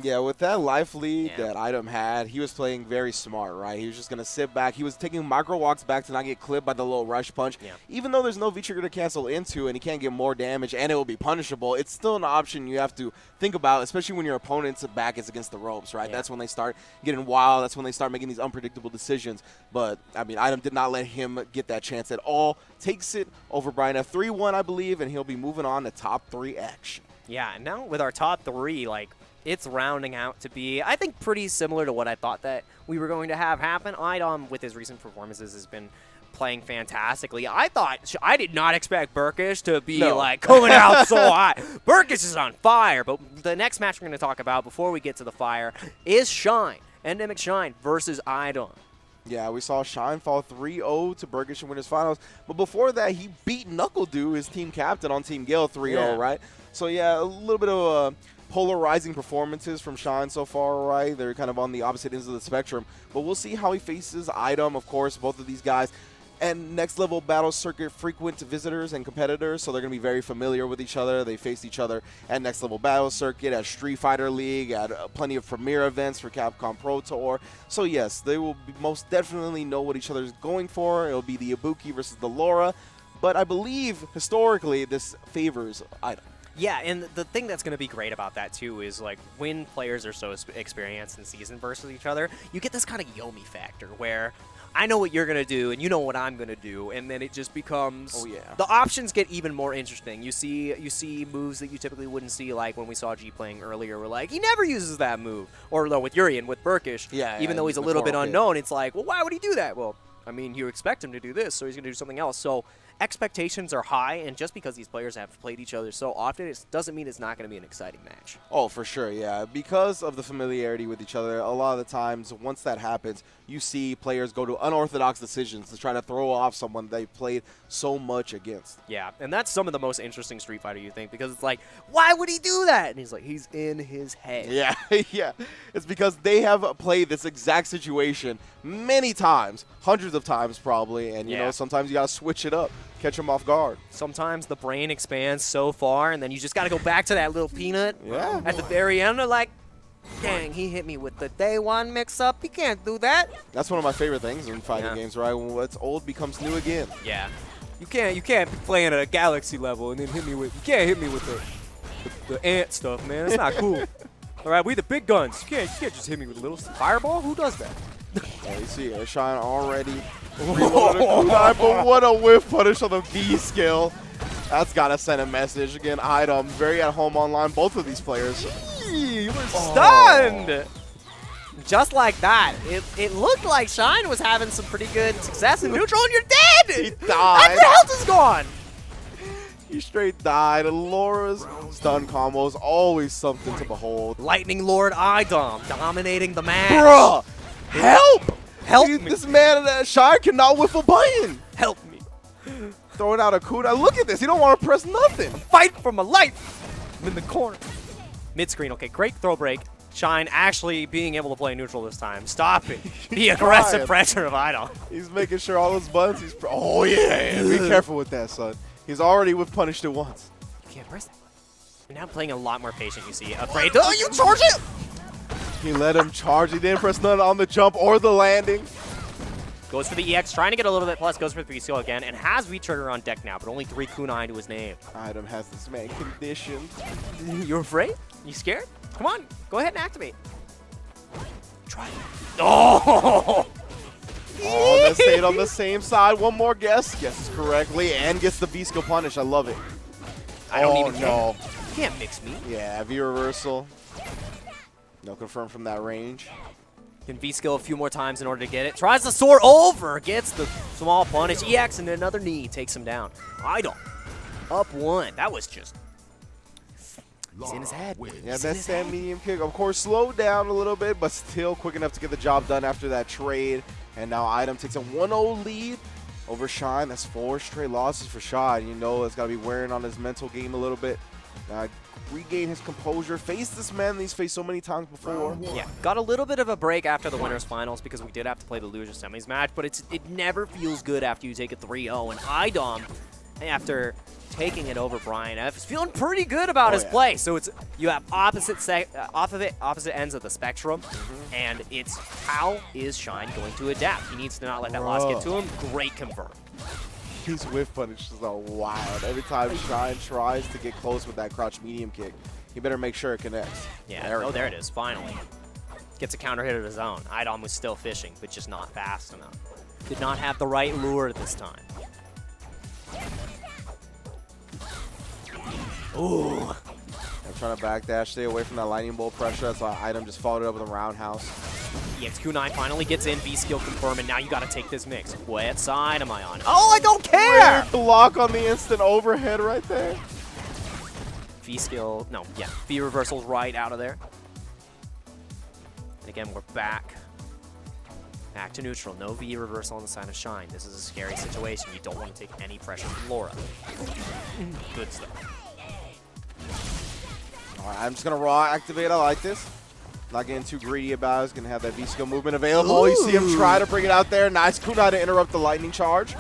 Yeah, with that life lead Yeah. that Idom had, he was playing very smart, right? He was just going to sit back. He was taking micro walks back to not get clipped by the little rush punch. Yeah. Even though there's no V-trigger to cancel into and he can't get more damage and it will be punishable, it's still an option you have to think about, especially when your opponent's back is against the ropes, right? Yeah. That's when they start getting wild. That's when they start making these unpredictable decisions. But, I mean, Idom did not let him get that chance at all. Takes it over Brian F. 3-1, I believe, and he'll be moving on to top 3 action. Yeah, and now with our top 3, like, it's rounding out to be, I think, pretty similar to what I thought that we were going to have happen. Idom, with his recent performances, has been playing fantastically. I did not expect Burkish to be, like, coming out so hot. Burkish is on fire, but the next match we're going to talk about before we get to the fire is Shine, Endemic Shine versus Idom. Yeah, we saw Shine fall 3-0 to Burkish in winners finals. But before that, he beat NuckleDu, his team captain, on Team Gale 3-0, right? So, yeah, a little bit of polarizing performances from Shine so far, right? They're kind of on the opposite ends of the spectrum. But we'll see how he faces Idom, of course, both of these guys. And next level battle circuit frequent visitors and competitors, so they're going to be very familiar with each other. They face each other at next level battle circuit, at Street Fighter League, at plenty of premier events for Capcom Pro Tour. So yes, they will most definitely know what each other is going for. It'll be the Ibuki versus the Laura, but I believe historically this favors Idom. Yeah, and the thing that's going to be great about that, too, is, like, when players are so experienced and seasoned versus each other, you get this kind of Yomi factor where I know what you're going to do and you know what I'm going to do, and then it just becomes... Oh, yeah. The options get even more interesting. You see moves that you typically wouldn't see, like when we saw G playing earlier. We're like, he never uses that move. Or, no, with Urian, with Burkish, even though he's a little bit unknown, it's like, well, why would he do that? Well, I mean, you expect him to do this, so he's going to do something else. So expectations are high, and just because these players have played each other so often, it doesn't mean it's not going to be an exciting match. Oh, for sure, yeah. Because of the familiarity with each other, a lot of the times, once that happens, you see players go to unorthodox decisions to try to throw off someone they played so much against. Yeah, and that's some of the most interesting Street Fighter, you think, because it's like, why would he do that? And he's like, he's in his head. Yeah, yeah. It's because they have played this exact situation many times, hundreds of times probably, and, you know, sometimes you got to switch it up. Catch them off guard. Sometimes the brain expands so far, and then you just got to go back to that little peanut at the very end. They're like, dang, he hit me with the day one mix-up. He can't do that. That's one of my favorite things in fighting games, right? When what's old becomes new again. Yeah. You can't be playing at a galaxy level and then you can't hit me with the ant stuff, man. It's not cool. All right, we the big guns. You can't just hit me with a little fireball. Who does that? Yeah, you see Shine already reloaded a kunai, but what a whiff punish on the V skill. That's got to send a message. Again, Idom, very at home online, both of these players. You were stunned! Just like that. It looked like Shine was having some pretty good success in neutral, and you're dead! He died. Your health is gone! He straight died. Laura's stun combos, always something to behold. Lightning Lord Idom dominating the match. Bruh! Help! Help me. This man, Shine cannot whiff a button. Help me. Throwing out a kunai. Look at this. He don't want to press nothing. Fight for my life. I'm in the corner. Mid-screen. Okay, great throw break. Shine actually being able to play neutral this time. Stop it. The aggressive pressure of Idom. He's making sure all his buttons. Oh, yeah. Be careful with that, son. He's already whiff punished it once. You can't press that. You're now playing a lot more patient, you see. Afraid to... Oh, you charge it! He let him charge. He didn't press none on the jump or the landing. Goes for the EX, trying to get a little bit plus, goes for the V-Seal again, and has V-Trigger on deck now, but only 3 kunai to his name. Idom has this man conditioned. You're afraid? You scared? Come on, go ahead and activate. Try it. Oh! Oh, they stayed on the same side. One more guess. Guesses correctly and gets the V-Skill punish. I love it. I don't even care. can't mix me. Yeah, V reversal. No confirm from that range. Can V-skill a few more times in order to get it. Tries to soar over. Gets the small punish. EX and another knee takes him down. Idol up 1. That was just... He's in his head. Yeah, that stand medium kick, of course, slowed down a little bit, but still quick enough to get the job done after that trade. And now Item takes a 1-0 lead over Shine. That's 4 straight losses for Shine. You know it's got to be wearing on his mental game a little bit. Regain his composure. Face this man that he's faced so many times before. Yeah, got a little bit of a break after the winners finals because we did have to play the losers semis match, but it never feels good after you take a 3-0. And Idom, after taking it over Brian F, is feeling pretty good about his play. So it's you have opposite ends of the spectrum, and it's how is Shine going to adapt? He needs to not let that loss get to him. Great confirm. His whiff punishes are wild. Every time Shine tries to get close with that crouch medium kick, he better make sure it connects. Yeah, there it is, finally. Gets a counter hit of his own. Idom was still fishing, but just not fast enough. Did not have the right lure this time. Ooh. I'm trying to backdash, stay away from that lightning bolt pressure. That's why Item just followed it up with a roundhouse. EX-Q9 finally gets in, V-skill confirm, and now you gotta take this mix. What side am I on? Oh, I don't care! Great block on the instant overhead right there. V-skill, no, yeah, V-reversal's right out of there. And again, we're back to neutral. No V-reversal on the side of Shine. This is a scary situation. You don't want to take any pressure from Laura. Good stuff. All right, I'm just going to raw activate. I like this. Not getting too greedy about it. He's going to have that V-skill movement available. Ooh. You see him try to bring it out there. Nice kunai to interrupt the lightning charge.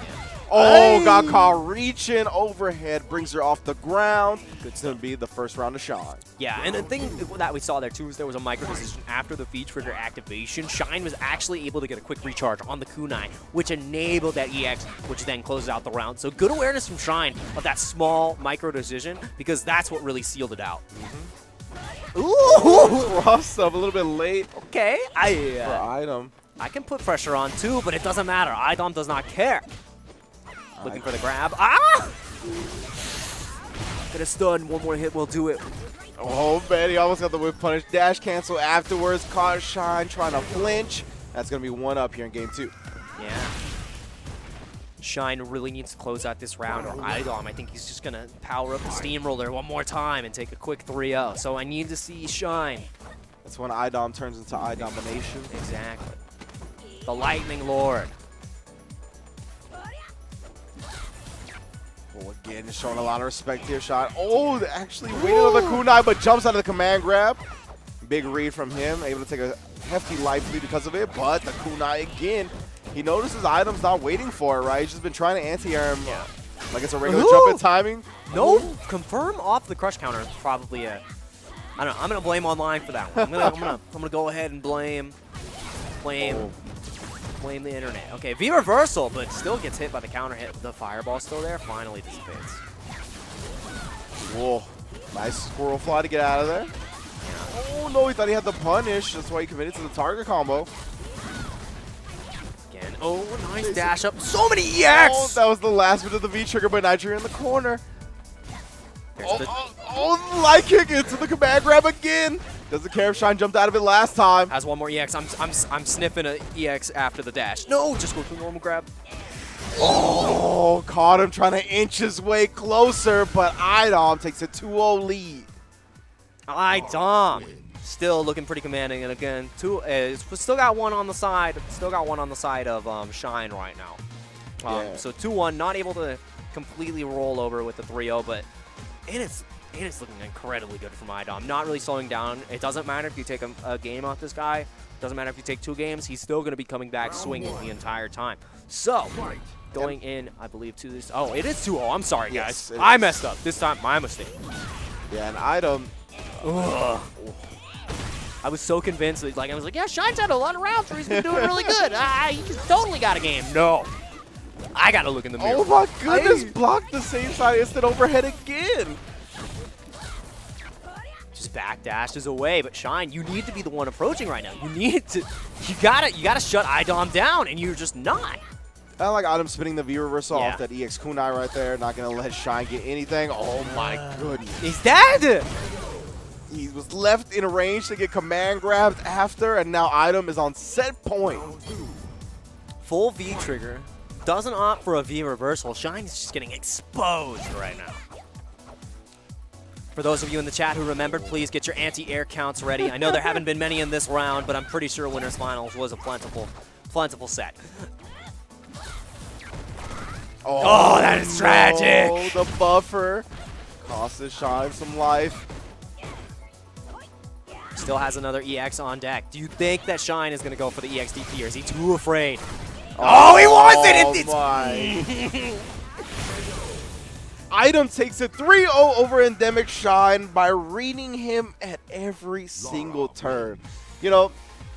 Oh, got caught reaching overhead, brings her off the ground. It's going to be the first round of Shine. Yeah, and the thing that we saw there too is there was a micro decision after the V-trigger activation. Shine was actually able to get a quick recharge on the kunai, which enabled that EX, which then closes out the round. So good awareness from Shine of that small micro decision, because that's what really sealed it out. Ooh! Crossed up a little bit late. Okay, for Item. I can put pressure on too, but it doesn't matter. Idom does not care. Looking for the grab. Ah! Get a stun. One more hit will do it. Oh, man, he almost got the whip punish. Dash cancel afterwards. Caught Shine trying to flinch. That's going to be 1 up here in game 2. Yeah. Shine really needs to close out this round, or Idom, I think he's just going to power up the steamroller one more time and take a quick 3-0. So I need to see Shine. That's when Idom turns into I-domination. Exactly. The Lightning Lord. Oh, again, just showing a lot of respect here, Shine. Oh, actually waited on the kunai, but jumps out of the command grab. Big read from him, able to take a hefty life lead because of it, but the kunai again. He notices Item's not waiting for it, right? He's just been trying to anti-air him like it's a regular jump in timing. No, confirm off the crush counter is probably a... I don't know, I'm going to blame online for that one. I'm gonna go ahead and blame the internet. Okay, V reversal, but still gets hit by the counter hit. The fireball still there, finally dissipates. Whoa, nice squirrel fly to get out of there. Oh no, he thought he had the punish. That's why he committed to the target combo. Again, oh, nice dash up. So many EX! Oh, that was the last bit of the V trigger, but Nigeria in the corner. Oh, light kick into the command grab again. Doesn't care if Shine jumped out of it last time. Has one more EX. I'm sniffing an EX after the dash. No, just go to the normal grab. Oh, caught him trying to inch his way closer, but Idom takes a 2-0 lead. Idom still looking pretty commanding, and again, still got one on the side. Still got one on the side of Shine right now. So 2-1, not able to completely roll over with the 3-0, but it's looking incredibly good from Idom. Not really slowing down. It doesn't matter if you take a game off this guy. Doesn't matter if you take 2 games. He's still going to be coming back swinging the entire time. So, going in, I believe, to this. Oh, it is 2-0. I'm sorry, guys. I messed up. This time, my mistake. Yeah, and Idom. Ugh. I was so convinced. I was like, yeah, Shine's had a lot of rounds where he's been doing really good. He just totally got a game. No. I got to look in the mirror. Oh, my goodness. Blocked the same side instant overhead again. Just backdashes away, but Shine, you need to be the one approaching right now. You gotta shut Idom down, and you're just not. I like Item spinning the V reversal Yeah. off that EX kunai right there. Not going to let Shine get anything. Oh my goodness. He's dead! He was left in range to get command grabbed after, and now Item is on set point. Full V trigger. Doesn't opt for a V reversal. Shine is just getting exposed right now. For those of you in the chat who remembered, please get your anti-air counts ready. I know there haven't been many in this round, but I'm pretty sure Winners Finals was a plentiful set. Oh, that is tragic. Oh, the buffer costed Shine some life. Still has another EX on deck. Do you think that Shine is going to go for the EXDP, or is he too afraid? Oh, he wants it! My. Item takes it 3-0 over Endemic Shine by reading him at every single turn. You know,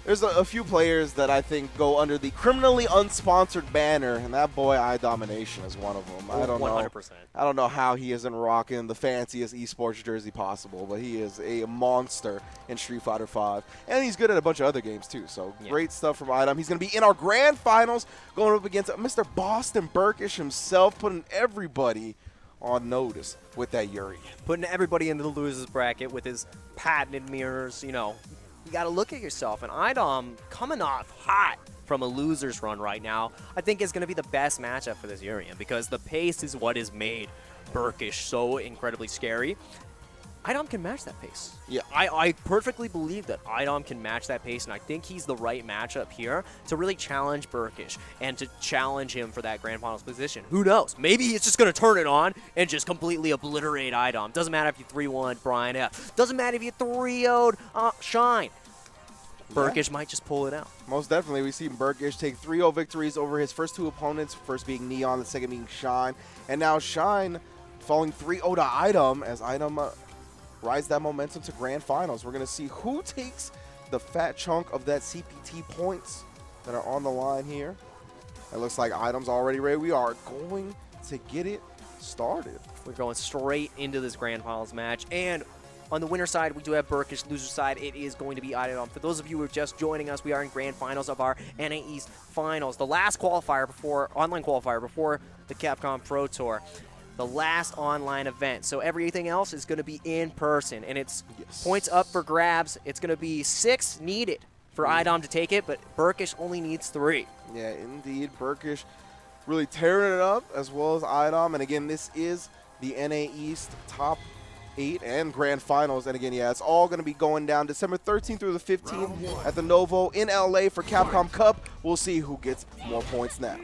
there's a few players that I think go under the criminally unsponsored banner, and that boy iDomination is one of them. I don't 100%. know. I don't know how he isn't rocking the fanciest esports jersey possible, but he is a monster in Street Fighter V, and he's good at a bunch of other games too. So great stuff from Item. He's going to be in our grand finals, going up against Mr. Boston Burkish himself, putting everybody on notice with that Yuri. Putting everybody into the losers bracket with his patented mirrors, you know. You got to look at yourself. And Idom, coming off hot from a loser's run right now, I think is going to be the best matchup for this Urian, because the pace is what has made Burkish so incredibly scary. Idom can match that pace. Yeah. I perfectly believe that Idom can match that pace, and I think he's the right matchup here to really challenge Burkish and to challenge him for that Grand Finals position. Who knows? Maybe he's just going to turn it on and just completely obliterate Idom. Doesn't matter if you 3-1'd Brian F. Doesn't matter if you 3-0'd Shine. Burkish might just pull it out. Most definitely. We've seen Burkish take 3-0 victories over his first two opponents, first being Neon, the second being Shine. And now Shine falling 3-0 to Item as Item rides that momentum to grand finals. We're going to see who takes the fat chunk of that CPT points that are on the line here. It looks like Item's already ready. We are going to get it started. We're going straight into this grand finals match. And on the winner side, we do have Burkish. Loser side, it is going to be Idom. For those of you who are just joining us, we are in grand finals of our NA East finals. The last qualifier before, online qualifier before the Capcom Pro Tour. The last online event. So everything else is going to be in person, and it's points up for grabs. It's going to be 6 needed for Idom to take it, but Burkish only needs 3. Yeah, indeed. Burkish really tearing it up, as well as Idom. And again, this is the NA East top 8 and grand finals. And again, yeah, it's all going to be going down December 13th through the 15th at the Novo in LA for Capcom Cup. We'll see who gets more points now.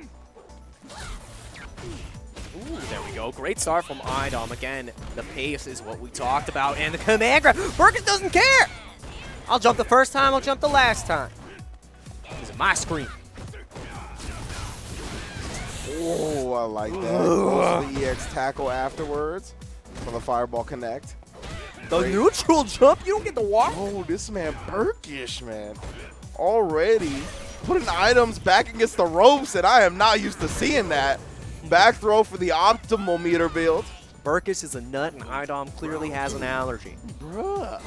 Ooh, there we go. Great start from Idom. Again, the pace is what we talked about. And the command grab. Burkish doesn't care. I'll jump the first time. I'll jump the last time. This is my screen. Oh, I like that. Also the EX tackle afterwards from the Fireball Connect. The neutral jump? You don't get to walk? Oh, this man Burkish, man. Already putting Items back against the ropes, and I am not used to seeing that. Back throw for the optimal meter build. Burkish is a nut, and Idom clearly has an allergy. Bruh.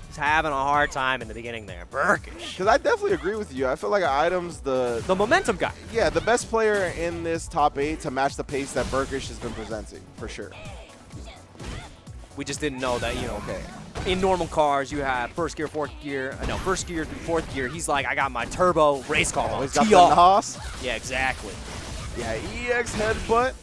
He's having a hard time in the beginning there. Burkish. Because I definitely agree with you. I feel like Item's the momentum guy. Yeah, the best player in this top 8 to match the pace that Burkish has been presenting, for sure. We just didn't know that, you know, in normal cars, you have first gear, fourth gear. No, first gear through fourth gear. He's like, I got my turbo race car on. He's got the NOS. Yeah, exactly. Yeah, EX headbutt,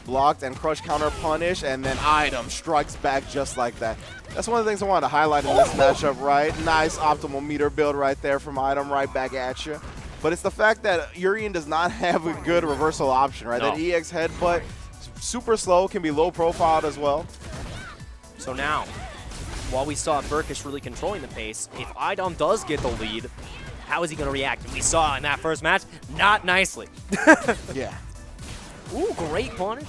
blocked and crush counter punish, and then Item strikes back just like that. That's one of the things I wanted to highlight in this matchup, right? Nice optimal meter build right there from Item right back at you. But it's the fact that Urian does not have a good reversal option, right? No. That EX headbutt, super slow, can be low profiled as well. So now, while we saw Burkish really controlling the pace, if Idom does get the lead, how is he going to react? And we saw in that first match, not nicely. Yeah. Ooh, great punish.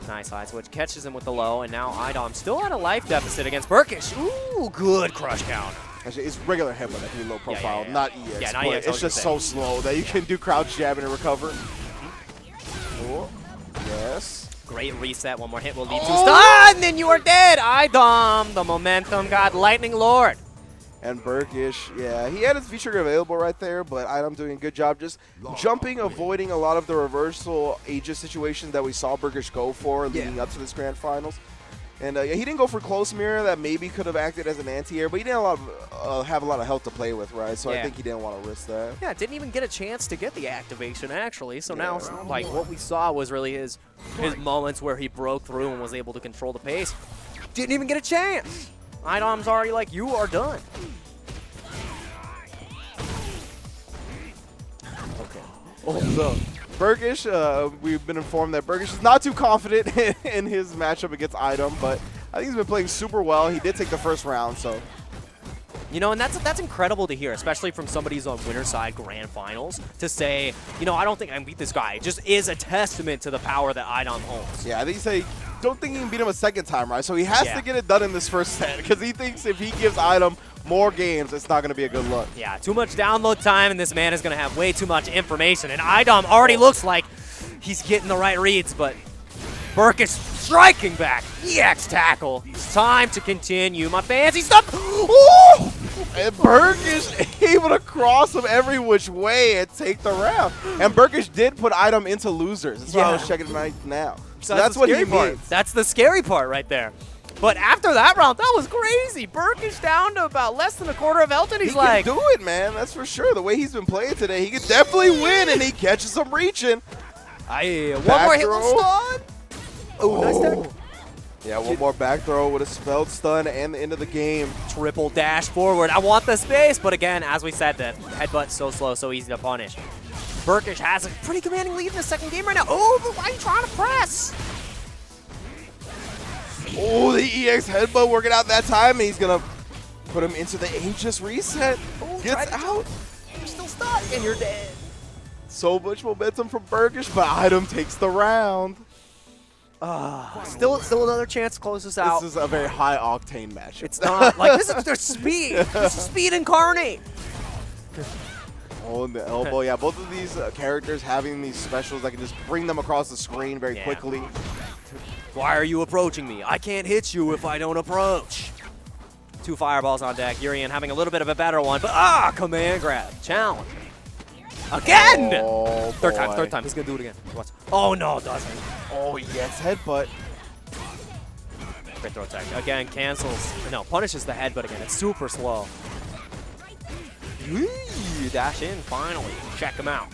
Nice high switch, catches him with the low, and now Idom still at a life deficit against Burkish. Ooh, good crush counter. Actually, it's regular headbutt that can be low profile, not EX. Yeah, not but EX, it's just so slow that you can do crouch jab and recover. Oh, yes. Great reset. One more hit will lead to stun, and then you are dead. Idom, the momentum god, Lightning Lord. And Burkish, yeah, he had his V-trigger available right there, but Item doing a good job just jumping, avoiding a lot of the reversal Aegis situations that we saw Burkish go for leading up to this grand finals. And yeah, he didn't go for close mirror. That maybe could have acted as an anti-air, but he didn't have a lot of health to play with, right? So I think he didn't want to risk that. Yeah, didn't even get a chance to get the activation, actually. So now, like, what we saw was really his moments where he broke through and was able to control the pace. Didn't even get a chance. Idom's already like, you are done. Okay. So, Burkish, we've been informed that Burkish is not too confident in his matchup against Item, but I think he's been playing super well. He did take the first round, so. You know, and that's incredible to hear, especially from somebody who's on winner side grand finals, to say, you know, I don't think I can beat this guy. It just is a testament to the power that Idom holds. Yeah, I think he don't think he can beat him a second time, right? So he has to get it done in this first set because he thinks if he gives Item more games, it's not going to be a good look. Yeah, too much download time, and this man is going to have way too much information. And Idom already looks like he's getting the right reads, but Burkish striking back. EX tackle. It's time to continue. My fancy stuff. Ooh! And Burkish able to cross him every which way and take the round. And Burkish did put Item into losers. That's what I was checking right now. So that's what he means. That's the scary part right there. But after that round, that was crazy. Burkish down to about less than a quarter of health, and he's like, he can do it, man. That's for sure. The way he's been playing today, he can definitely win, and he catches him reaching. One more hit with stun. Oh, nice tech. Yeah, one more back throw with a spelled stun and the end of the game. Triple dash forward. I want the space, but again, as we said, the headbutt's so slow, so easy to punish. Burkish has a pretty commanding lead in the second game right now. Oh, but why are you trying to press? Oh, the EX headbutt working out that time, and he's going to put him into the Aegis reset. Oh, gets out. You're still stuck, and you're dead. So much momentum from Burkish, but Item takes the round. Still another chance to close this out. This is a very high-octane match. It's not. Like, this is their speed. This is speed incarnate. Oh, and the elbow. Yeah, both of these characters having these specials that can just bring them across the screen very quickly. Why are you approaching me? I can't hit you if I don't approach. 2 fireballs on deck. Urian having a little bit of a better one, but command grab. Challenge. Again! Oh, third time. He's going to do it again. Oh, no, it doesn't. Oh, yes, headbutt. Great throw attack. Again, cancels. No, punishes the headbutt again. It's super slow. Dash in, finally. Check him out.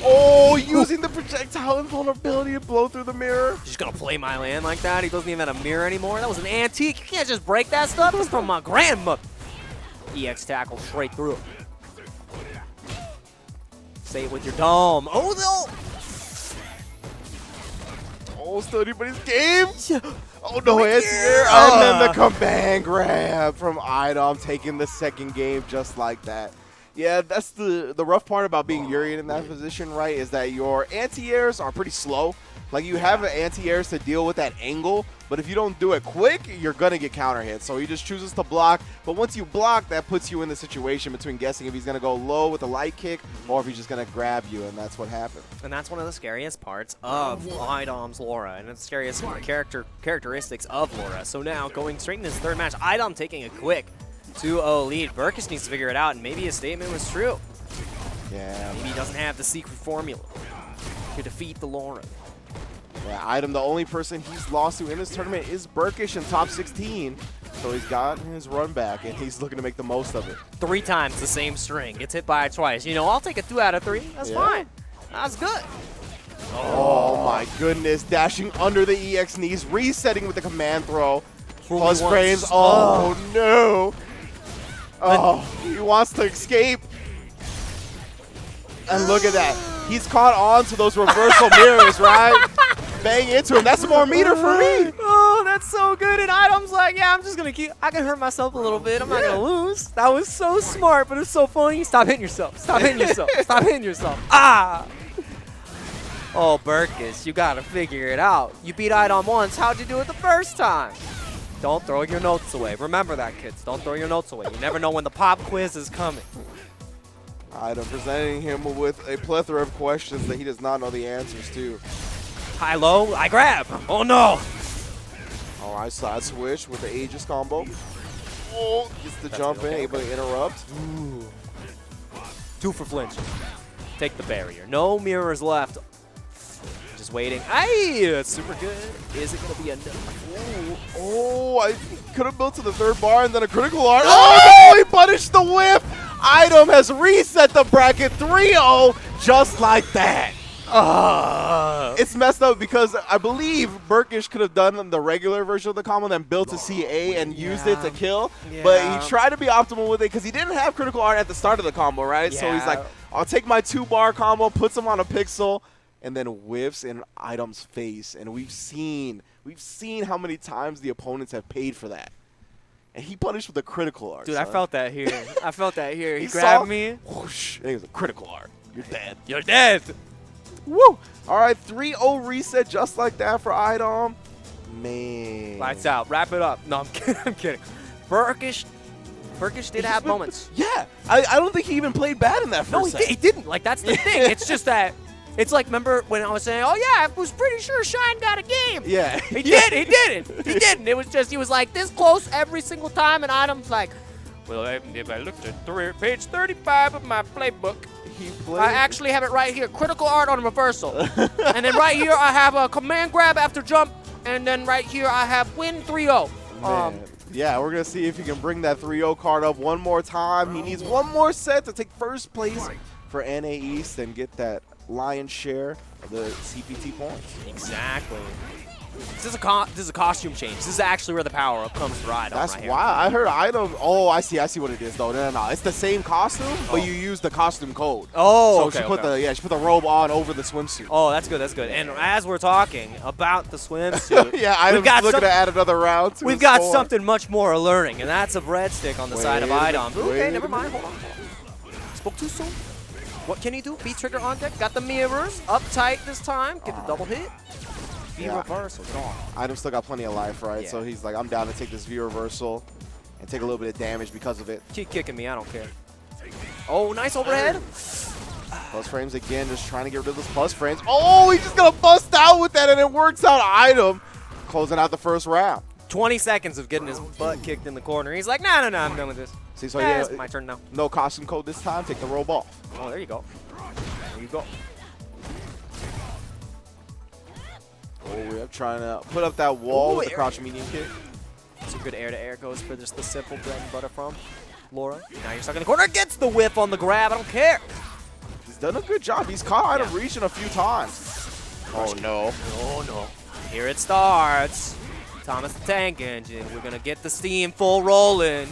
Oh, using the projectile invulnerability to blow through the mirror. He's just going to play my land like that. He doesn't even have a mirror anymore. That was an antique. You can't just break that stuff. It was from my grandmother. EX tackle straight through. Say it with your dome. Oh, no. Oh, still anybody's game. Oh, no, anti-air. And then the command grab from Idom, taking the second game just like that. Yeah, that's the rough part about being Urian in that position, right, is that your anti-airs are pretty slow. Like, you have anti-airs to deal with that angle, but if you don't do it quick, you're going to get counter hits. So he just chooses to block, but once you block, that puts you in the situation between guessing if he's going to go low with a light kick or if he's just going to grab you, and that's what happened. And that's one of the scariest parts of Idom's Laura, and it's the scariest characteristics of Laura. So now, going straight into this third match, Idom taking a quick 2-0 lead. Burkish needs to figure it out, and maybe his statement was true. Yeah. Maybe he doesn't have the secret formula to defeat the Laura. Yeah, Item, the only person he's lost to in this tournament is Burkish in top 16. So he's got his run back, and he's looking to make the most of it. 3 times the same string. Gets hit by it twice. You know, I'll take a 2 out of 3. That's fine. That's good. Oh, my goodness. Dashing under the EX knees, resetting with the command throw. Plus frames. Oh, no. Oh, he wants to escape. And look at that. He's caught on to those reversal mirrors, right? Bang into him. That's more meter for me. Oh, that's so good. And Idom's like, yeah, I'm just going to keep. I can hurt myself a little bit. I'm not going to lose. That was so smart, but it's so funny. Stop hitting yourself. Stop hitting yourself. Stop hitting yourself. Ah. Oh, Burkish, you got to figure it out. You beat Idom once. How'd you do it the first time? Don't throw your notes away. Remember that, kids. Don't throw your notes away. You never know when the pop quiz is coming. Item presenting him with a plethora of questions that he does not know the answers to. High, low, I grab. Oh, no. All right, side switch with the Aegis combo. Oh, gets the jump in, able to interrupt. Ooh. 2 for flinch. Take the barrier. No mirrors left. Just waiting. Aye, that's super good. Is it going to be enough? Oh, I could have built to the 3rd bar and then a critical art. Oh, he punished the whip. Item has reset the bracket 3-0 just like that. It's messed up because I believe Burkish could have done the regular version of the combo, then built a CA and used it to kill. But he tried to be optimal with it because he didn't have critical art at the start of the combo, right? So he's like, I'll take my 2-bar combo, puts him on a pixel, and then whiffs in Item's face. And we've seen how many times the opponents have paid for that. And he punished with a critical art. Dude, son. I felt that here. I felt that here. He saw, grabbed me. Whoosh, and he was a critical art. You're dead. You're dead. Woo! All right, 3-0 reset just like that for Idom. Man. Lights out. Wrap it up. No, I'm kidding. I'm kidding. Burkish did have moments. Yeah. I don't think he even played bad in that first set. No, he didn't. Like, that's the thing. It's just that. It's like, remember when I was saying, oh, yeah, I was pretty sure Shine got a game. Yeah. He did. He didn't. He didn't. It was just, he was like this close every single time, and Item's like, well, if I looked at page 35 of my playbook, I actually have it right here. Critical art on reversal. And then right here, I have a command grab after jump, and then right here, I have win 3-0. Yeah, we're going to see if he can bring that 3-0 card up one more time. He needs one more set to take first place for NA East and get that lion's share of the CPT points. Exactly. This is a costume change. This is actually where the power up comes to Item. That's right why I heard Item. Oh, I see what it is though. No. It's the same costume, but you use the costume code. Oh, so okay, she put the robe on over the swimsuit. Oh, that's good. That's good. And as we're talking about the swimsuit, yeah, Item's looking to add another round. To we've got something much more alluring, and that's a breadstick on the side of Item. Okay, never mind. Hold on. Spoke too soon. What can he do? B trigger on deck. Got the mirrors up tight this time. Get the double hit. V reversal. Gone. Item still got plenty of life, right? So he's like, I'm down to take this V reversal and take a little bit of damage because of it. Keep kicking me. I don't care. Oh, nice overhead. Plus frames again, just trying to get rid of those plus frames. Oh, he's just going to bust out with that, and it works out. Item closing out the first round. 20 seconds of getting his butt kicked in the corner. He's like, no, I'm done with this. See, so it's my turn now. No costume code this time. Take the robe off. Oh, there you go. There you go. Oh, we're trying to put up that wall with the crouch medium kick. Some good air-to-air goes for just the simple bread and butter from Laura. Now you're stuck in the corner. Gets the whiff on the grab. I don't care. He's done a good job. He's caught Item reaching a few times. Oh, no. Oh, no. Here it starts. Thomas the Tank Engine. We're going to get the steam full rolling.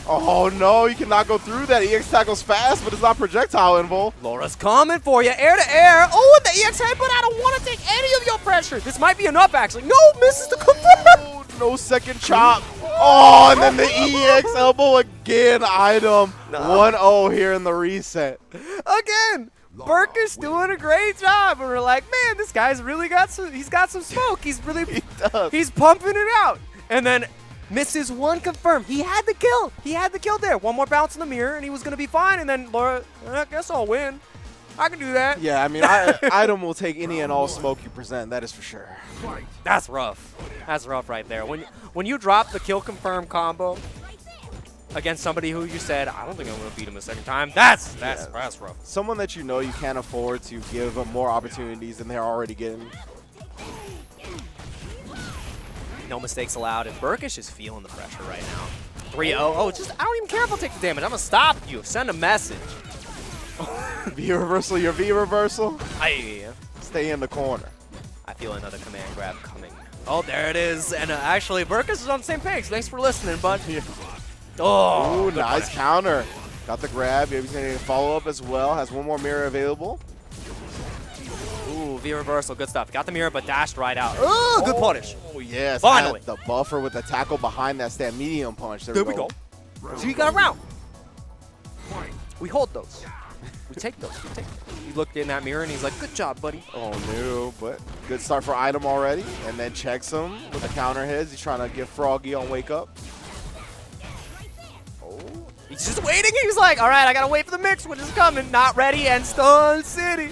Oh, no. You cannot go through that. EX tackles fast, but it's not projectile involved. Laura's coming for you. Air to air. Oh, and the EX headbutt. I don't want to take any of your pressure. This might be enough, actually. No, misses the confirm. Oh, no second chop. Oh, and then the EX elbow again. Item 1-0 here in the reset. Again. Burkish doing a great job. And we're like, man, this guy's really got some, he's got some smoke. He's really, he's pumping it out. And then misses one confirmed. He had the kill. He had the kill there. One more bounce in the mirror, and he was going to be fine. And then Laura, I guess I'll win. I can do that. Yeah, I mean, Item will take any and all smoke you present. That is for sure. That's rough. That's rough right there. When you drop the kill confirm combo against somebody who you said, I don't think I'm going to beat him a second time, that's rough. Someone that you know you can't afford to give them more opportunities than they're already getting. No mistakes allowed, and Burkish is feeling the pressure right now. 3-0. Oh, just I don't even care if I'll take the damage. I'm going to stop you. Send a message. V reversal, your V reversal. Aye. Stay in the corner. I feel another command grab coming. Oh, there it is. And actually, Burkish is on the same page. Thanks for listening, bud. Oh, ooh, nice counter. Got the grab. Maybe he's going to follow up as well. Has one more mirror available. Ooh, V reversal. Good stuff. Got the mirror, but dashed right out. Ooh, good punish. Oh, yes. Finally. The buffer with the tackle behind that stand medium punch. There we go. So you got a round. We hold those. We take those. We take those. He looked in that mirror, and he's like, good job, buddy. Oh, no. But good start for Item already. And then checks him with the counter hits. He's trying to get Froggy on wake up. He's just waiting. He's like, all right, I got to wait for the mix, which is coming. Not ready, and Stun City.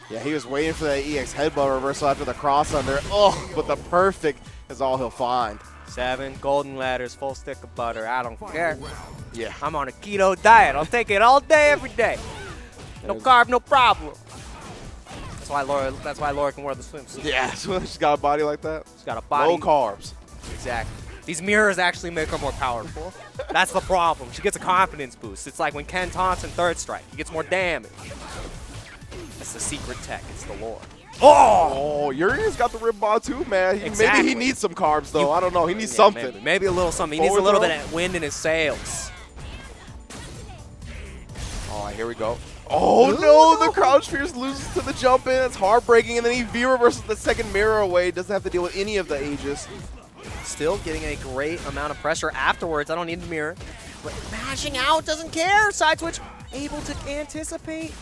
Yeah, he was waiting for that EX headbutt reversal after the cross under. Oh, but the perfect is all he'll find. 7 golden letters, full stick of butter. I don't care. Yeah. I'm on a keto diet. I'll take it all day, every day. No carb, no problem. That's why Laura can wear the swimsuit. Yeah, so she's got a body like that. She's got a body. Low carbs. Exactly. These mirrors actually make her more powerful. That's the problem. She gets a confidence boost. It's like when Ken taunts in Third Strike. He gets more damage. That's the secret tech. It's the lore. Oh, Urian's got the rib bod too, man. Exactly. Maybe he needs some carbs, though. I don't know. He needs something. Maybe a little something. He needs a little bit of wind in his sails. All right, here we go. Oh, no, the crouch fierce loses to the jump in. It's heartbreaking, and then he V-reverses the second mirror away. Doesn't have to deal with any of the Aegis. Still getting a great amount of pressure afterwards. I don't need the mirror. But mashing out, doesn't care. Side switch, able to anticipate.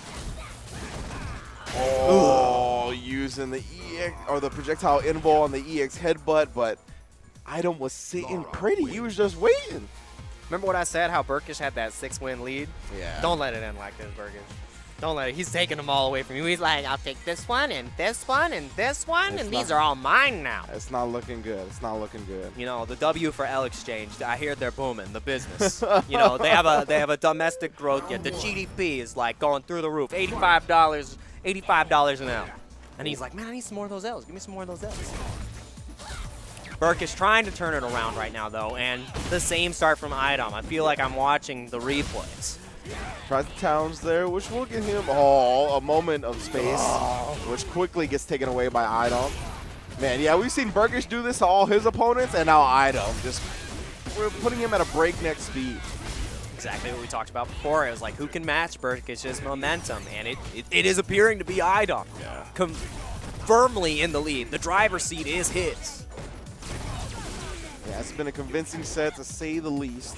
Oh, using the EX or the projectile invul on the EX headbutt, but Item was sitting pretty. He was just waiting. Remember what I said, how Burkish had that 6-win lead? Yeah. Don't let it end like this, Burkish. Don't let it. He's taking them all away from you. He's like, I'll take this one and this one and this one, and these are all mine now. It's not looking good. It's not looking good. You know, the W for L Exchange, I hear they're booming, the business. You know, they have a domestic growth yet. The GDP is like going through the roof. $85 an L. And he's like, man, I need some more of those L's. Give me some more of those L's. Burkish trying to turn it around right now, though, and the same start from Idom. I feel like I'm watching the replays. Tries the Towns there, which will give him a moment of space, which quickly gets taken away by Idom. Man, yeah, we've seen Burkish do this to all his opponents, and now Idom just we're putting him at a breakneck speed. Exactly what we talked about before. It was like, who can match Burkish's momentum? And it is appearing to be Idom. Yeah. Firmly in the lead. The driver's seat is his. Yeah, it's been a convincing set, to say the least.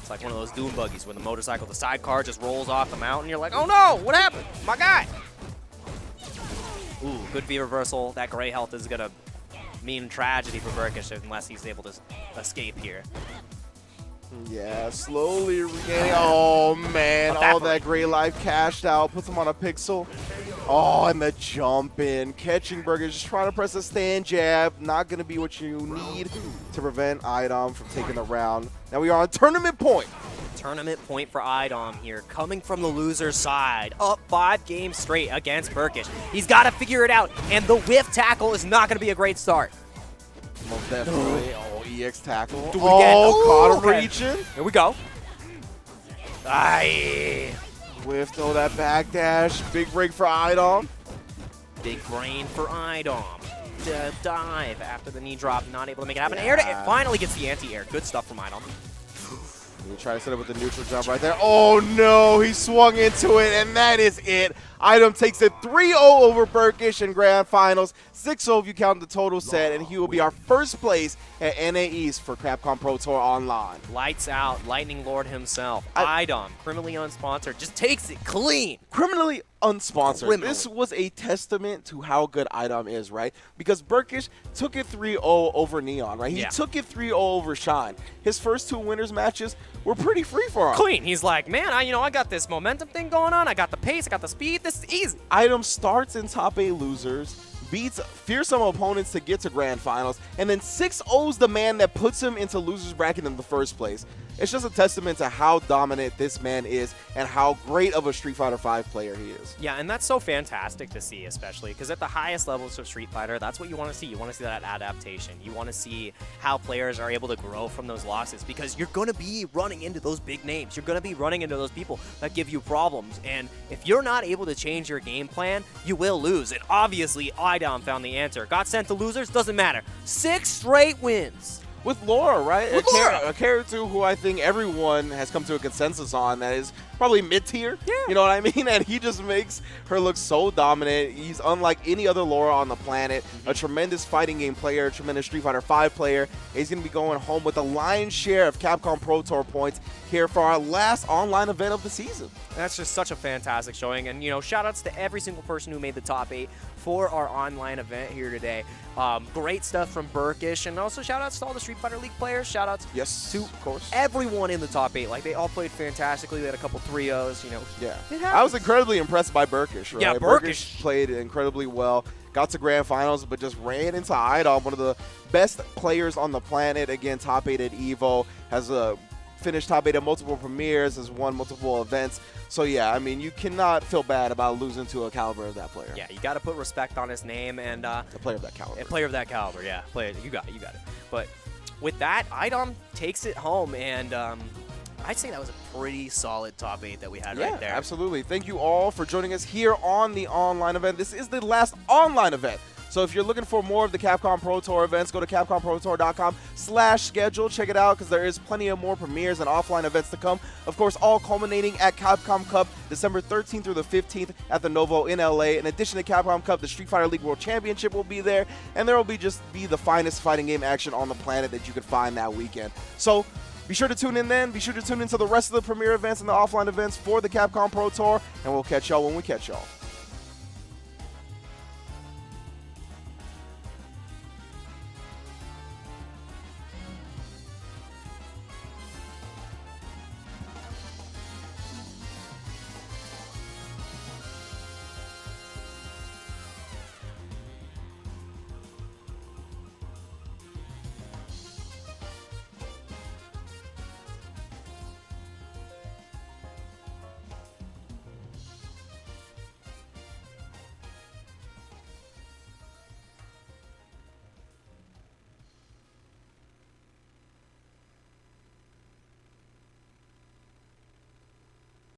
It's like one of those dune buggies where the motorcycle, the sidecar just rolls off the mountain. You're like, oh no, what happened? My guy. Ooh, good V reversal. That gray health is going to mean tragedy for Burkish unless he's able to escape here. Yeah, slowly regaining. Oh, man. All that gray life cashed out. Puts him on a pixel. Oh, and the jump in. Catching Burger. Just trying to press a stand jab. Not going to be what you need to prevent Idom from taking the round. Now we are on tournament point. Tournament point for Idom here. Coming from the loser's side. Up 5 games straight against Burkish. He's got to figure it out. And the whiff tackle is not going to be a great start. Most definitely. Oh, EX tackle. Do it again. Caught him reaching. Here we go. Aye. Whiff, throw that backdash. Big break for Idom. Big brain for Idom. Dive after the knee drop. Not able to make it happen. Air to air. Finally gets the anti-air. Good stuff from Idom. He tried to set up with the neutral jump right there. Oh, no. He swung into it, and that is it. Idom takes it 3-0 over Burkish in grand finals. 6-0 if you count the total set, and he will be our first place at NA East for Capcom Pro Tour Online. Lights out. Lightning Lord himself. Idom, criminally unsponsored, just takes it clean. Criminally unsponsored. This was a testament to how good Idom is, right? Because Burkish took it 3-0 over Neon, right? He took it 3-0 over Shine. His first 2 winners matches were pretty free for him. Clean. He's like, man, I got this momentum thing going on. I got the pace. I got the speed. This is easy. Idom starts in top 8 losers, beats fearsome opponents to get to grand finals, and then 6-0's the man that puts him into losers bracket in the first place. It's just a testament to how dominant this man is and how great of a Street Fighter V player he is. Yeah, and that's so fantastic to see, especially because at the highest levels of Street Fighter, that's what you want to see. You want to see that adaptation. You want to see how players are able to grow from those losses, because you're going to be running into those big names. You're going to be running into those people that give you problems, and if you're not able to change your game plan, you will lose. And obviously, Idom found the answer. Got sent to losers, doesn't matter. 6 straight wins. With Laura, right? With Laura. A character who I think everyone has come to a consensus on that is probably mid-tier. Yeah. You know what I mean? And he just makes her look so dominant. He's unlike any other Laura on the planet. A tremendous fighting game player, a tremendous Street Fighter V player. He's going to be going home with a lion's share of Capcom Pro Tour points here for our last online event of the season. That's just such a fantastic showing. And, you know, shout-outs to every single person who made the top 8 for our online event here today. Great stuff from Burkish, and also shout-outs to all the Street Fighter League players. Shout-outs to, of course, everyone in the top 8. Like, they all played fantastically. They had a couple 3-0s, you know. Yeah. I was incredibly impressed by Burkish, right? Yeah, Burkish played incredibly well. got to grand finals, but just ran into Idom, one of the best players on the planet. Again, top 8 at EVO, has finished top 8 at multiple premieres, has won multiple events. So yeah, I mean, you cannot feel bad about losing to a caliber of that player. Yeah, you got to put respect on his name and a player of that caliber. A player of that caliber, yeah. You got it. But with that, Idom takes it home, and I'd say that was a pretty solid top 8 that we had right there. Absolutely. Thank you all for joining us here on the online event. This is the last online event. So if you're looking for more of the Capcom Pro Tour events, go to capcomprotour.com/schedule. Check it out because there is plenty of more premieres and offline events to come. Of course, all culminating at Capcom Cup December 13th through the 15th at the Novo in LA. In addition to Capcom Cup, the Street Fighter League World Championship will be there, and there will be the finest fighting game action on the planet that you could find that weekend. So be sure to tune in then. Be sure to tune into the rest of the premiere events and the offline events for the Capcom Pro Tour, and we'll catch y'all when we catch y'all.